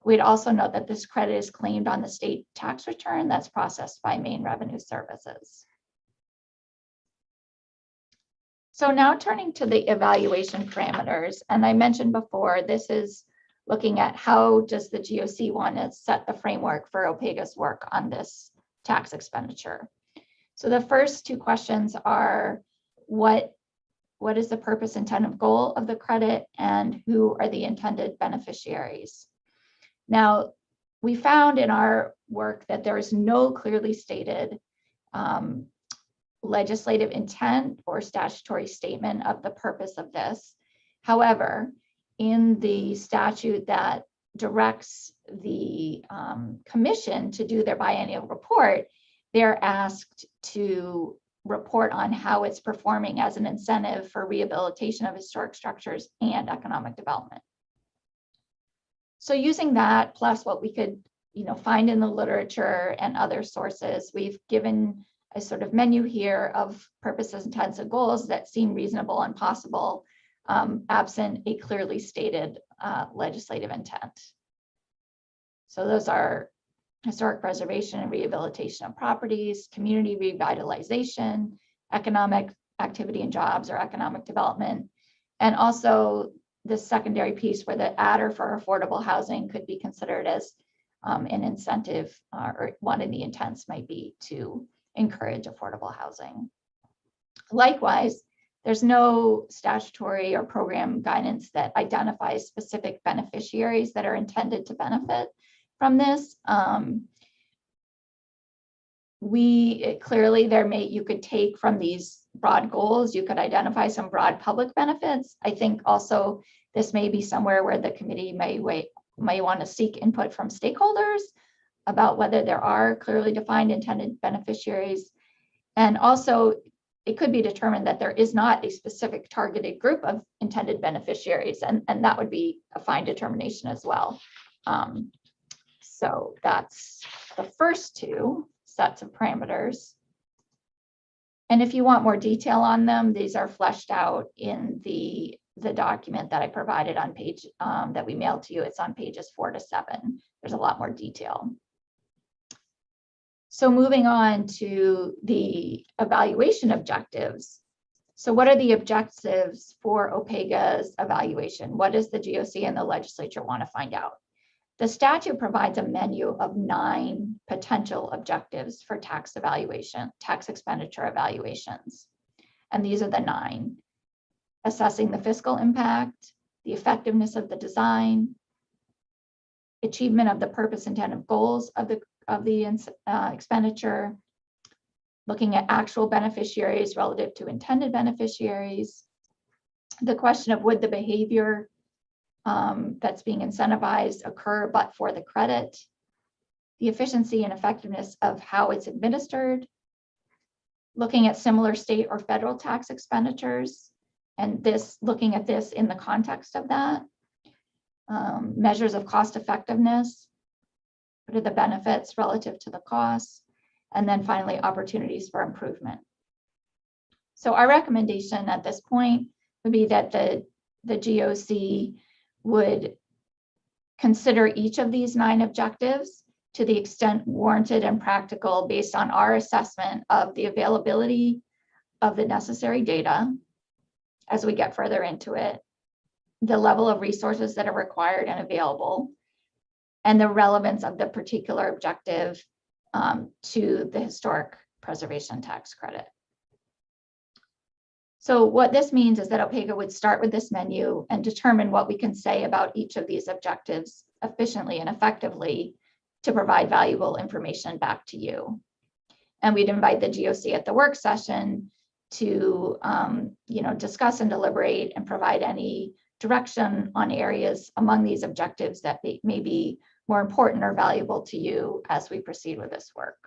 We'd also note that this credit is claimed on the state tax return that's processed by Maine Revenue Services. So now turning to the evaluation parameters, and I mentioned before, this is looking at how does the GOC want to set the framework for OPEGA's work on this tax expenditure. So the first two questions are what is the purpose, intent, and goal of the credit, and who are the intended beneficiaries? Now, we found in our work that there is no clearly stated legislative intent or statutory statement of the purpose of this. However, in the statute that directs the commission to do their biennial report, they're asked to report on how it's performing as an incentive for rehabilitation of historic structures and economic development. So using that, plus what we could find in the literature and other sources, we've given a sort of menu here of purposes, intents, and goals that seem reasonable and possible, absent a clearly stated legislative intent. So those are historic preservation and rehabilitation of properties, community revitalization, economic activity and jobs or economic development, and also this secondary piece where the adder for affordable housing could be considered as an incentive, or one of the intents might be to encourage affordable housing. Likewise, there's no statutory or program guidance that identifies specific beneficiaries that are intended to benefit from this. Clearly you could take from these broad goals, you could identify some broad public benefits. I think also this may be somewhere where the committee may want to seek input from stakeholders about whether there are clearly defined intended beneficiaries. And also it could be determined that there is not a specific targeted group of intended beneficiaries, and that would be a fine determination as well. So that's the first two sets of parameters. And if you want more detail on them, these are fleshed out in the document that I provided on page, that we mailed to you. It's on pages 4 to 7. There's a lot more detail. So moving on to the evaluation objectives. So what are the objectives for OPEGA's evaluation? What does the GOC and the legislature want to find out? The statute provides a menu of 9 potential objectives for tax expenditure evaluations. And these are the 9: assessing the fiscal impact, the effectiveness of the design, achievement of the purpose, intent, and goals of the expenditure, looking at actual beneficiaries relative to intended beneficiaries, the question of would the behavior that's being incentivized occur but for the credit, the efficiency and effectiveness of how it's administered, looking at similar state or federal tax expenditures, and looking at this in the context of that, measures of cost effectiveness, what are the benefits relative to the costs, and then finally opportunities for improvement. So our recommendation at this point would be that the GOC would consider each of these 9 objectives to the extent warranted and practical based on our assessment of the availability of the necessary data as we get further into it, the level of resources that are required and available, and the relevance of the particular objective to the historic preservation tax credit. So what this means is that OPEGA would start with this menu and determine what we can say about each of these objectives efficiently and effectively to provide valuable information back to you. And we'd invite the GOC at the work session to discuss and deliberate and provide any direction on areas among these objectives that may be more important or valuable to you as we proceed with this work.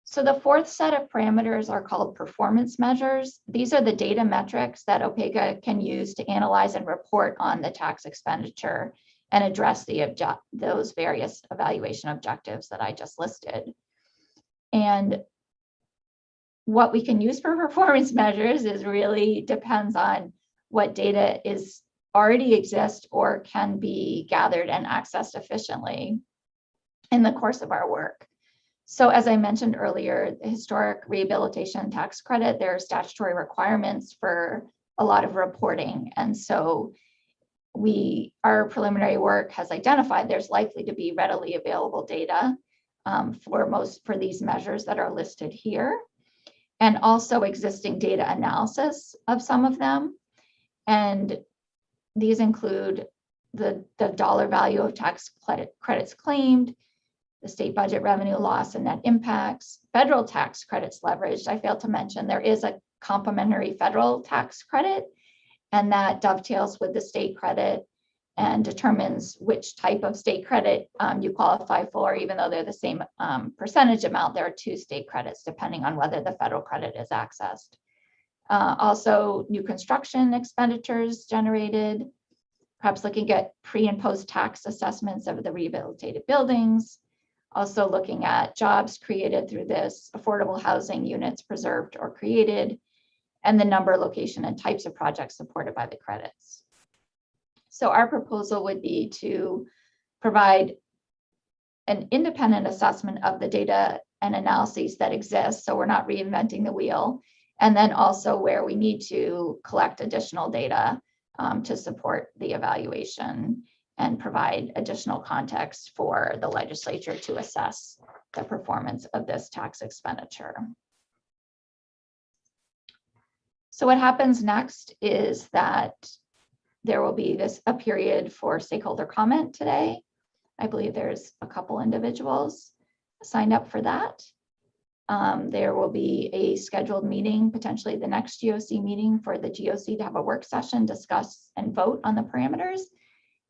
So the 4th set of parameters are called performance measures. These are the data metrics that OPEGA can use to analyze and report on the tax expenditure and address those various evaluation objectives that I just listed. And what we can use for performance measures really depends on what data already exists or can be gathered and accessed efficiently in the course of our work. So as I mentioned earlier, the historic rehabilitation tax credit, there are statutory requirements for a lot of reporting. And so our preliminary work has identified there's likely to be readily available data for these measures that are listed here, and also existing data analysis of some of them. And these include the dollar value of tax credits claimed, the state budget revenue loss and net impacts, federal tax credits leveraged. I failed to mention there is a complementary federal tax credit, and that dovetails with the state credit and determines which type of state credit you qualify for. Even though they're the same percentage amount, there are 2 state credits depending on whether the federal credit is accessed. Also, new construction expenditures generated, perhaps looking at pre and post tax assessments of the rehabilitated buildings. Also looking at jobs created through this, affordable housing units preserved or created, and the number, location, and types of projects supported by the credits. So our proposal would be to provide an independent assessment of the data and analyses that exist, so we're not reinventing the wheel, and then also where we need to collect additional data to support the evaluation and provide additional context for the legislature to assess the performance of this tax expenditure. So what happens next is that there will be a period for stakeholder comment today. I believe there's a couple individuals signed up for that. There will be a scheduled meeting, potentially the next GOC meeting, for the GOC to have a work session, discuss and vote on the parameters.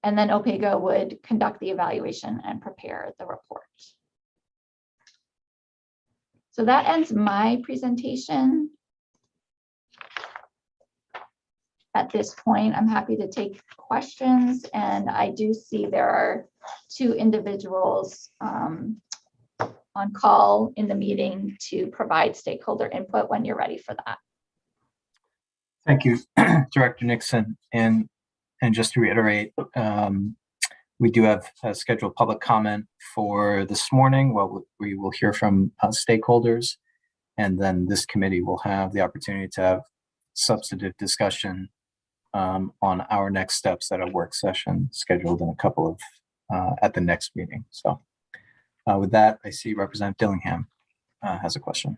And then OPEGA would conduct the evaluation and prepare the report. So that ends my presentation. At this point, I'm happy to take questions, and I do see there are 2 individuals on call in the meeting to provide stakeholder input when you're ready for that. Thank you, Director Nixon. And just to reiterate, we do have a scheduled public comment for this morning. Well, we will hear from stakeholders, and then this committee will have the opportunity to have substantive discussion on our next steps at a work session scheduled in a couple of at the next meeting. So with that, I see Representative Dillingham has a question.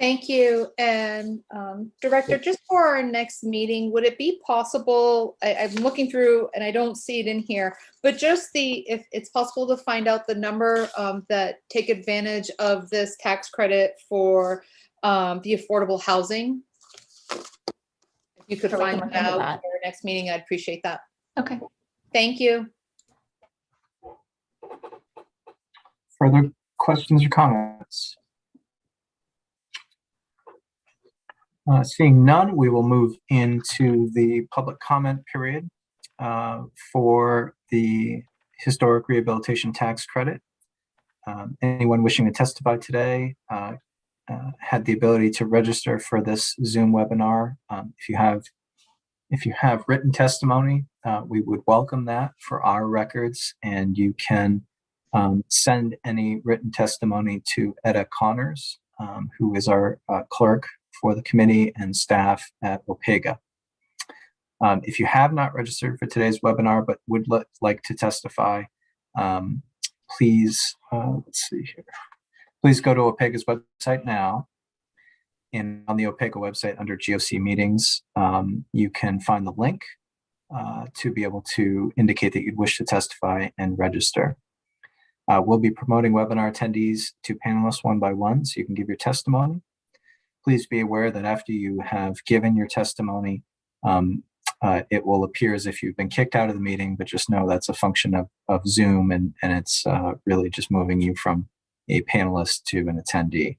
Thank you. And Director, just for our next meeting, would it be possible, I'm looking through and I don't see it in here, but just if it's possible to find out the number that take advantage of this tax credit for the affordable housing? If you could find that out for our next meeting, I'd appreciate that. Okay. Thank you. Further questions or comments? Seeing none, we will move into the public comment period for the historic rehabilitation tax credit. Anyone wishing to testify today had the ability to register for this Zoom webinar. If you have written testimony, we would welcome that for our records, and you can send any written testimony to Etta Connors, who is our clerk for the committee and staff at OPEGA. If you have not registered for today's webinar but would like to testify, please, let's see here. Please go to OPEGA's website now. And on the OPEGA website under GOC meetings, you can find the link to be able to indicate that you'd wish to testify and register. We'll be promoting webinar attendees to panelists one by one, so you can give your testimony. Please be aware that after you have given your testimony, it will appear as if you've been kicked out of the meeting, but just know that's a function of Zoom, and it's really just moving you from a panelist to an attendee.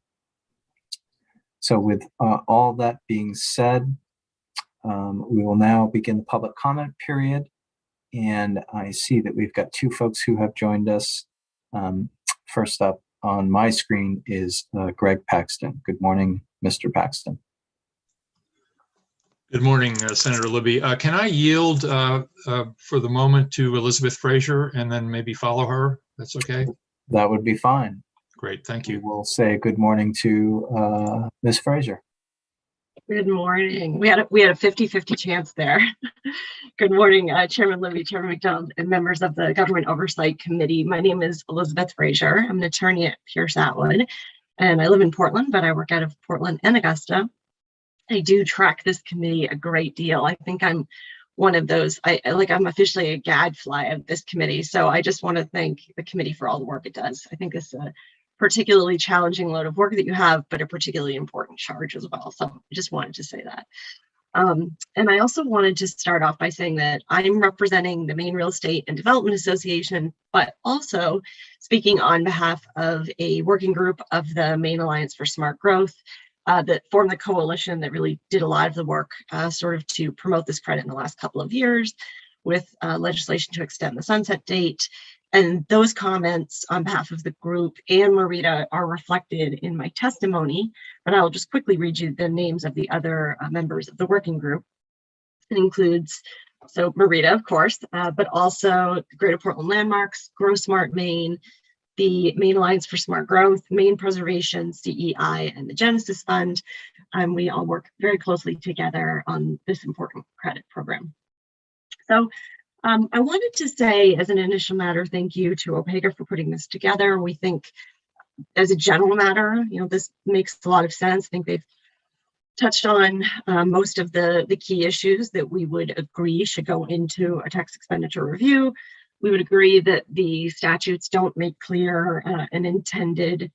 So with all that being said, we will now begin the public comment period. And I see that we've got 2 folks who have joined us. First up on my screen is Greg Paxton. Good morning, Mr. Paxton. Good morning, Senator Libby. Can I yield for the moment to Elizabeth Frazier and then maybe follow her? That's okay? That would be fine. Great, thank you. We'll say good morning to Ms. Frazier. Good morning. We had a 50-50 chance there. Good morning, Chairman Libby, Chairman McDonald, and members of the Government Oversight Committee. My name is Elizabeth Frazier. I'm an attorney at Pierce Atwood, and I live in Portland, but I work out of Portland and Augusta. I do track this committee a great deal. I think I'm one of those, I'm officially a gadfly of this committee. So I just want to thank the committee for all the work it does. I think it's a particularly challenging load of work that you have, but a particularly important charge as well. So I just wanted to say that. And I also wanted to start off by saying that I'm representing the Maine Real Estate and Development Association, but also speaking on behalf of a working group of the Maine Alliance for Smart Growth that formed the coalition that really did a lot of the work sort of to promote this credit in the last couple of years with legislation to extend the sunset date. And those comments on behalf of the group and Marita are reflected in my testimony, but I'll just quickly read you the names of the other members of the working group. It includes, so Marita, of course, but also Greater Portland Landmarks, Grow Smart Maine, the Maine Alliance for Smart Growth, Maine Preservation, CEI, and the Genesis Fund. We all work very closely together on this important credit program. So I wanted to say, as an initial matter, thank you to OPEGA for putting this together. We think, as a general matter, this makes a lot of sense. I think they've touched on most of the key issues that we would agree should go into a tax expenditure review. We would agree that the statutes don't make clear an intended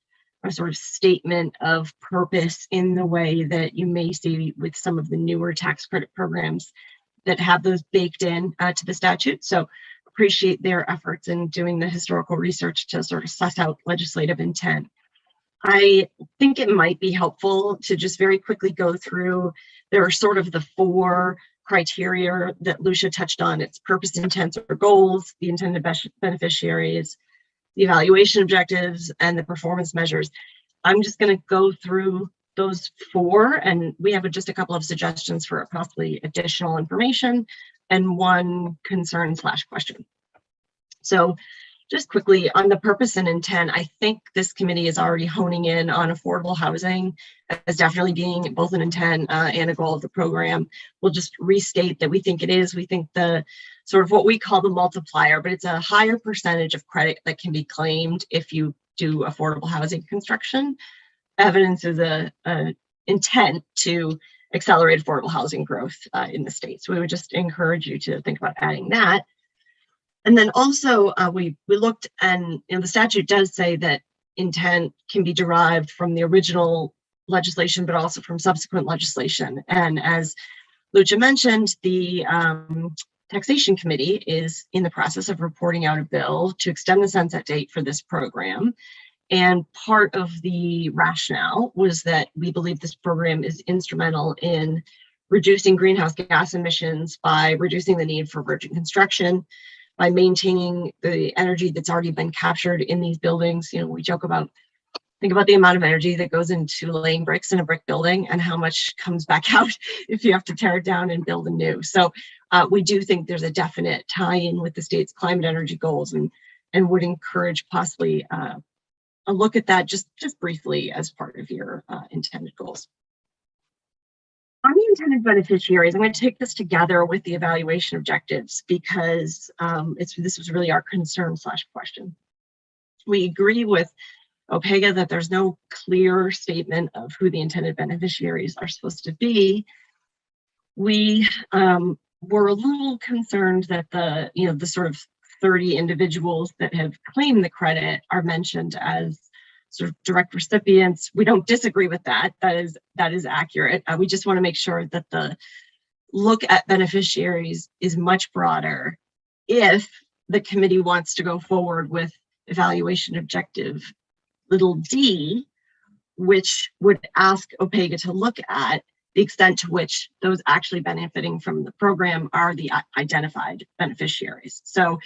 sort of statement of purpose in the way that you may see with some of the newer tax credit programs that have those baked in to the statute. So appreciate their efforts in doing the historical research to sort of suss out legislative intent. I think it might be helpful to just very quickly go through, there are sort of the 4 criteria that Lucia touched on. It's purpose, intent, or goals, the intended beneficiaries, the evaluation objectives, and the performance measures. I'm just going to go through those 4, and we have just a couple of suggestions for possibly additional information and one concern/question. So just quickly on the purpose and intent, I think this committee is already honing in on affordable housing as definitely being both an intent and a goal of the program. We'll just restate that we think it is. We think the sort of what we call the multiplier, but it's a higher percentage of credit that can be claimed if you do affordable housing construction. Evidence is a intent to accelerate affordable housing growth in the state. So we would just encourage you to think about adding that. And then also we looked, and the statute does say that intent can be derived from the original legislation, but also from subsequent legislation. And as Lucia mentioned, the Taxation Committee is in the process of reporting out a bill to extend the sunset date for this program. And part of the rationale was that we believe this program is instrumental in reducing greenhouse gas emissions by reducing the need for virgin construction, by maintaining the energy that's already been captured in these buildings. We joke about, think about the amount of energy that goes into laying bricks in a brick building and how much comes back out if you have to tear it down and build a new. So we do think there's a definite tie-in with the state's climate energy goals, and would encourage possibly a look at that just briefly as part of your intended goals. On the intended beneficiaries, I'm going to take this together with the evaluation objectives because this was really our concern/question. We agree with OPEGA that there's no clear statement of who the intended beneficiaries are supposed to be. We were a little concerned that the sort of 30 individuals that have claimed the credit are mentioned as sort of direct recipients. We don't disagree with that. That is accurate. We just want to make sure that the look at beneficiaries is much broader if the committee wants to go forward with evaluation objective d, which would ask OPEGA to look at the extent to which those actually benefiting from the program are the identified beneficiaries. So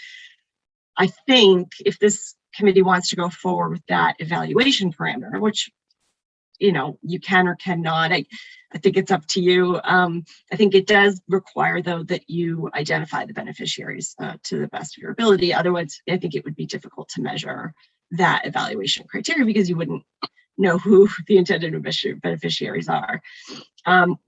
I think if this committee wants to go forward with that evaluation parameter, which you can or cannot, I think it's up to you. I think it does require, though, that you identify the beneficiaries to the best of your ability. Otherwise, I think it would be difficult to measure that evaluation criteria because you wouldn't know who the intended beneficiaries are.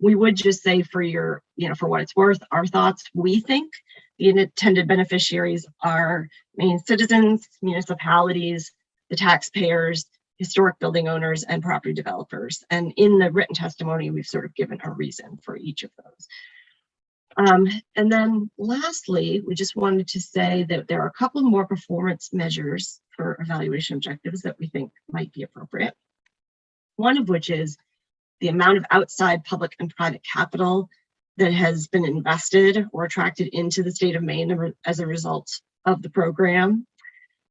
We would just say for your, for what it's worth, our thoughts, we think the intended beneficiaries are Maine citizens, municipalities, the taxpayers, historic building owners, and property developers. And in the written testimony, we've sort of given a reason for each of those. And then lastly, we just wanted to say that there are a couple more performance measures for evaluation objectives that we think might be appropriate. One of which is the amount of outside public and private capital that has been invested or attracted into the state of Maine as a result of the program.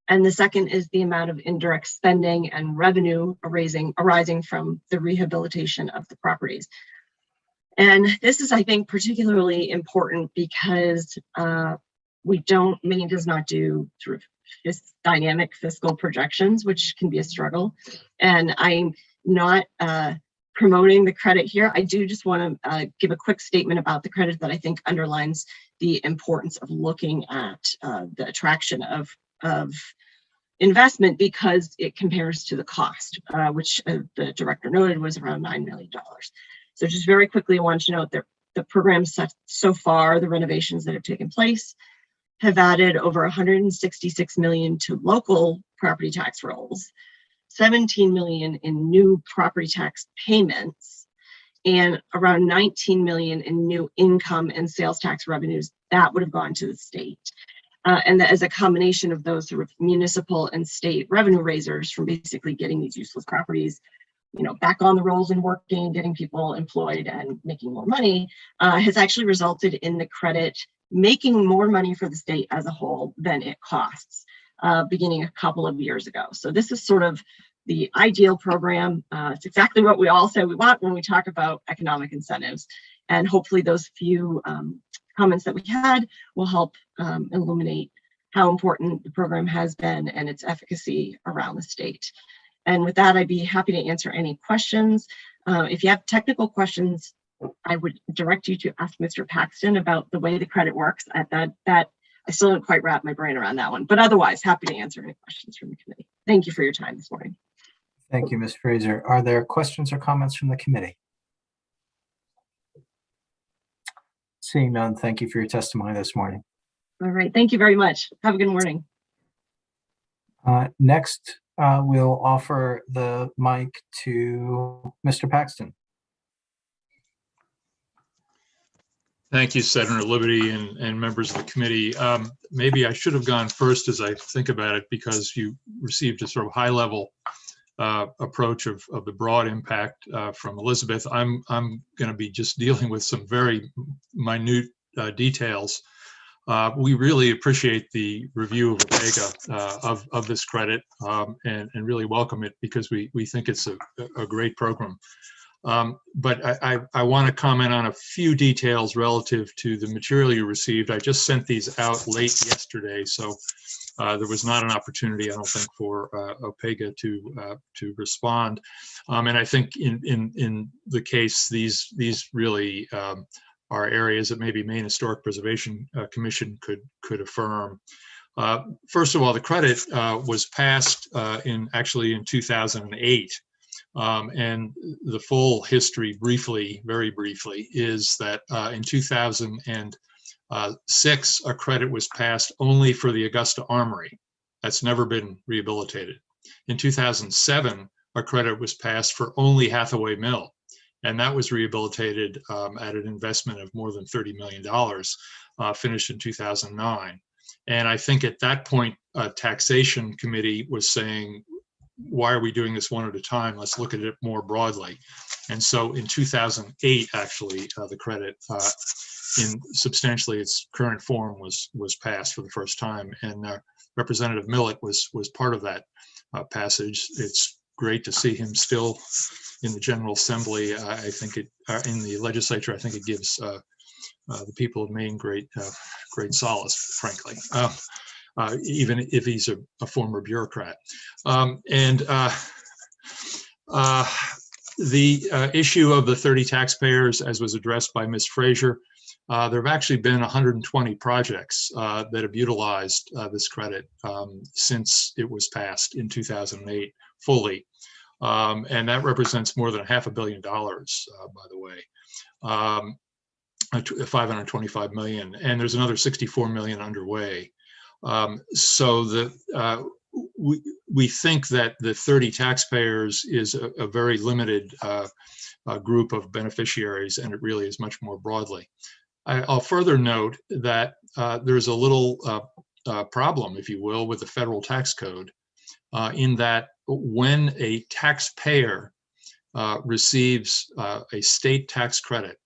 And the second is the amount of indirect spending and revenue arising from the rehabilitation of the properties. And this is, I think, particularly important because Maine does not do sort of dynamic fiscal projections, which can be a struggle. And I'm not promoting the credit here. I do just want to give a quick statement about the credit that I think underlines the importance of looking at the attraction of investment, because it compares to the cost, which the director noted was around $9 million. So just very quickly, I want to note that the program so far, the renovations that have taken place, have added over $166 million to local property tax rolls, $17 million in new property tax payments, and around $19 million in new income and sales tax revenues that would have gone to the state. And that as a combination of those sort of municipal and state revenue raisers from basically getting these useless properties, back on the rolls and working, getting people employed and making more money, has actually resulted in the credit making more money for the state as a whole than it costs, beginning a couple of years ago. So this is sort of the ideal program. It's exactly what we all say we want when we talk about economic incentives. And hopefully those few comments that we had will help illuminate how important the program has been and its efficacy around the state. And with that, I'd be happy to answer any questions. If you have technical questions, I would direct you to ask Mr. Paxton about the way the credit works. That I still don't quite wrap my brain around that one, but otherwise happy to answer any questions from the committee. Thank you for your time this morning. Thank you, Ms. Fraser. Are there questions or comments from the committee? Seeing none, thank you for your testimony this morning. All right, thank you very much. Have a good morning. Next, we'll offer the mic to Mr. Paxton. Thank you, Senator Liberty and members of the committee. Maybe I should have gone first as I think about it, because you received a sort of high-level approach of the broad impact from Elizabeth. I'm going to be just dealing with some very minute details. We really appreciate the review of OPEGA of this credit and really welcome it, because we think it's a great program. But I want to comment on a few details relative to the material you received. I just sent these out late yesterday, so there was not an opportunity, I don't think, for OPEGA to respond. And I think in the case, these really are areas that maybe Maine Historic Preservation Commission could affirm. First of all, the credit was passed actually in 2008. And the full history, very briefly, is that in 2006, a credit was passed only for the Augusta Armory. That's never been rehabilitated. In 2007, a credit was passed for only Hathaway Mill, and that was rehabilitated at an investment of more than $30 million, finished in 2009. And I think at that point, a taxation committee was saying, why are we doing this one at a time? Let's look at it more broadly. And so in 2008, actually, the credit in substantially its current form was passed for the first time. And Representative Millett was part of that passage. It's great to see him still in the General Assembly. I think in the legislature, I think it gives the people of Maine great solace, frankly. Even if he's a former bureaucrat. The issue of the 30 taxpayers, as was addressed by Ms. Fraser, there have actually been 120 projects that have utilized this credit since it was passed in 2008 fully. And that represents more than $500 million, by the way. 525 million, and there's another 64 million underway. So we think that the 30 taxpayers is a very limited group of beneficiaries, and it really is much more broadly. I'll further note that there's a little problem, if you will, with the federal tax code, in that when a taxpayer receives a state tax credit,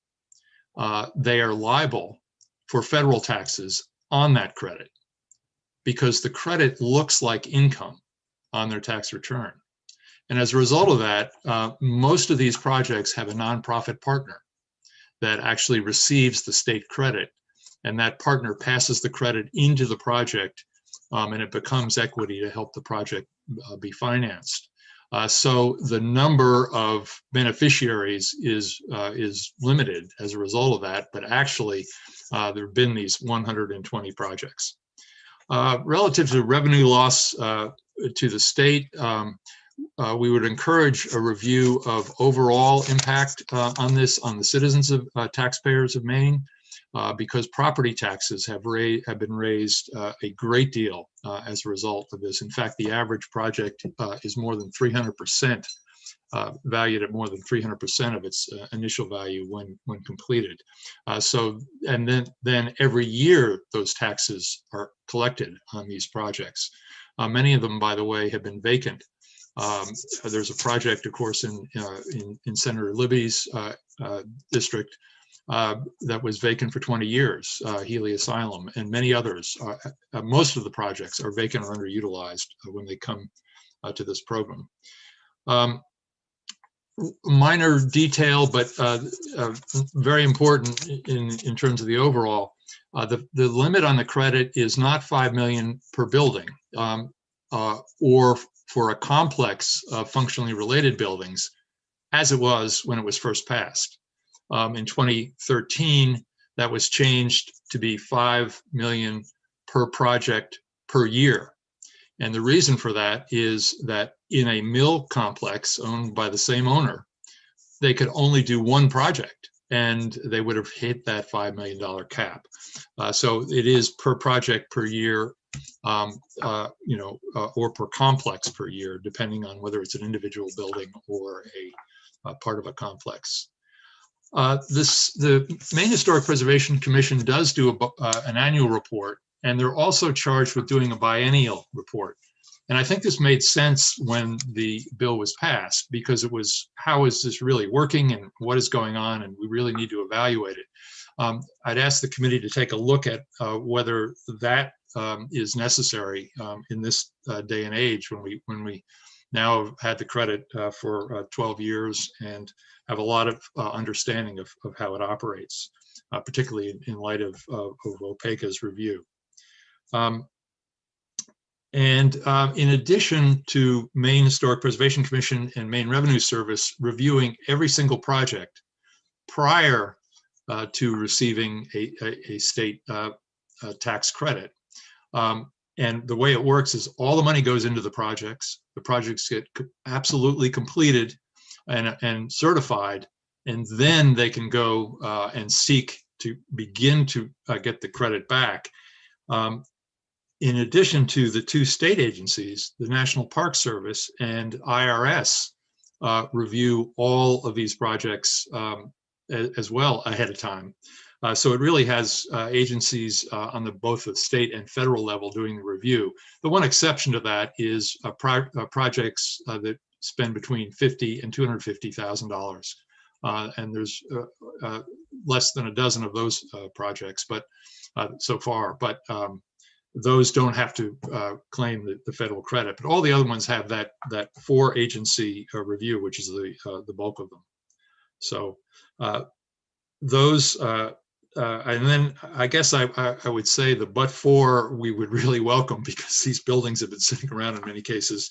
they are liable for federal taxes on that credit because the credit looks like income on their tax return. And as a result of that, most of these projects have a nonprofit partner that actually receives the state credit, and that partner passes the credit into the project, and it becomes equity to help the project be financed. So the number of beneficiaries is limited as a result of that, but actually there have been these 120 projects. Relative to revenue loss to the state, we would encourage a review of overall impact on this on the citizens of taxpayers of Maine, because property taxes have been raised a great deal as a result of this. In fact, the average project is more than 300%, valued at more than 300% of its initial value when completed. And then every year those taxes are collected on these projects. Many of them, by the way, have been vacant. There's a project, of course, in Senator Libby's district that was vacant for 20 years, Healy Asylum, and many others. Most of the projects are vacant or underutilized when they come to this program. Minor detail, but very important in terms of the overall. The limit on the credit is not $5 million per building, or for a complex of functionally related buildings, as it was when it was first passed. In 2013, that was changed to be $5 million per project per year. And the reason for that is that in a mill complex owned by the same owner, they could only do one project, and they would have hit that $5 million cap. So it is per project per year, or per complex per year, depending on whether it's an individual building or a part of a complex. The Maine Historic Preservation Commission does do an annual report, and they're also charged with doing a biennial report. And I think this made sense when the bill was passed, because it was, how is this really working and what is going on, and we really need to evaluate it. I'd ask the committee to take a look at whether that is necessary in this day and age, when we now have had the credit for 12 years and have a lot of understanding of how it operates, particularly in light of OPECA's review. And in addition to Maine Historic Preservation Commission and Maine Revenue Service reviewing every single project prior to receiving a state tax credit. And the way it works is all the money goes into the projects get absolutely completed and certified, and then they can go and seek to begin to get the credit back. In addition to the two state agencies, the National Park Service and IRS review all of these projects as well ahead of time. So it really has agencies on both the state and federal level doing the review. The one exception to that is projects that spend between $50,000 and $250,000. And there's less than a dozen of those projects, but so far. But those don't have to claim the federal credit, but all the other ones have that 4-agency review, which is the bulk of them. So those, and then I guess I would say the but-for we would really welcome, because these buildings have been sitting around in many cases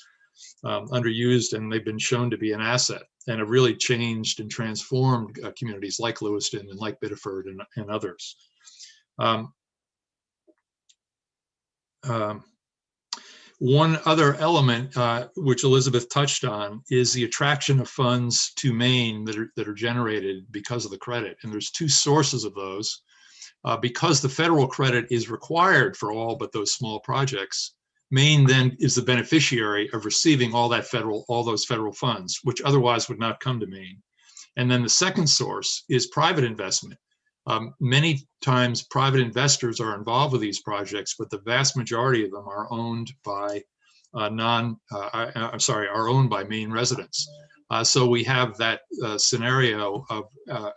underused, and they've been shown to be an asset and have really changed and transformed communities like Lewiston and like Biddeford and others. One other element, which Elizabeth touched on, is the attraction of funds to Maine that are generated because of the credit. And there's two sources of those. Because the federal credit is required for all but those small projects, Maine then is the beneficiary of receiving all those federal funds, which otherwise would not come to Maine. And then the second source is private investment. Many times private investors are involved with these projects, but the vast majority of them are owned by are owned by Maine residents. So we have that scenario of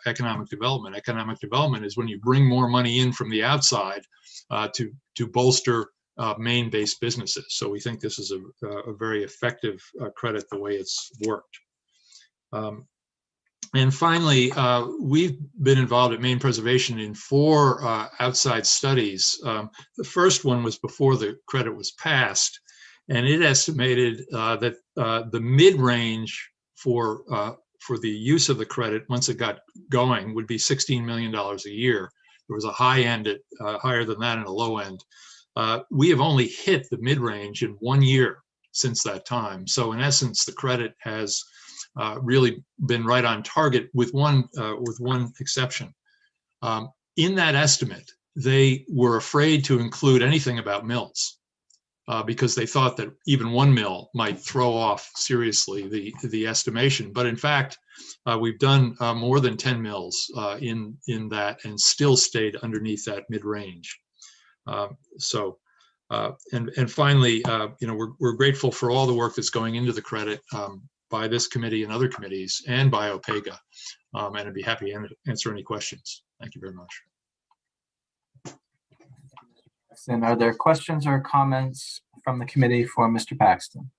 economic development. Economic development is when you bring more money in from the outside to bolster Maine-based businesses. So we think this is a very effective credit the way it's worked. And finally, we've been involved at Maine Preservation in 4 outside studies. The first one was before the credit was passed, and it estimated that the mid-range for the use of the credit once it got going would be $16 million a year. There was a high end at higher than that and a low end. We have only hit the mid-range in 1 year since that time. So in essence, the credit has really been right on target with one exception. In that estimate, they were afraid to include anything about mills because they thought that even 1 mill might throw off seriously the estimation. But in fact, we've done more than 10 mills in that and still stayed underneath that mid-range. And finally, we're grateful for all the work that's going into the credit by this committee and other committees and by OPEGA. And I'd be happy to answer any questions. Thank you very much. And are there questions or comments from the committee for Mr. Paxton?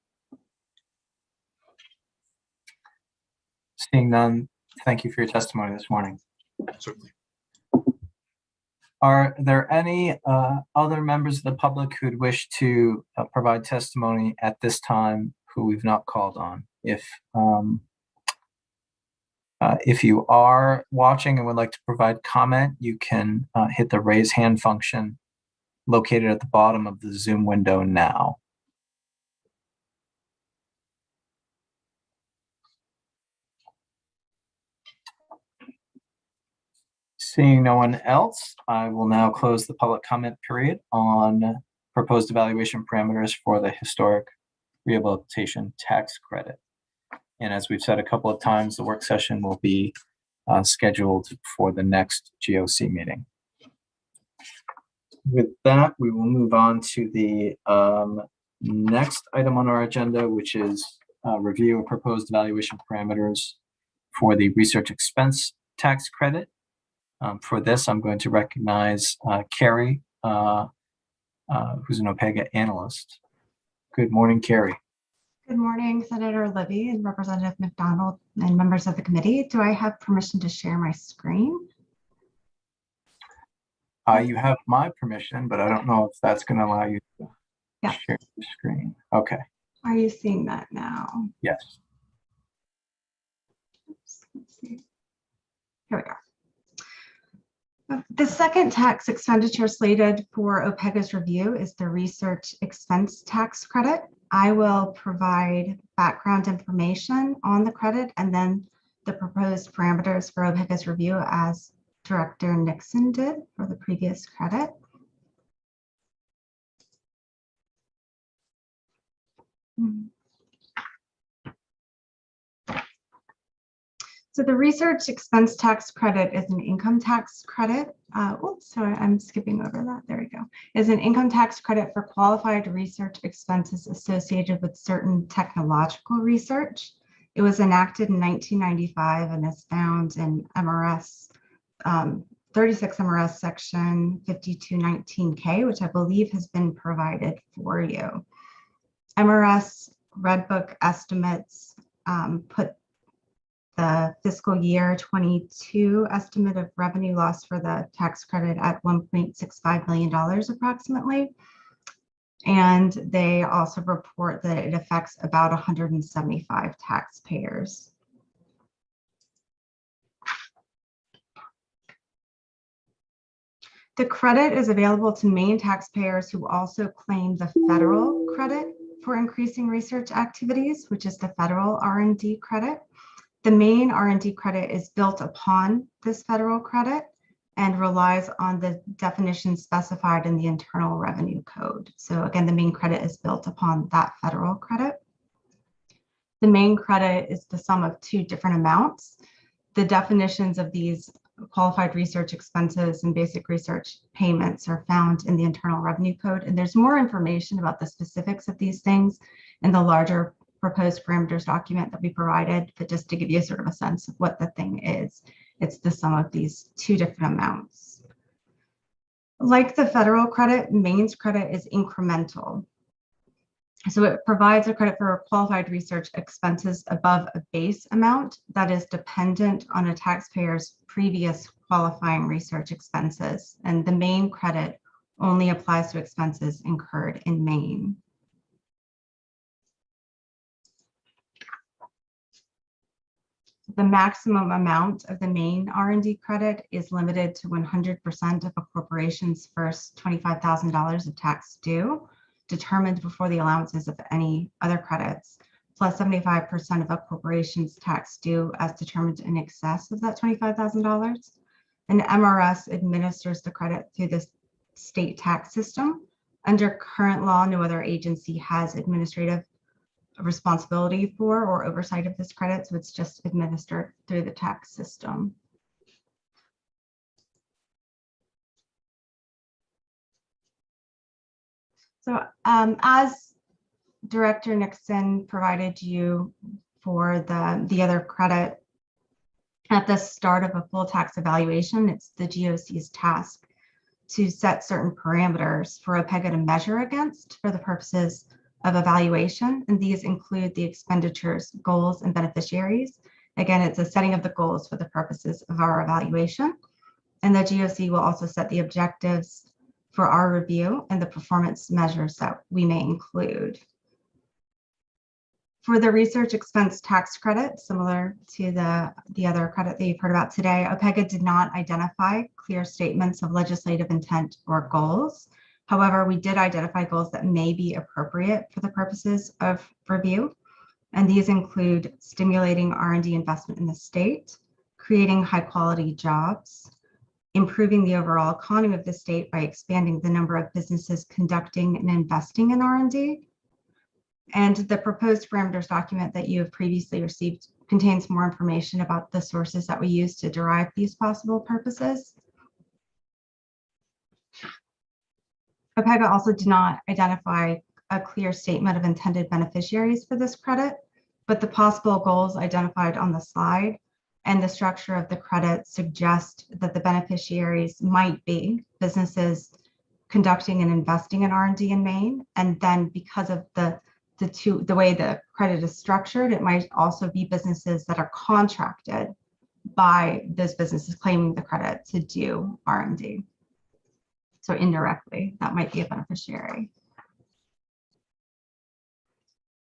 Seeing none, thank you for your testimony this morning. Certainly. Are there any other members of the public who'd wish to provide testimony at this time who we've not called on? If you are watching and would like to provide comment, you can hit the raise hand function located at the bottom of the Zoom window now. Seeing no one else, I will now close the public comment period on proposed evaluation parameters for the historic rehabilitation tax credit. And as we've said a couple of times, the work session will be scheduled for the next GOC meeting. With that, we will move on to the next item on our agenda, which is review of proposed evaluation parameters for the research expense tax credit. For this, I'm going to recognize Carrie, who's an OPEGA analyst. Good morning, Carrie. Good morning, Senator Libby and Representative McDonald and members of the committee. Do I have permission to share my screen? You have my permission, but I don't know if that's going to allow you to share the screen. Okay. Are you seeing that now? Yes. Oops, let's see. Here we go. The second tax expenditure slated for OPEGA's review is the research expense tax credit. I will provide background information on the credit and then the proposed parameters for OPEGA's review as Director Nixon did for the previous credit. So the research expense tax credit is an income tax credit. Sorry, I'm skipping over that. There we go. Is an income tax credit for qualified research expenses associated with certain technological research. It was enacted in 1995 and is found in MRS 36 MRS section 5219K, which I believe has been provided for you. MRS Red Book estimates put the fiscal year 22 estimate of revenue loss for the tax credit at $1.65 million approximately. And they also report that it affects about 175 taxpayers. The credit is available to Maine taxpayers who also claim the federal credit for increasing research activities, which is the federal R&D credit. The Maine R&D credit is built upon this federal credit and relies on the definition specified in the Internal Revenue Code. So again, the Maine credit is built upon that federal credit. The Maine credit is the sum of two different amounts. The definitions of these qualified research expenses and basic research payments are found in the Internal Revenue Code, and there's more information about the specifics of these things in the larger proposed parameters document that we provided, but just to give you sort of a sense of what the thing is, it's the sum of these two different amounts. Like the federal credit, Maine's credit is incremental. So it provides a credit for qualified research expenses above a base amount that is dependent on a taxpayer's previous qualifying research expenses. And the Maine credit only applies to expenses incurred in Maine. The maximum amount of the Maine R&D credit is limited to 100% of a corporation's first $25,000 of tax due, determined before the allowances of any other credits, plus 75% of a corporation's tax due as determined in excess of that $25,000. And MRS administers the credit through the state tax system. Under current law, no other agency has administrative responsibility for or oversight of this credit, so it's just administered through the tax system. So as Director Nixon provided you for the other credit, at the start of a full tax evaluation, it's the GOC's task to set certain parameters for OPEGA to measure against for the purposes of evaluation, and these include the expenditures, goals, and beneficiaries. Again, it's a setting of the goals for the purposes of our evaluation, and the GOC will also set the objectives for our review and the performance measures that we may include. For the research expense tax credit, similar to the other credit that you've heard about today, OPEGA did not identify clear statements of legislative intent or goals. However, we did identify goals that may be appropriate for the purposes of review, and these include stimulating R&D investment in the state, creating high-quality jobs, improving the overall economy of the state by expanding the number of businesses conducting and investing in R&D. And the proposed parameters document that you have previously received contains more information about the sources that we use to derive these possible purposes. OPEGA also did not identify a clear statement of intended beneficiaries for this credit, but the possible goals identified on the slide and the structure of the credit suggest that the beneficiaries might be businesses conducting and investing in R&D in Maine. And then because of the way the credit is structured, it might also be businesses that are contracted by those businesses claiming the credit to do R&D. So indirectly, that might be a beneficiary.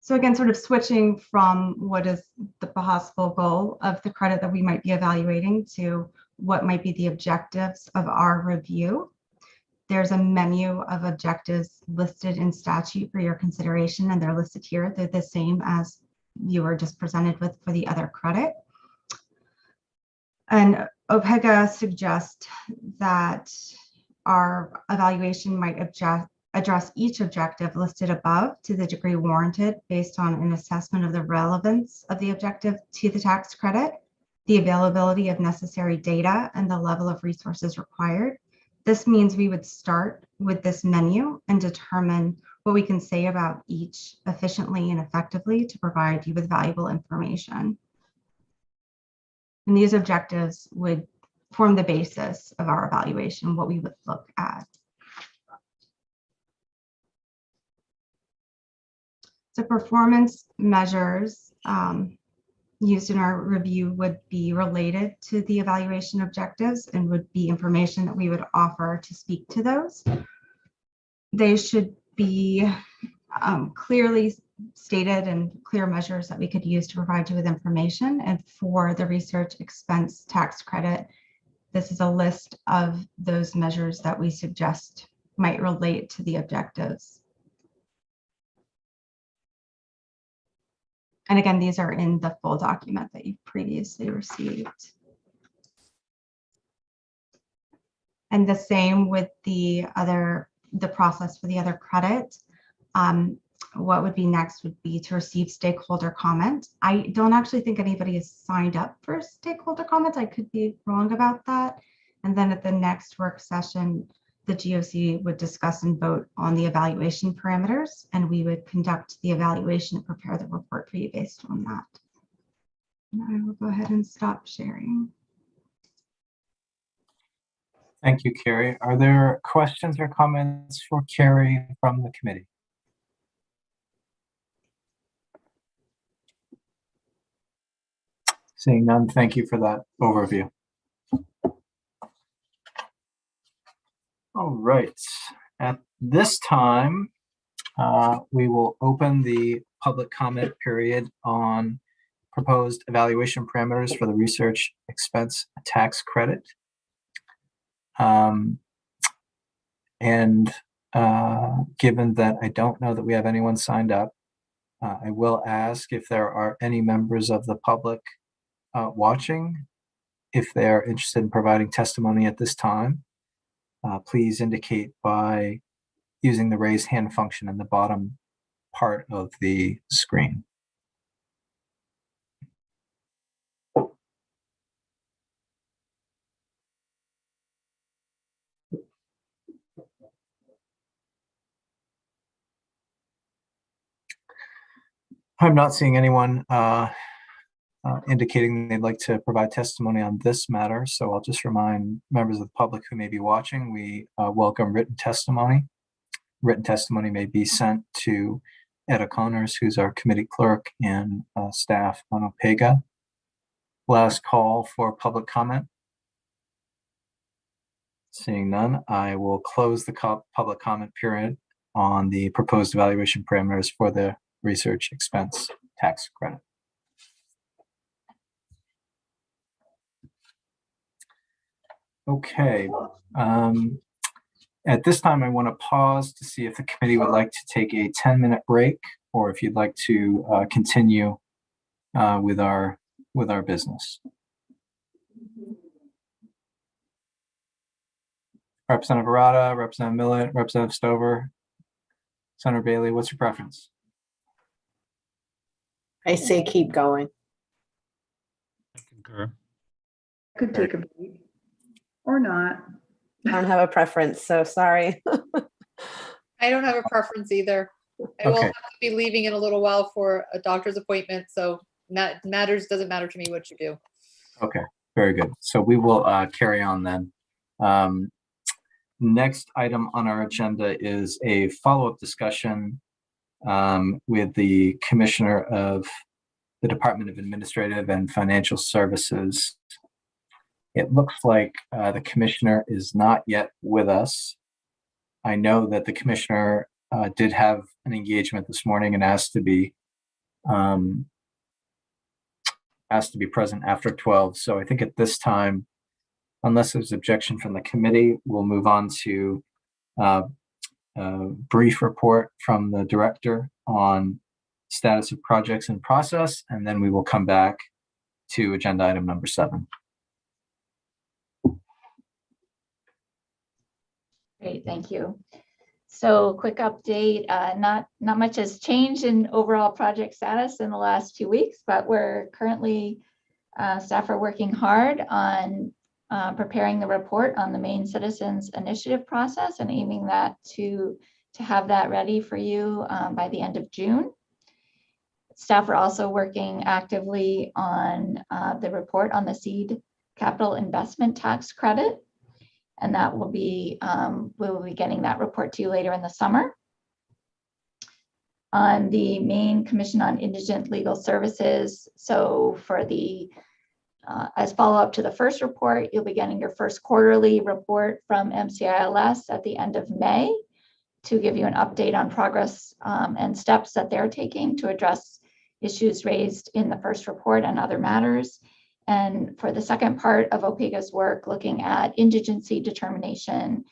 So again, sort of switching from what is the possible goal of the credit that we might be evaluating to what might be the objectives of our review. There's a menu of objectives listed in statute for your consideration, and they're listed here. They're the same as you were just presented with for the other credit. And OPEGA suggests that our evaluation might address each objective listed above to the degree warranted based on an assessment of the relevance of the objective to the tax credit, the availability of necessary data, and the level of resources required. This means we would start with this menu and determine what we can say about each efficiently and effectively to provide you with valuable information. And these objectives would form the basis of our evaluation, what we would look at. So performance measures used in our review would be related to the evaluation objectives and would be information that we would offer to speak to those. They should be clearly stated and clear measures that we could use to provide you with information. And for the research expense tax credit, this is a list of those measures that we suggest might relate to the objectives. And again, these are in the full document that you've previously received. And the same with the process for the other credit. What would be next would be to receive stakeholder comment. I don't actually think anybody has signed up for stakeholder comments. I could be wrong about that. And then at the next work session, the GOC would discuss and vote on the evaluation parameters, and we would conduct the evaluation and prepare the report for you based on that. And I will go ahead and stop sharing. Thank you, Carrie. Are there questions or comments for Carrie from the committee? Seeing none, thank you for that overview. All right, at this time, we will open the public comment period on proposed evaluation parameters for the research expense tax credit. Given that I don't know that we have anyone signed up, I will ask if there are any members of the public watching, if they are interested in providing testimony at this time. Please indicate by using the raise hand function in the bottom part of the screen. I'm not seeing anyone indicating they'd like to provide testimony on this matter, so I'll just remind members of the public who may be watching, we welcome written testimony. Written testimony may be sent to Ed O'Connors, who's our committee clerk, and staff on OPEGA. Last call for public comment. Seeing none, I will close the public comment period on the proposed evaluation parameters for the research expense tax credit. Okay. At this time, I want to pause to see if the committee would like to take a 10-minute break, or if you'd like to continue with our business. Representative Arata, Representative Millett, Representative Stover, Senator Bailey, what's your preference? I say keep going. I concur. Could take a break or not. I don't have a preference, so sorry. I don't have a preference either. I will Okay. have to be leaving in a little while for a doctor's appointment, so doesn't matter to me what you do. Okay, very good. So we will carry on then. Next item on our agenda is a follow-up discussion with the Commissioner of the Department of Administrative and Financial Services. It looks like the Commissioner is not yet with us. I know that the Commissioner did have an engagement this morning and asked to be present after 12. So I think at this time, unless there's objection from the committee, we'll move on to a brief report from the director on status of projects in process, and then we will come back to agenda item number 7. Great, thank you. So quick update, not much has changed in overall project status in the last 2 weeks, but we're currently, staff are working hard on preparing the report on the Maine Citizens Initiative process and aiming that to have that ready for you by the end of June. Staff are also working actively on the report on the seed capital investment tax credit. And that will be, we will be getting that report to you later in the summer. On the Maine Commission on Indigent Legal Services, so for the, as follow-up to the first report, you'll be getting your first quarterly report from MCILS at the end of May to give you an update on progress and steps that they're taking to address issues raised in the first report and other matters. And for the second part of OPEGA's work, looking at indigency determination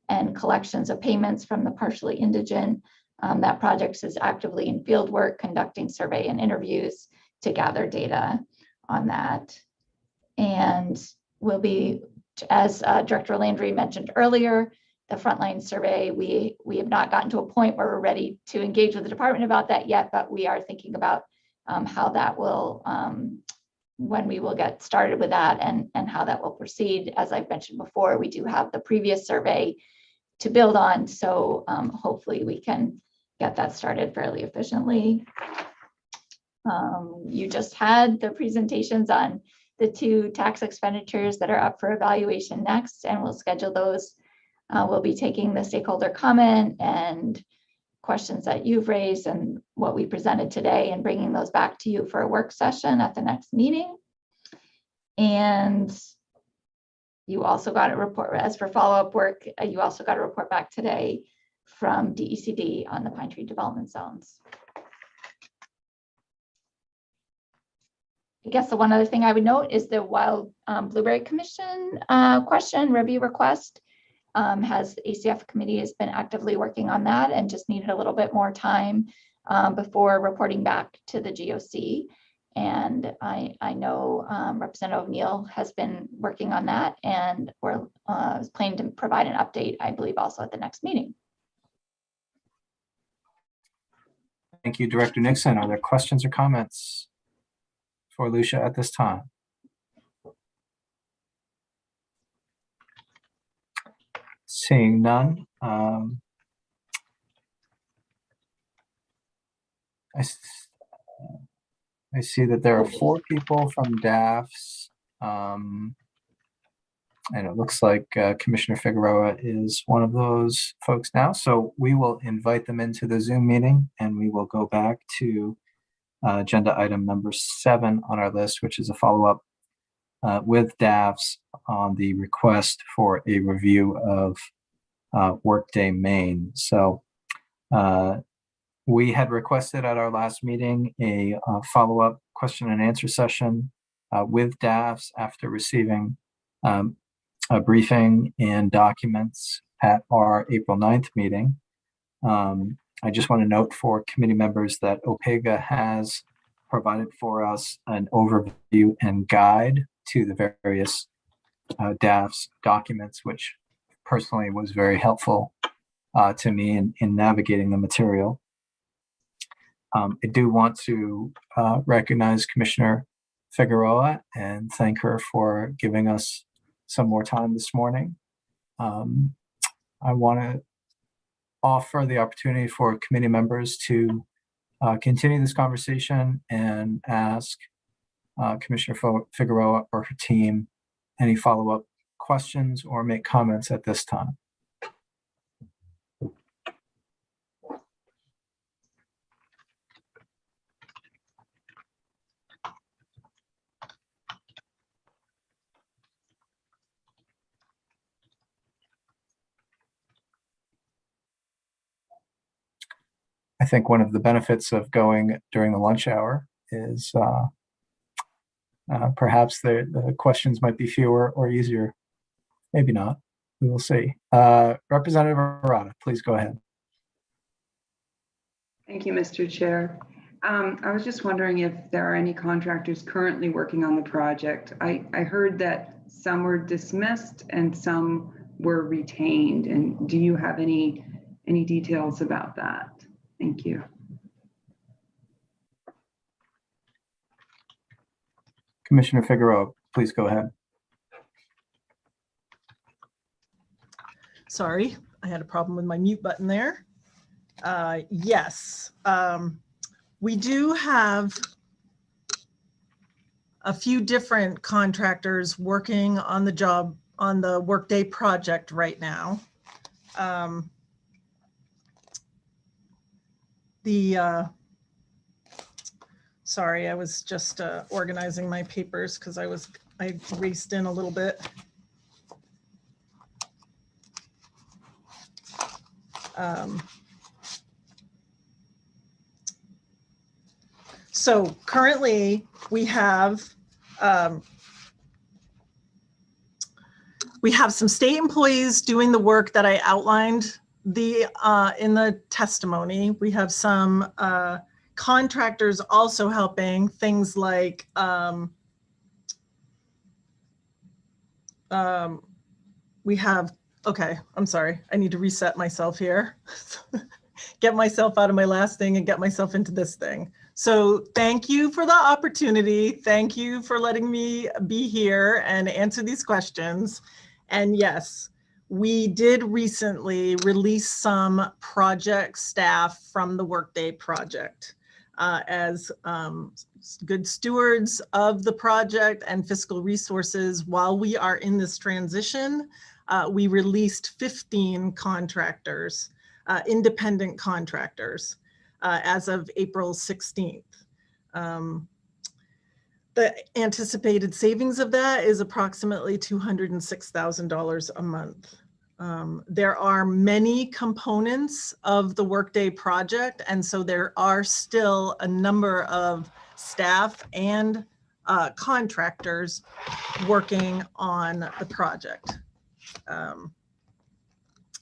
and collections of payments from the partially indigent, that project is actively in field work, conducting survey and interviews to gather data on that. And we'll be, as Director Landry mentioned earlier, the frontline survey, we have not gotten to a point where we're ready to engage with the department about that yet, but we are thinking about how that will, when we will get started with that and how that will proceed. As I've mentioned before, we do have the previous survey to build on, so hopefully we can get that started fairly efficiently. You just had the presentations on the 2 tax expenditures that are up for evaluation next, and we'll schedule those. We'll be taking the stakeholder comment and questions that you've raised and what we presented today and bringing those back to you for a work session at the next meeting. And you also got a report, as for follow-up work, you also got a report back today from DECD on the Pine Tree Development Zones. I guess the one other thing I would note is the Wild Blueberry Commission question review request. The ACF committee has been actively working on that and just needed a little bit more time before reporting back to the GOC. And I know Representative O'Neill has been working on that, and we're planning to provide an update, I believe, also at the next meeting. Thank you, Director Nixon. Are there questions or comments for Lucia at this time? Seeing none, I see that there are 4 people from DAFS, and it looks like Commissioner Figueroa is one of those folks now. So we will invite them into the Zoom meeting, and we will go back to agenda item number 7 on our list, which is a follow-up with DAFS on the request for a review of Workday Maine. So we had requested at our last meeting a follow-up question and answer session with DAFS after receiving a briefing and documents at our April 9th meeting. I just want to note for committee members that OPEGA has provided for us an overview and guide to the various DAFS documents, which personally was very helpful to me in navigating the material. I do want to recognize Commissioner Figueroa and thank her for giving us some more time this morning. I want to offer the opportunity for committee members to continue this conversation and ask Commissioner Figueroa or her team any follow-up questions or make comments at this time. I think one of the benefits of going during the lunch hour is perhaps the questions might be fewer or easier. Maybe not. We will see. Representative Arata, please go ahead. Thank you, Mr. Chair. I was just wondering if there are any contractors currently working on the project. I heard that some were dismissed and some were retained. And do you have any details about that? Thank you. Commissioner Figueroa, please go ahead. Sorry, I had a problem with my mute button there. Yes, we do have a few different contractors working on the job on the Workday project right now. Sorry, I was just organizing my papers because I raced in a little bit. So currently we have We have some state employees doing the work that I outlined in the testimony. We have some contractors also helping, things like we have, okay, I'm sorry, I need to reset myself here. Get myself out of my last thing and get myself into this thing. So thank you for the opportunity. Thank you for letting me be here and answer these questions. And yes, we did recently release some project staff from the Workday project as good stewards of the project and fiscal resources. While we are in this transition, we released 15 contractors, independent contractors, as of April 16th. The anticipated savings of that is approximately $206,000 a month. There are many components of the Workday project, and so there are still a number of staff and contractors working on the project.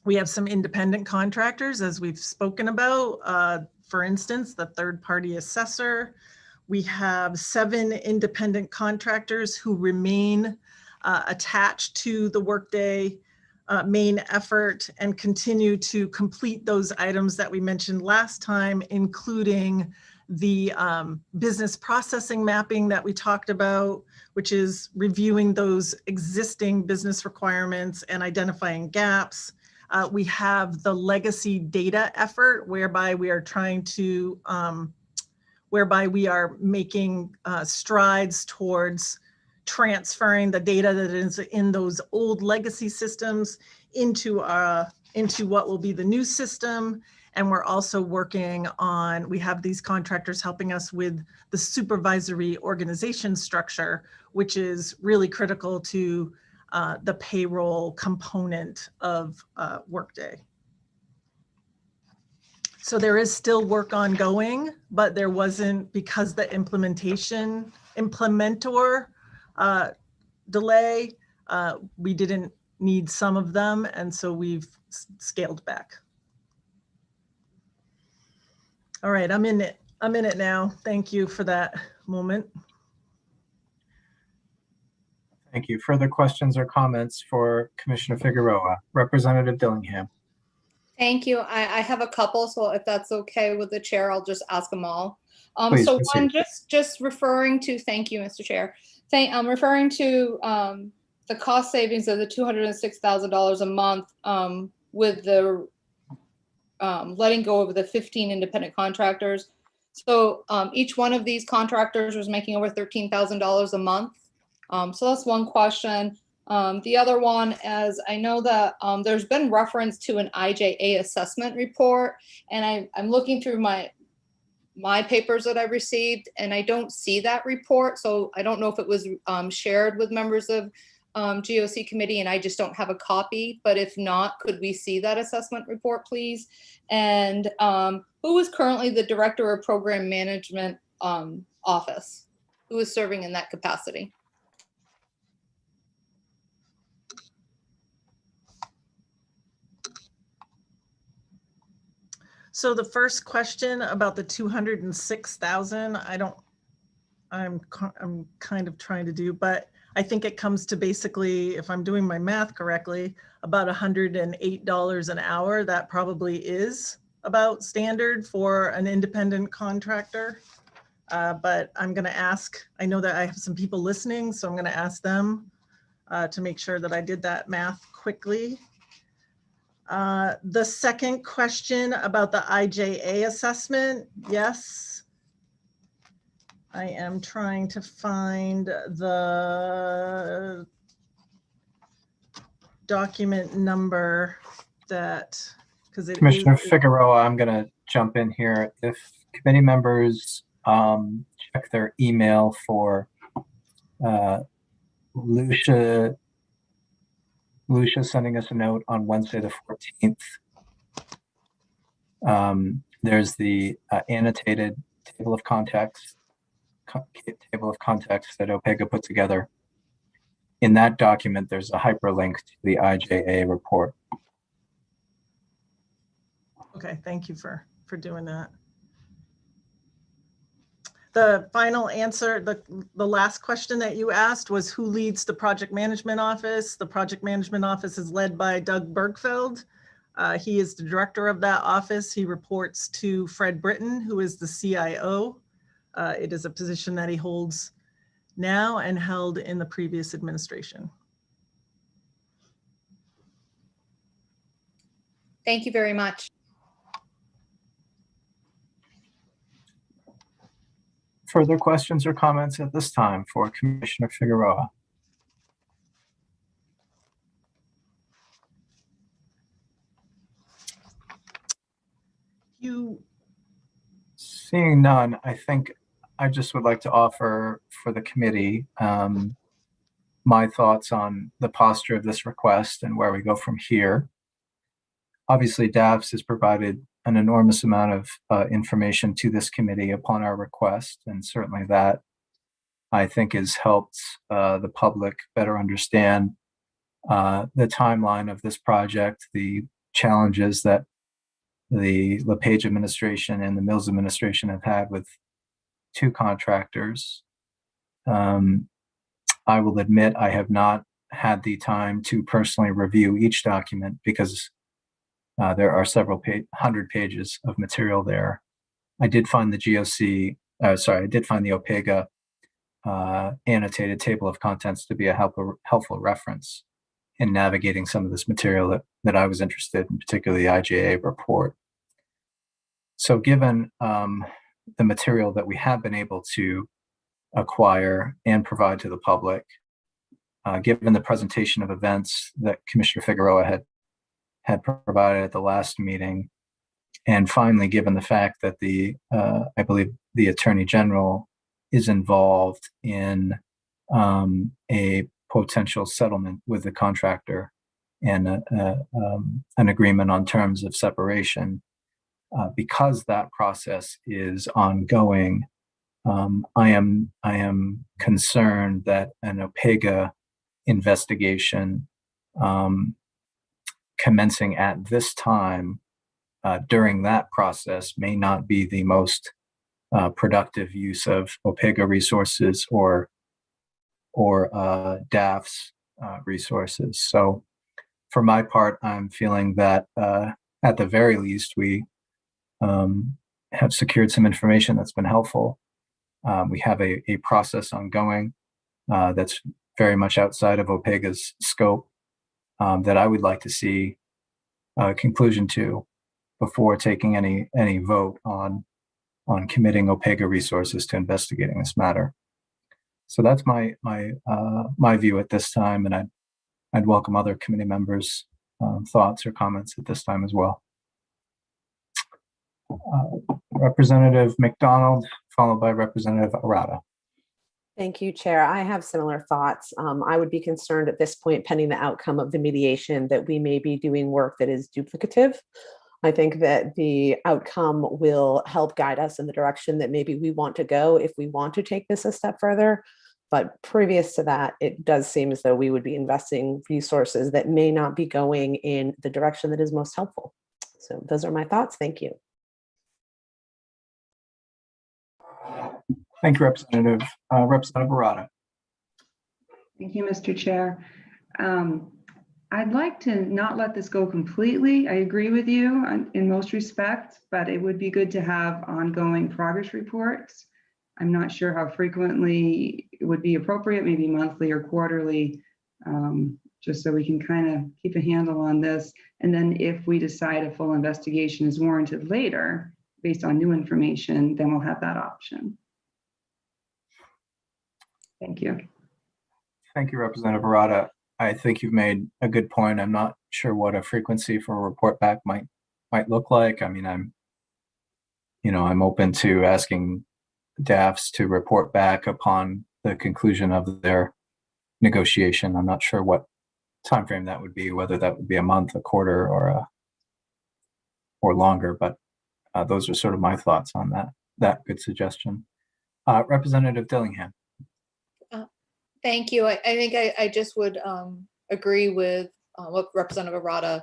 We have some independent contractors, as we've spoken about. For instance, the third-party assessor. We have 7 independent contractors who remain attached to the Workday main effort and continue to complete those items that we mentioned last time, including the business processing mapping that we talked about, which is reviewing those existing business requirements and identifying gaps. We have the legacy data effort, whereby we are trying to, whereby we are making strides towards transferring the data that is in those old legacy systems into what will be the new system. And we're also working on, we have these contractors helping us with the supervisory organization structure, which is really critical to the payroll component of Workday. So there is still work ongoing, but there wasn't, because the implementor delay, we didn't need some of them, and so we've scaled back. All right, I'm in it now. Thank you for that moment. Thank you. Further questions or comments for Commissioner Figueroa? Representative Dillingham. Thank you. I have a couple, so if that's okay with the chair, I'll just ask them all. Please So proceed. one, just referring to, thank you, Mr. Chair. I'm referring to the cost savings of the $206,000 a month with the letting go of the 15 independent contractors. So each one of these contractors was making over $13,000 a month. So that's one question. The other one is, I know that there's been reference to an IJA assessment report, and I'm looking through my papers that I received, and I don't see that report. So I don't know if it was shared with members of GOC committee, and I just don't have a copy. But if not, could we see that assessment report, please? And who is currently the director of program management office? Who is serving in that capacity? So the first question about the 206,000, I'm kind of trying to do, but I think it comes to basically, if I'm doing my math correctly, about $108 an hour. That probably is about standard for an independent contractor. But I'm going to ask, I know that I have some people listening, so I'm going to ask them to make sure that I did that math quickly. The second question about the IJA assessment, yes. I am trying to find the document number that, because it Commissioner is, Figueroa, I'm going to jump in here. If committee members check their email for Lucia sending us a note on Wednesday the 14th. There's the annotated table of contacts that OPEGA put together. in that document, there's a hyperlink to the IJA report. Okay, thank you for doing that. The final answer, the last question that you asked was who leads the project management office? The project management office is led by Doug Bergfeld. He is the director of that office. He reports to Fred Britton, who is the CIO. It is a position that he holds now and held in the previous administration. Thank you very much. Further questions or comments at this time for Commissioner Figueroa? Seeing none, I think I just would like to offer for the committee my thoughts on the posture of this request and where we go from here. Obviously, DAFS has provided an enormous amount of information to this committee upon our request, and certainly that, I think, has helped the public better understand the timeline of this project, the challenges that the LePage administration and the Mills administration have had with two contractors. I will admit I have not had the time to personally review each document because there are several hundred pages of material there. I did find the GOC, I did find the OPEGA annotated table of contents to be a helpful reference in navigating some of this material that I was interested in, particularly the IJA report. So given the material that we have been able to acquire and provide to the public, given the presentation of events that Commissioner Figueroa had provided at the last meeting, and finally, given the fact that I believe the Attorney General is involved in a potential settlement with the contractor and an agreement on terms of separation, because that process is ongoing, I am concerned that an OPEGA investigation commencing at this time during that process may not be the most productive use of OPEGA resources or DAF's resources. So for my part, I'm feeling that at the very least, we have secured some information that's been helpful. We have a process ongoing that's very much outside of OPEGA's scope that I would like to see a conclusion to before taking any vote on committing OPEGA resources to investigating this matter. So that's my view at this time, and I'd welcome other committee members' thoughts or comments at this time as well. Representative McDonald, followed by Representative Arata. Thank you, Chair. I have similar thoughts. I would be concerned at this point, pending the outcome of the mediation, that we may be doing work that is duplicative. I think that the outcome will help guide us in the direction that maybe we want to go if we want to take this a step further. But previous to that, it does seem as though we would be investing resources that may not be going in the direction that is most helpful. So those are my thoughts. Thank you. Thank you, Representative. Representative Arata. Thank you, Mr. Chair. I'd like to not let this go completely. I agree with you in most respects, but it would be good to have ongoing progress reports. I'm not sure how frequently it would be appropriate, maybe monthly or quarterly, just so we can kind of keep a handle on this. And then if we decide a full investigation is warranted later, based on new information, then we'll have that option. Thank you. Thank you, Representative Arata. I think you've made a good point. I'm not sure what a frequency for a report back might look like. I mean, I'm open to asking DAFs to report back upon the conclusion of their negotiation. I'm not sure what timeframe that would be, whether that would be a month, a quarter, or longer. But those are sort of my thoughts on that good suggestion. Representative Dillingham. Thank you. I think I just would agree with what Representative Arata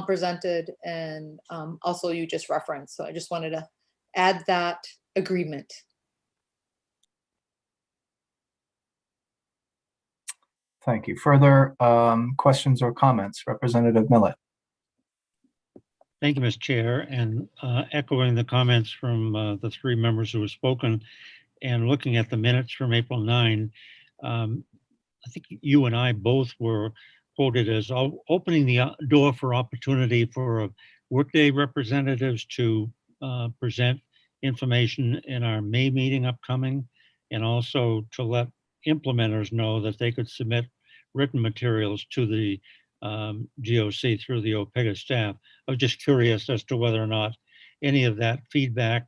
presented and also you just referenced. So I just wanted to add that agreement. Thank you. Further questions or comments? Representative Millet. Thank you, Ms. Chair, and echoing the comments from the three members who have spoken and looking at the minutes from April 9, I think you and I both were quoted as opening the door for opportunity for workday representatives to present information in our May meeting upcoming, and also to let implementers know that they could submit written materials to the GOC through the OPEGA staff. I was just curious as to whether or not any of that feedback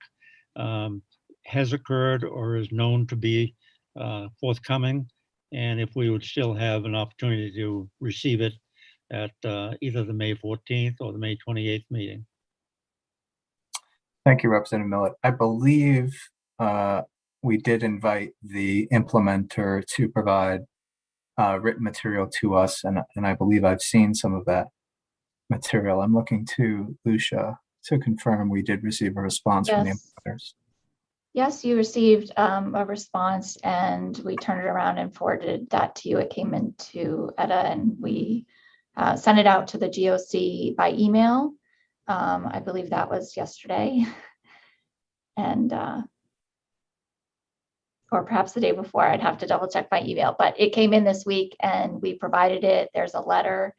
has occurred or is known to be forthcoming, and if we would still have an opportunity to receive it at either the May 14th or the May 28th meeting. Thank you, Representative Millet. I believe we did invite the implementer to provide written material to us, and I believe I've seen some of that material. I'm looking to Lucia to confirm we did receive a response from the implementers. Yes, you received a response and we turned it around and forwarded that to you. It came into EDA and we sent it out to the GOC by email. I believe that was yesterday. And or perhaps the day before. I'd have to double check my email, but it came in this week and we provided it. There's a letter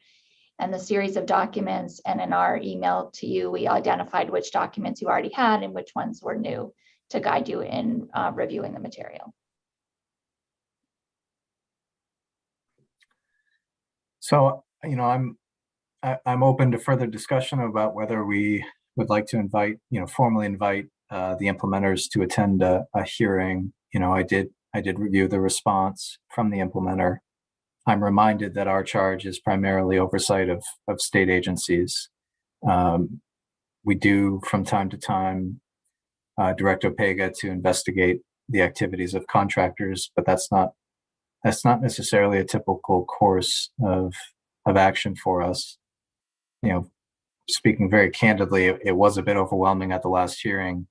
and the series of documents. And in our email to you, we identified which documents you already had and which ones were new to guide you in reviewing the material. So, you know, I'm open to further discussion about whether we would like to invite, formally invite the implementers to attend a hearing. I did review the response from the implementer. I'm reminded that our charge is primarily oversight of state agencies. We do from time to time direct OPEGA to investigate the activities of contractors, but that's not necessarily a typical course of action for us. Speaking very candidly, it was a bit overwhelming at the last hearing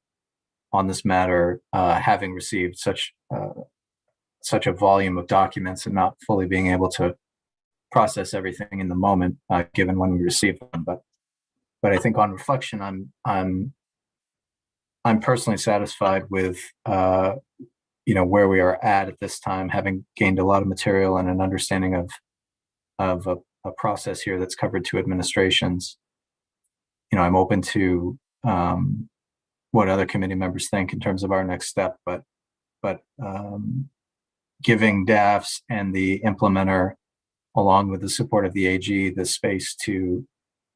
on this matter, having received such a volume of documents and not fully being able to process everything in the moment, given when we received them. But I think on reflection, I'm personally satisfied with where we are at this time, having gained a lot of material and an understanding of a process here that's covered two administrations. I'm open to what other committee members think in terms of our next step, but giving DAFs and the implementer, along with the support of the AG, the space to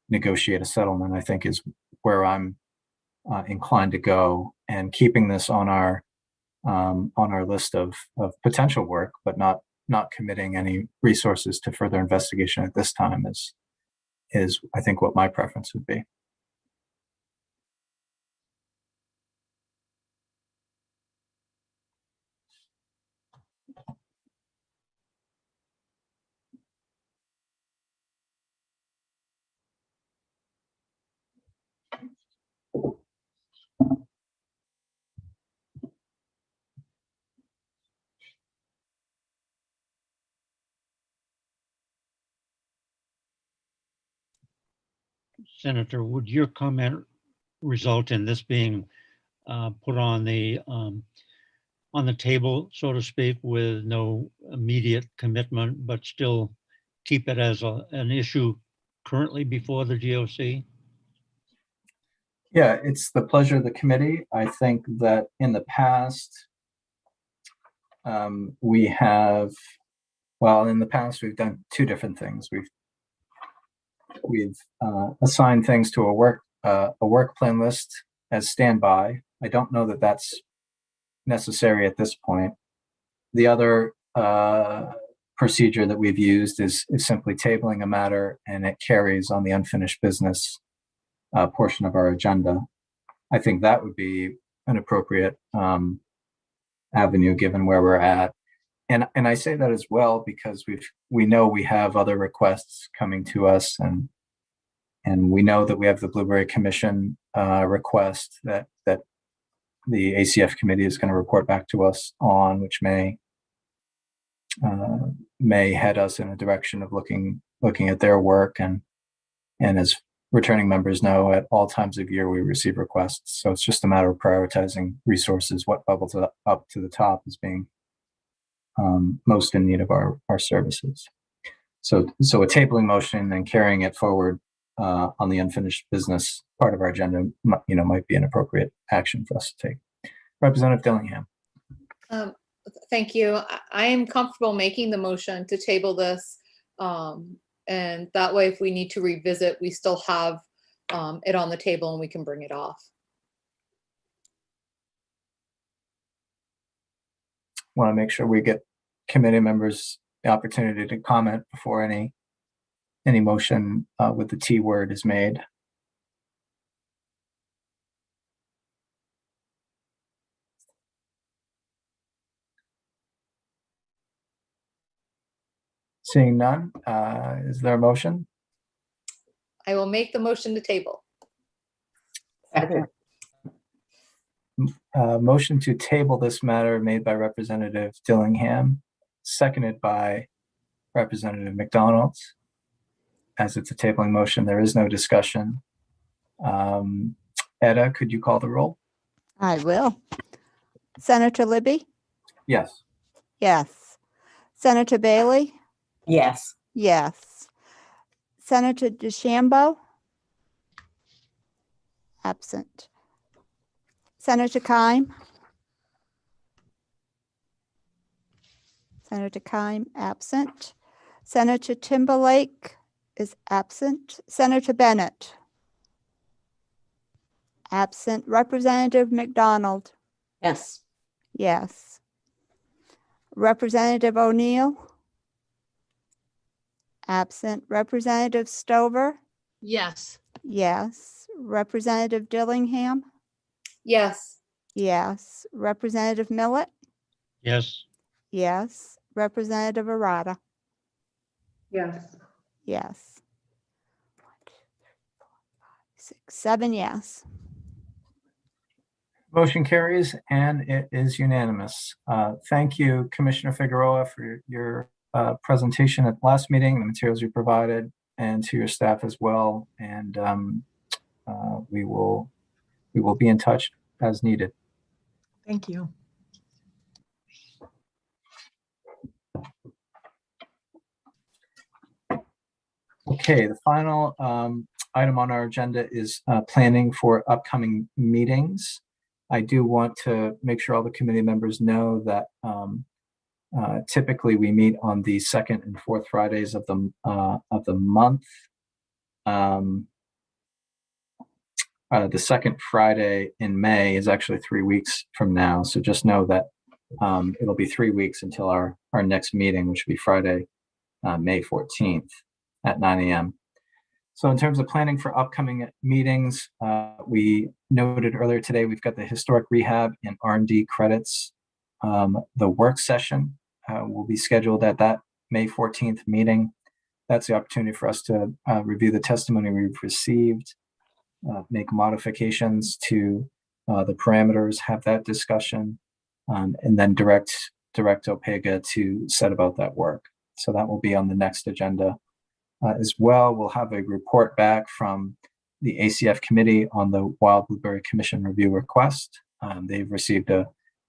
negotiate a settlement, I think is where I'm inclined to go, and keeping this on our list of potential work, but not committing any resources to further investigation at this time is I think what my preference would be. Senator, would your comment result in this being put on the table, so to speak, with no immediate commitment, but still keep it as an issue currently before the GOC? Yeah, it's the pleasure of the committee. I think that in the past, we've done two different things. We've assigned things to a work plan list as standby. I don't know that that's necessary at this point. The other procedure that we've used is simply tabling a matter, and it carries on the unfinished business portion of our agenda. I think that would be an appropriate avenue given where we're at. and I say that as well because we know we have other requests coming to us, and we know that we have the Blueberry Commission request that the ACF committee is going to report back to us on, which may head us in a direction of looking at their work. And as returning members know, at all times of year we receive requests, so it's just a matter of prioritizing resources, what bubbles up to the top as being most in need of our services. So a tabling motion and carrying it forward on the unfinished business part of our agenda, might be an appropriate action for us to take. Representative Dillingham. Thank you. I am comfortable making the motion to table this. And that way, if we need to revisit, we still have it on the table and we can bring it off. Want to make sure we get committee members the opportunity to comment before any motion with the T word is made. Seeing none, is there a motion? I will make the motion to table. Motion to table this matter made by Representative Dillingham, seconded by Representative McDonald. As it's a tabling motion, there is no discussion. Etta, could you call the roll? I will. Senator Libby? Yes. Yes. Senator Bailey? Yes. Yes. Senator DeChambeau? Absent. Senator Keim? Senator Keim, absent. Senator Timberlake is absent. Senator Bennett? Absent. Representative McDonald? Yes. Yes. Representative O'Neill? Absent. Representative Stover? Yes. Yes. Representative Dillingham? Yes. Yes. Representative Millett? Yes. Yes. Representative Arata? Yes. Yes. 1, 2, 3, 4, 5, 6, 7 yes. Motion carries and it is unanimous. Thank you, Commissioner Figueroa, for your presentation at the last meeting, the materials you provided, and to your staff as well. And we will be in touch as needed. Thank you. Okay, the final item on our agenda is planning for upcoming meetings. I do want to make sure all the committee members know that typically we meet on the second and fourth Fridays of the month. The second Friday in May is actually 3 weeks from now, so just know that it'll be 3 weeks until our next meeting, which will be Friday, May 14th at 9 a.m. So in terms of planning for upcoming meetings, we noted earlier today, we've got the historic rehab and R&D credits. The work session will be scheduled at that May 14th meeting. That's the opportunity for us to review the testimony we've received, make modifications to the parameters, have that discussion, and then direct OPEGA to set about that work. So that will be on the next agenda. As well, we'll have a report back from the ACF committee on the Wild Blueberry Commission review request. They've received a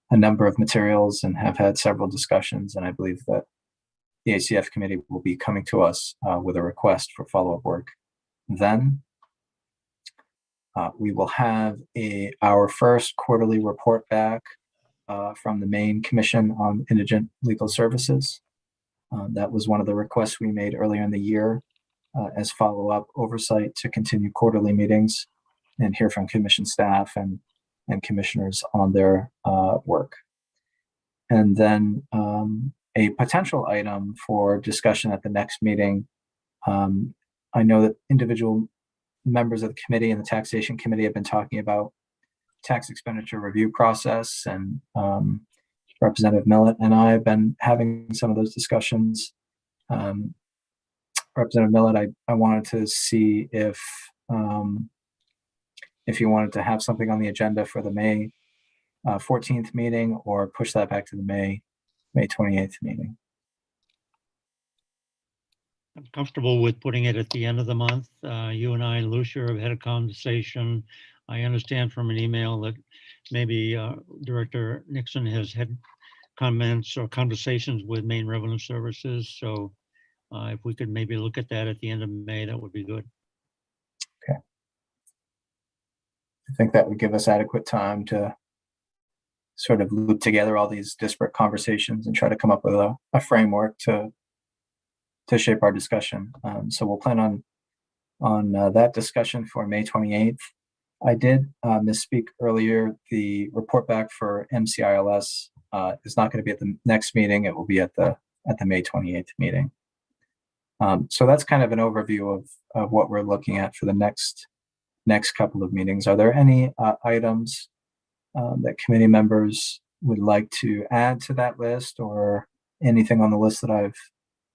number of materials and have had several discussions, and I believe that the ACF committee will be coming to us with a request for follow-up work. Then we will have our first quarterly report back from the Maine Commission on Indigent Legal Services. That was one of the requests we made earlier in the year as follow-up oversight to continue quarterly meetings and hear from commission staff and commissioners on their work. And then a potential item for discussion at the next meeting. I know that individual members of the committee and the taxation committee have been talking about tax expenditure review process and Representative Millet and I have been having some of those discussions. Representative Millet, I wanted to see if you wanted to have something on the agenda for the May 14th meeting, or push that back to the May 28th meeting. I'm comfortable with putting it at the end of the month. You and I, Lucia, have had a conversation. I understand from an email that maybe Director Nixon has had comments or conversations with Maine Revenue Services. So if we could maybe look at that at the end of May, that would be good. Okay. I think that would give us adequate time to sort of loop together all these disparate conversations and try to come up with a framework to shape our discussion. So we'll plan on that discussion for May 28th. I did misspeak earlier. The report back for MCILS is not going to be at the next meeting. It will be at the May 28th meeting. So that's kind of an overview of what we're looking at for the next couple of meetings. Are there any items that committee members would like to add to that list, or anything on the list that I've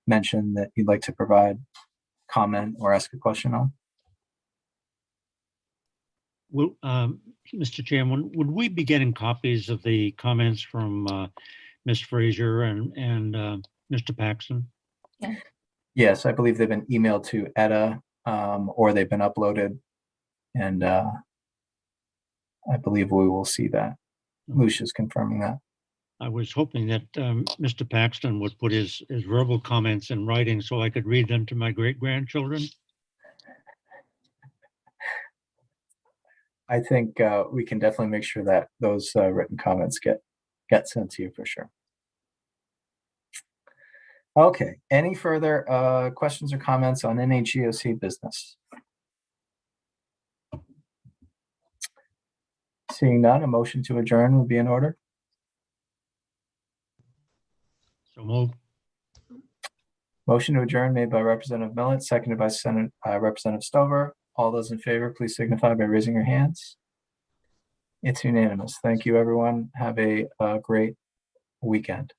mentioned that you'd like to provide comment or ask a question on? Well, Mr. Chairman, would we be getting copies of the comments from Ms. Frazier and Mr. Paxton? Yeah. Yes, I believe they've been emailed to Etta, or they've been uploaded, and I believe we will see that. Lucia's confirming that. I was hoping that Mr. Paxton would put his verbal comments in writing so I could read them to my great-grandchildren. I think we can definitely make sure that those written comments get sent to you for sure. Okay, any further questions or comments on any GOC business? Seeing none, a motion to adjourn would be in order. So moved. Motion to adjourn made by Representative Millet, seconded by Representative Stover. All those in favor, please signify by raising your hands. It's unanimous. Thank you, everyone. Have a great weekend.